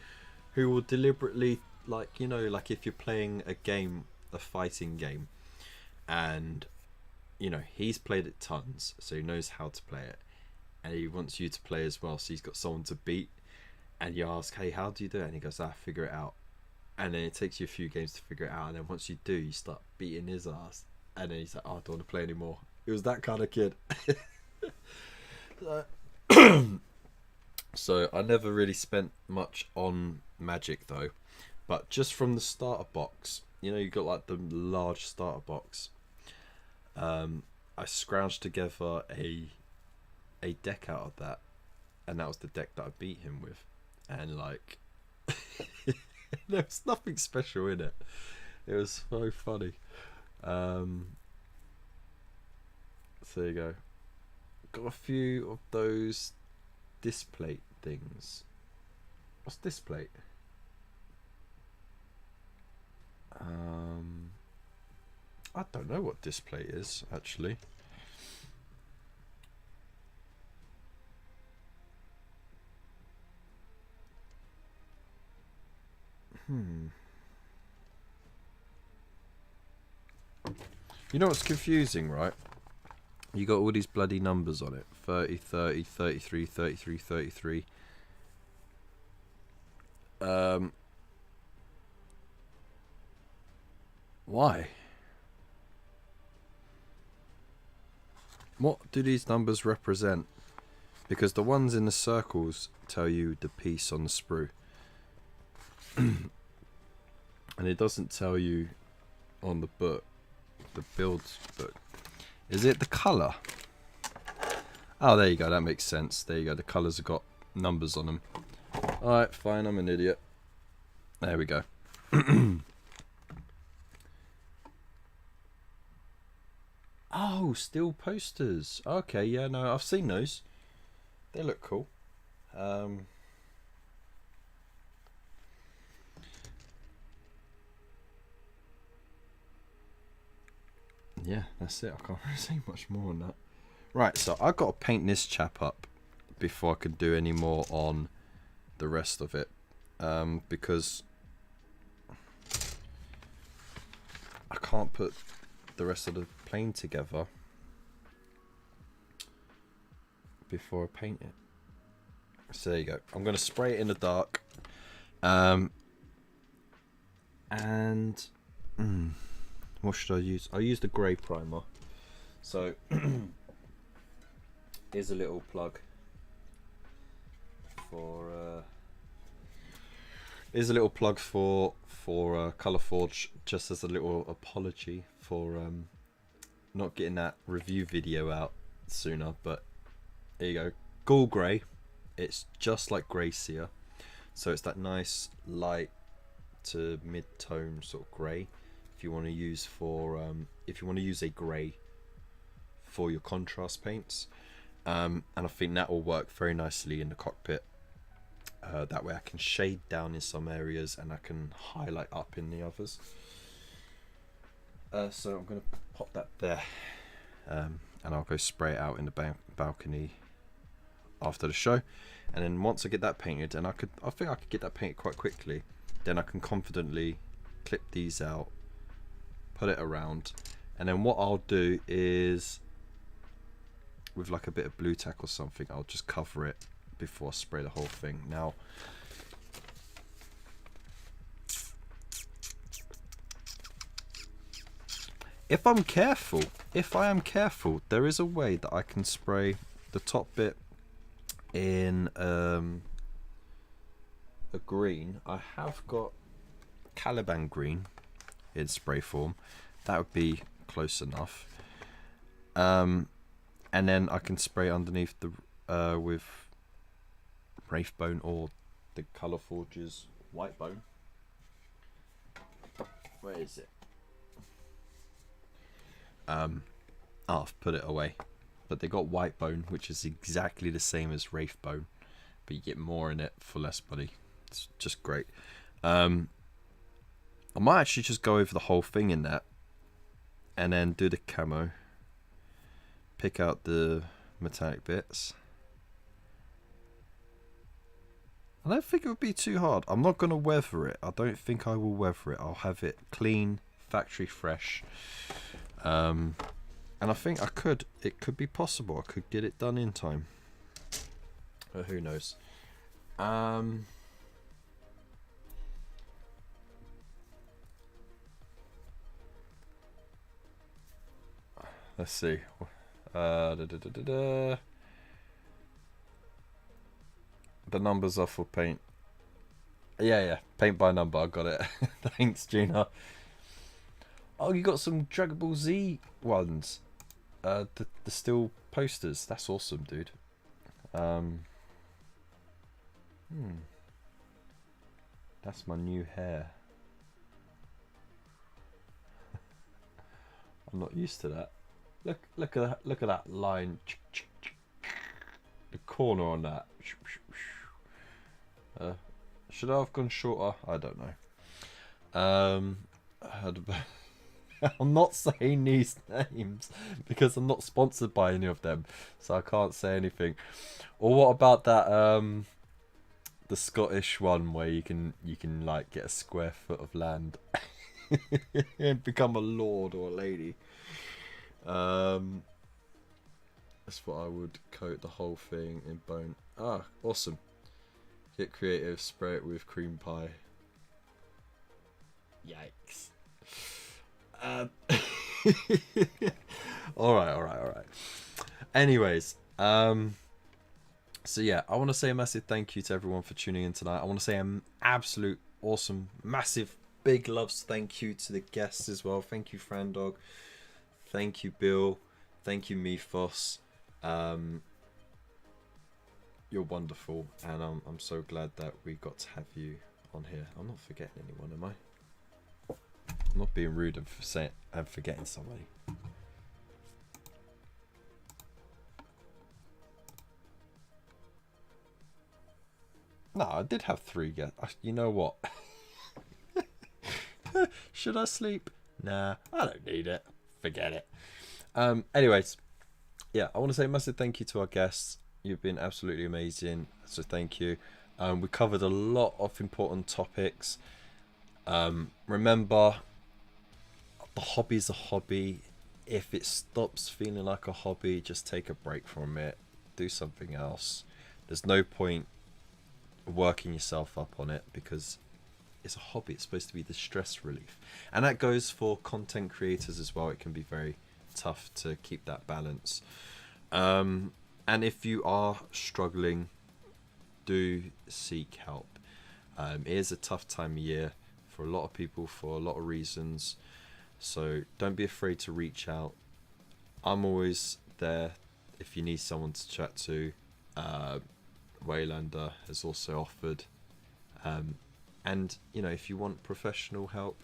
will deliberately, like, you know, like if you're playing a game, a fighting game, and you know he's played it tons, so he knows how to play it, and he wants you to play as well, so he's got someone to beat, and you ask, hey, how do you do it? And he goes, figure it out. And then it takes you a few games to figure it out, and then once you do, you start beating his ass, and then he's like, I don't want to play anymore. It was that kind of kid. So I never really spent much on Magic though, but just from the starter box, you know, you got like the large starter box. I scrounged together a deck out of that, and that was the deck that I beat him with, and like there was nothing special in it. It was so funny. So there you go. Got a few of those displate things. What's displate? I don't know what display is actually. You know what's confusing, right? You got all these bloody numbers on it. 30, 30, 33, 33, 33. Why? What do these numbers represent? Because the ones in the circles tell you the piece on the sprue. And it doesn't tell you on the book, the builds book. Is it the colour? Oh, there you go. That makes sense. There you go. The colours have got numbers on them. Alright, fine. I'm an idiot. There we go. Oh, steel posters. Okay, yeah, no, I've seen those. They look cool. Yeah, that's it. I can't really say much more on that. Right, so I've got to paint this chap up before I can do any more on the rest of it. Because I can't put the rest of the plane together before I paint it. So there you go. I'm going to spray it in the dark. What should I use? I'll use the grey primer. So here's a little plug for Colour Forge, just as a little apology for not getting that review video out sooner. But there you go, Ghoul Grey. It's just like Grey Seer, so it's that nice light to mid-tone sort of grey. If you want to use a grey for your contrast paints, and I think that will work very nicely in the cockpit. That way I can shade down in some areas and I can highlight up in the others. So I'm going to pop that there, and I'll go spray it out in the balcony after the show. And then once I get that painted, and I think I could get that painted quite quickly, then I can confidently clip these out, put it around, and then what I'll do is, with like a bit of blue tack or something, I'll just cover it before I spray the whole thing. Now, if I am careful, there is a way that I can spray the top bit in a green. I have got Caliban green in spray form. That would be close enough. And then I can spray underneath the with Wraithbone or the Colour Forge's Whitebone. Where is it? I've put it away. But they got Whitebone, which is exactly the same as Wraithbone, but you get more in it for less money. It's just great. I might actually just go over the whole thing in that, and then do the camo. Pick out the metallic bits. I don't think it would be too hard. I'm not going to weather it. I don't think I will weather it. I'll have it clean, factory fresh. And I think it could be possible. I could get it done in time. But who knows? Let's see. The numbers are for paint. Yeah. Paint by number. I got it. Thanks, Gina. Oh, you got some Dragon Ball Z ones. The still posters. That's awesome, dude. That's my new hair. I'm not used to that. Look at that line. The corner on that. Should I have gone shorter? I don't know. I'm not saying these names because I'm not sponsored by any of them, so I can't say anything. Or what about that the Scottish one where you can like get a square foot of land and become a lord or a lady? That's what I would coat the whole thing in bone. Ah, awesome. Get creative, spray it with cream pie. Yikes. All right. Anyways, so yeah, I want to say a massive thank you to everyone for tuning in tonight. I want to say an absolute awesome, massive, big loves thank you to the guests as well. Thank you, Frandog. Thank you, Bill. Thank you, Mifos. You're wonderful, and I'm so glad that we got to have you on here. I'm not forgetting anyone, am I? I'm not being rude and forgetting somebody. No, I did have 3 guests. You know what? Should I sleep? Nah, I don't need it. Forget it. Anyways, yeah, I want to say a massive thank you to our guests. You've been absolutely amazing, so thank you. We covered a lot of important topics. Remember, the hobby's a hobby. If it stops feeling like a hobby, just take a break from it. Do something else. There's no point working yourself up on it because it's a hobby. It's supposed to be the stress relief. And that goes for content creators as well. It can be very tough to keep that balance. And if you are struggling, do seek help. It is a tough time of year for a lot of people for a lot of reasons. So don't be afraid to reach out. I'm always there if you need someone to chat to. Waylander has also offered. And, you know, if you want professional help,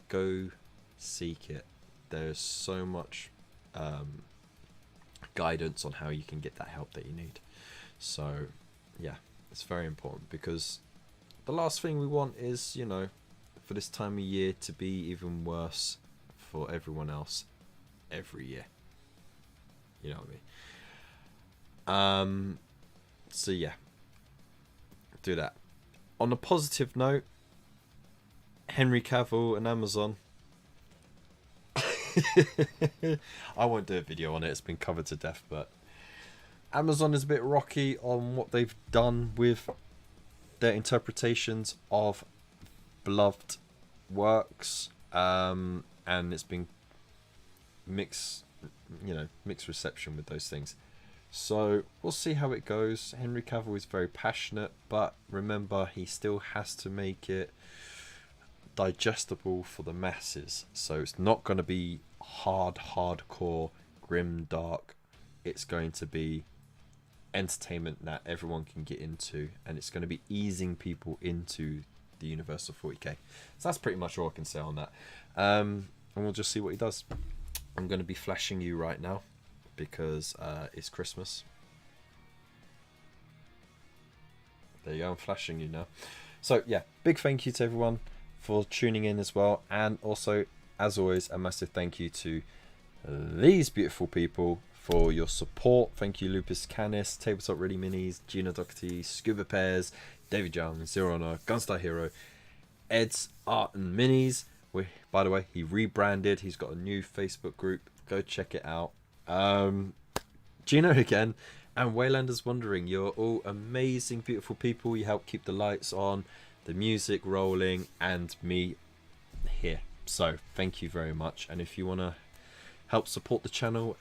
go seek it. There's so much guidance on how you can get that help that you need. So, yeah, it's very important because the last thing we want is, you know, for this time of year to be even worse for everyone else every year. You know what I mean? So yeah, do that. On a positive note, Henry Cavill and Amazon. I won't do a video on it, it's been covered to death, but Amazon is a bit rocky on what they've done with their interpretations of beloved works, and it's been mixed reception with those things. So we'll see how it goes. Henry Cavill is very passionate, but remember, he still has to make it digestible for the masses. So it's not going to be hardcore, grim, dark. It's going to be entertainment that everyone can get into, and it's going to be easing people into the universe of 40k. So that's pretty much all I can say on that. And we'll just see what he does. I'm going to be flashing you right now because it's Christmas. There you go, I'm flashing you now. So yeah, big thank you to everyone for tuning in as well, and also, as always, a massive thank you to these beautiful people for your support. Thank you, Lupus Canis, Tabletop Ready Minis, Gina Doherty, Scuba Pairs, David Young, Zero Honor, Gunstar Hero, Ed's Art and Minis. By the way, he rebranded. He's got a new Facebook group. Go check it out. Gino again, and Waylanders Wandering. You're all amazing, beautiful people. You help keep the lights on, the music rolling, and me here. So thank you very much. And if you want to help support the channel,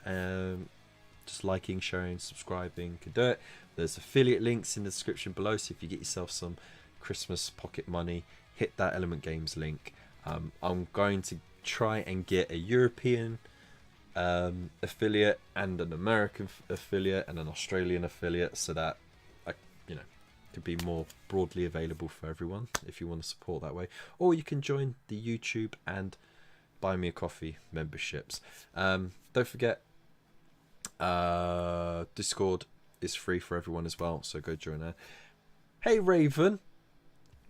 just liking, sharing, subscribing, you can do it. There's affiliate links in the description below, so if you get yourself some Christmas pocket money, hit that Element Games link. I'm going to try and get a European affiliate and an American affiliate and an Australian affiliate, so that could be more broadly available for everyone if you want to support that way. Or you can join the YouTube and Buy Me a Coffee memberships. Don't forget, Discord is free for everyone as well, so go join there. Hey Raven,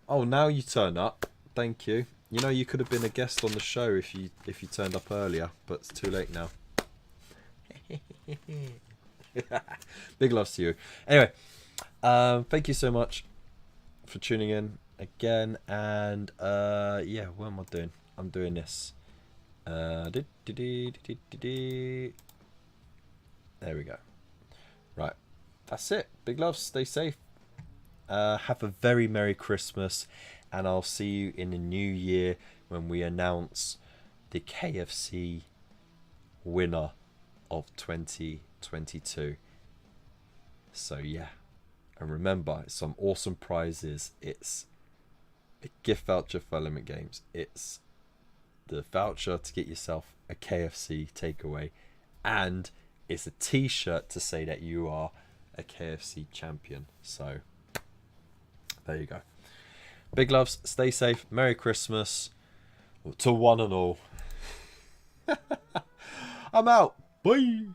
oh, now you turn up. Thank you. You know, you could have been a guest on the show if you turned up earlier, but it's too late now. Big loves to you. Anyway, thank you so much for tuning in again, and yeah, what am I doing? I'm doing this. There we go. Right, that's it. Big loves. Stay safe. Have a very Merry Christmas, and I'll see you in the new year when we announce the KFC winner of 2022. So yeah, and remember, it's some awesome prizes. It's a gift voucher for Element Games. It's the voucher to get yourself a KFC takeaway, and it's a t-shirt to say that you are a KFC champion. So there you go. Big loves, stay safe, Merry Christmas to one and all. I'm out. Bye.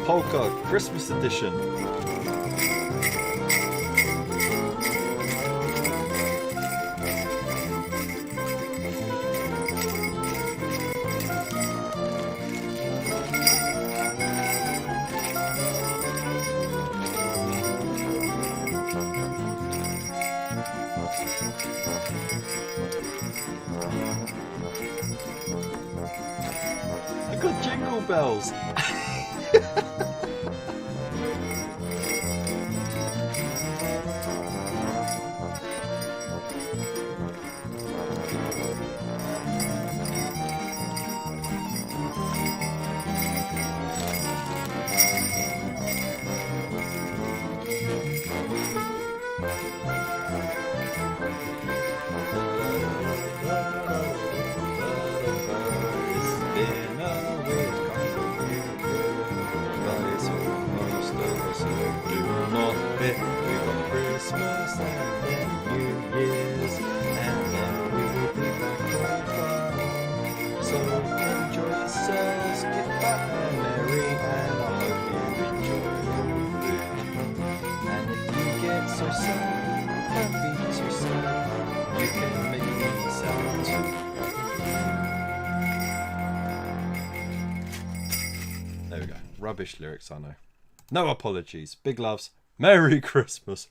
Polka Christmas edition. I got jingle bells. Been There we go. Rubbish lyrics, I know. No apologies. Big loves. Merry Christmas.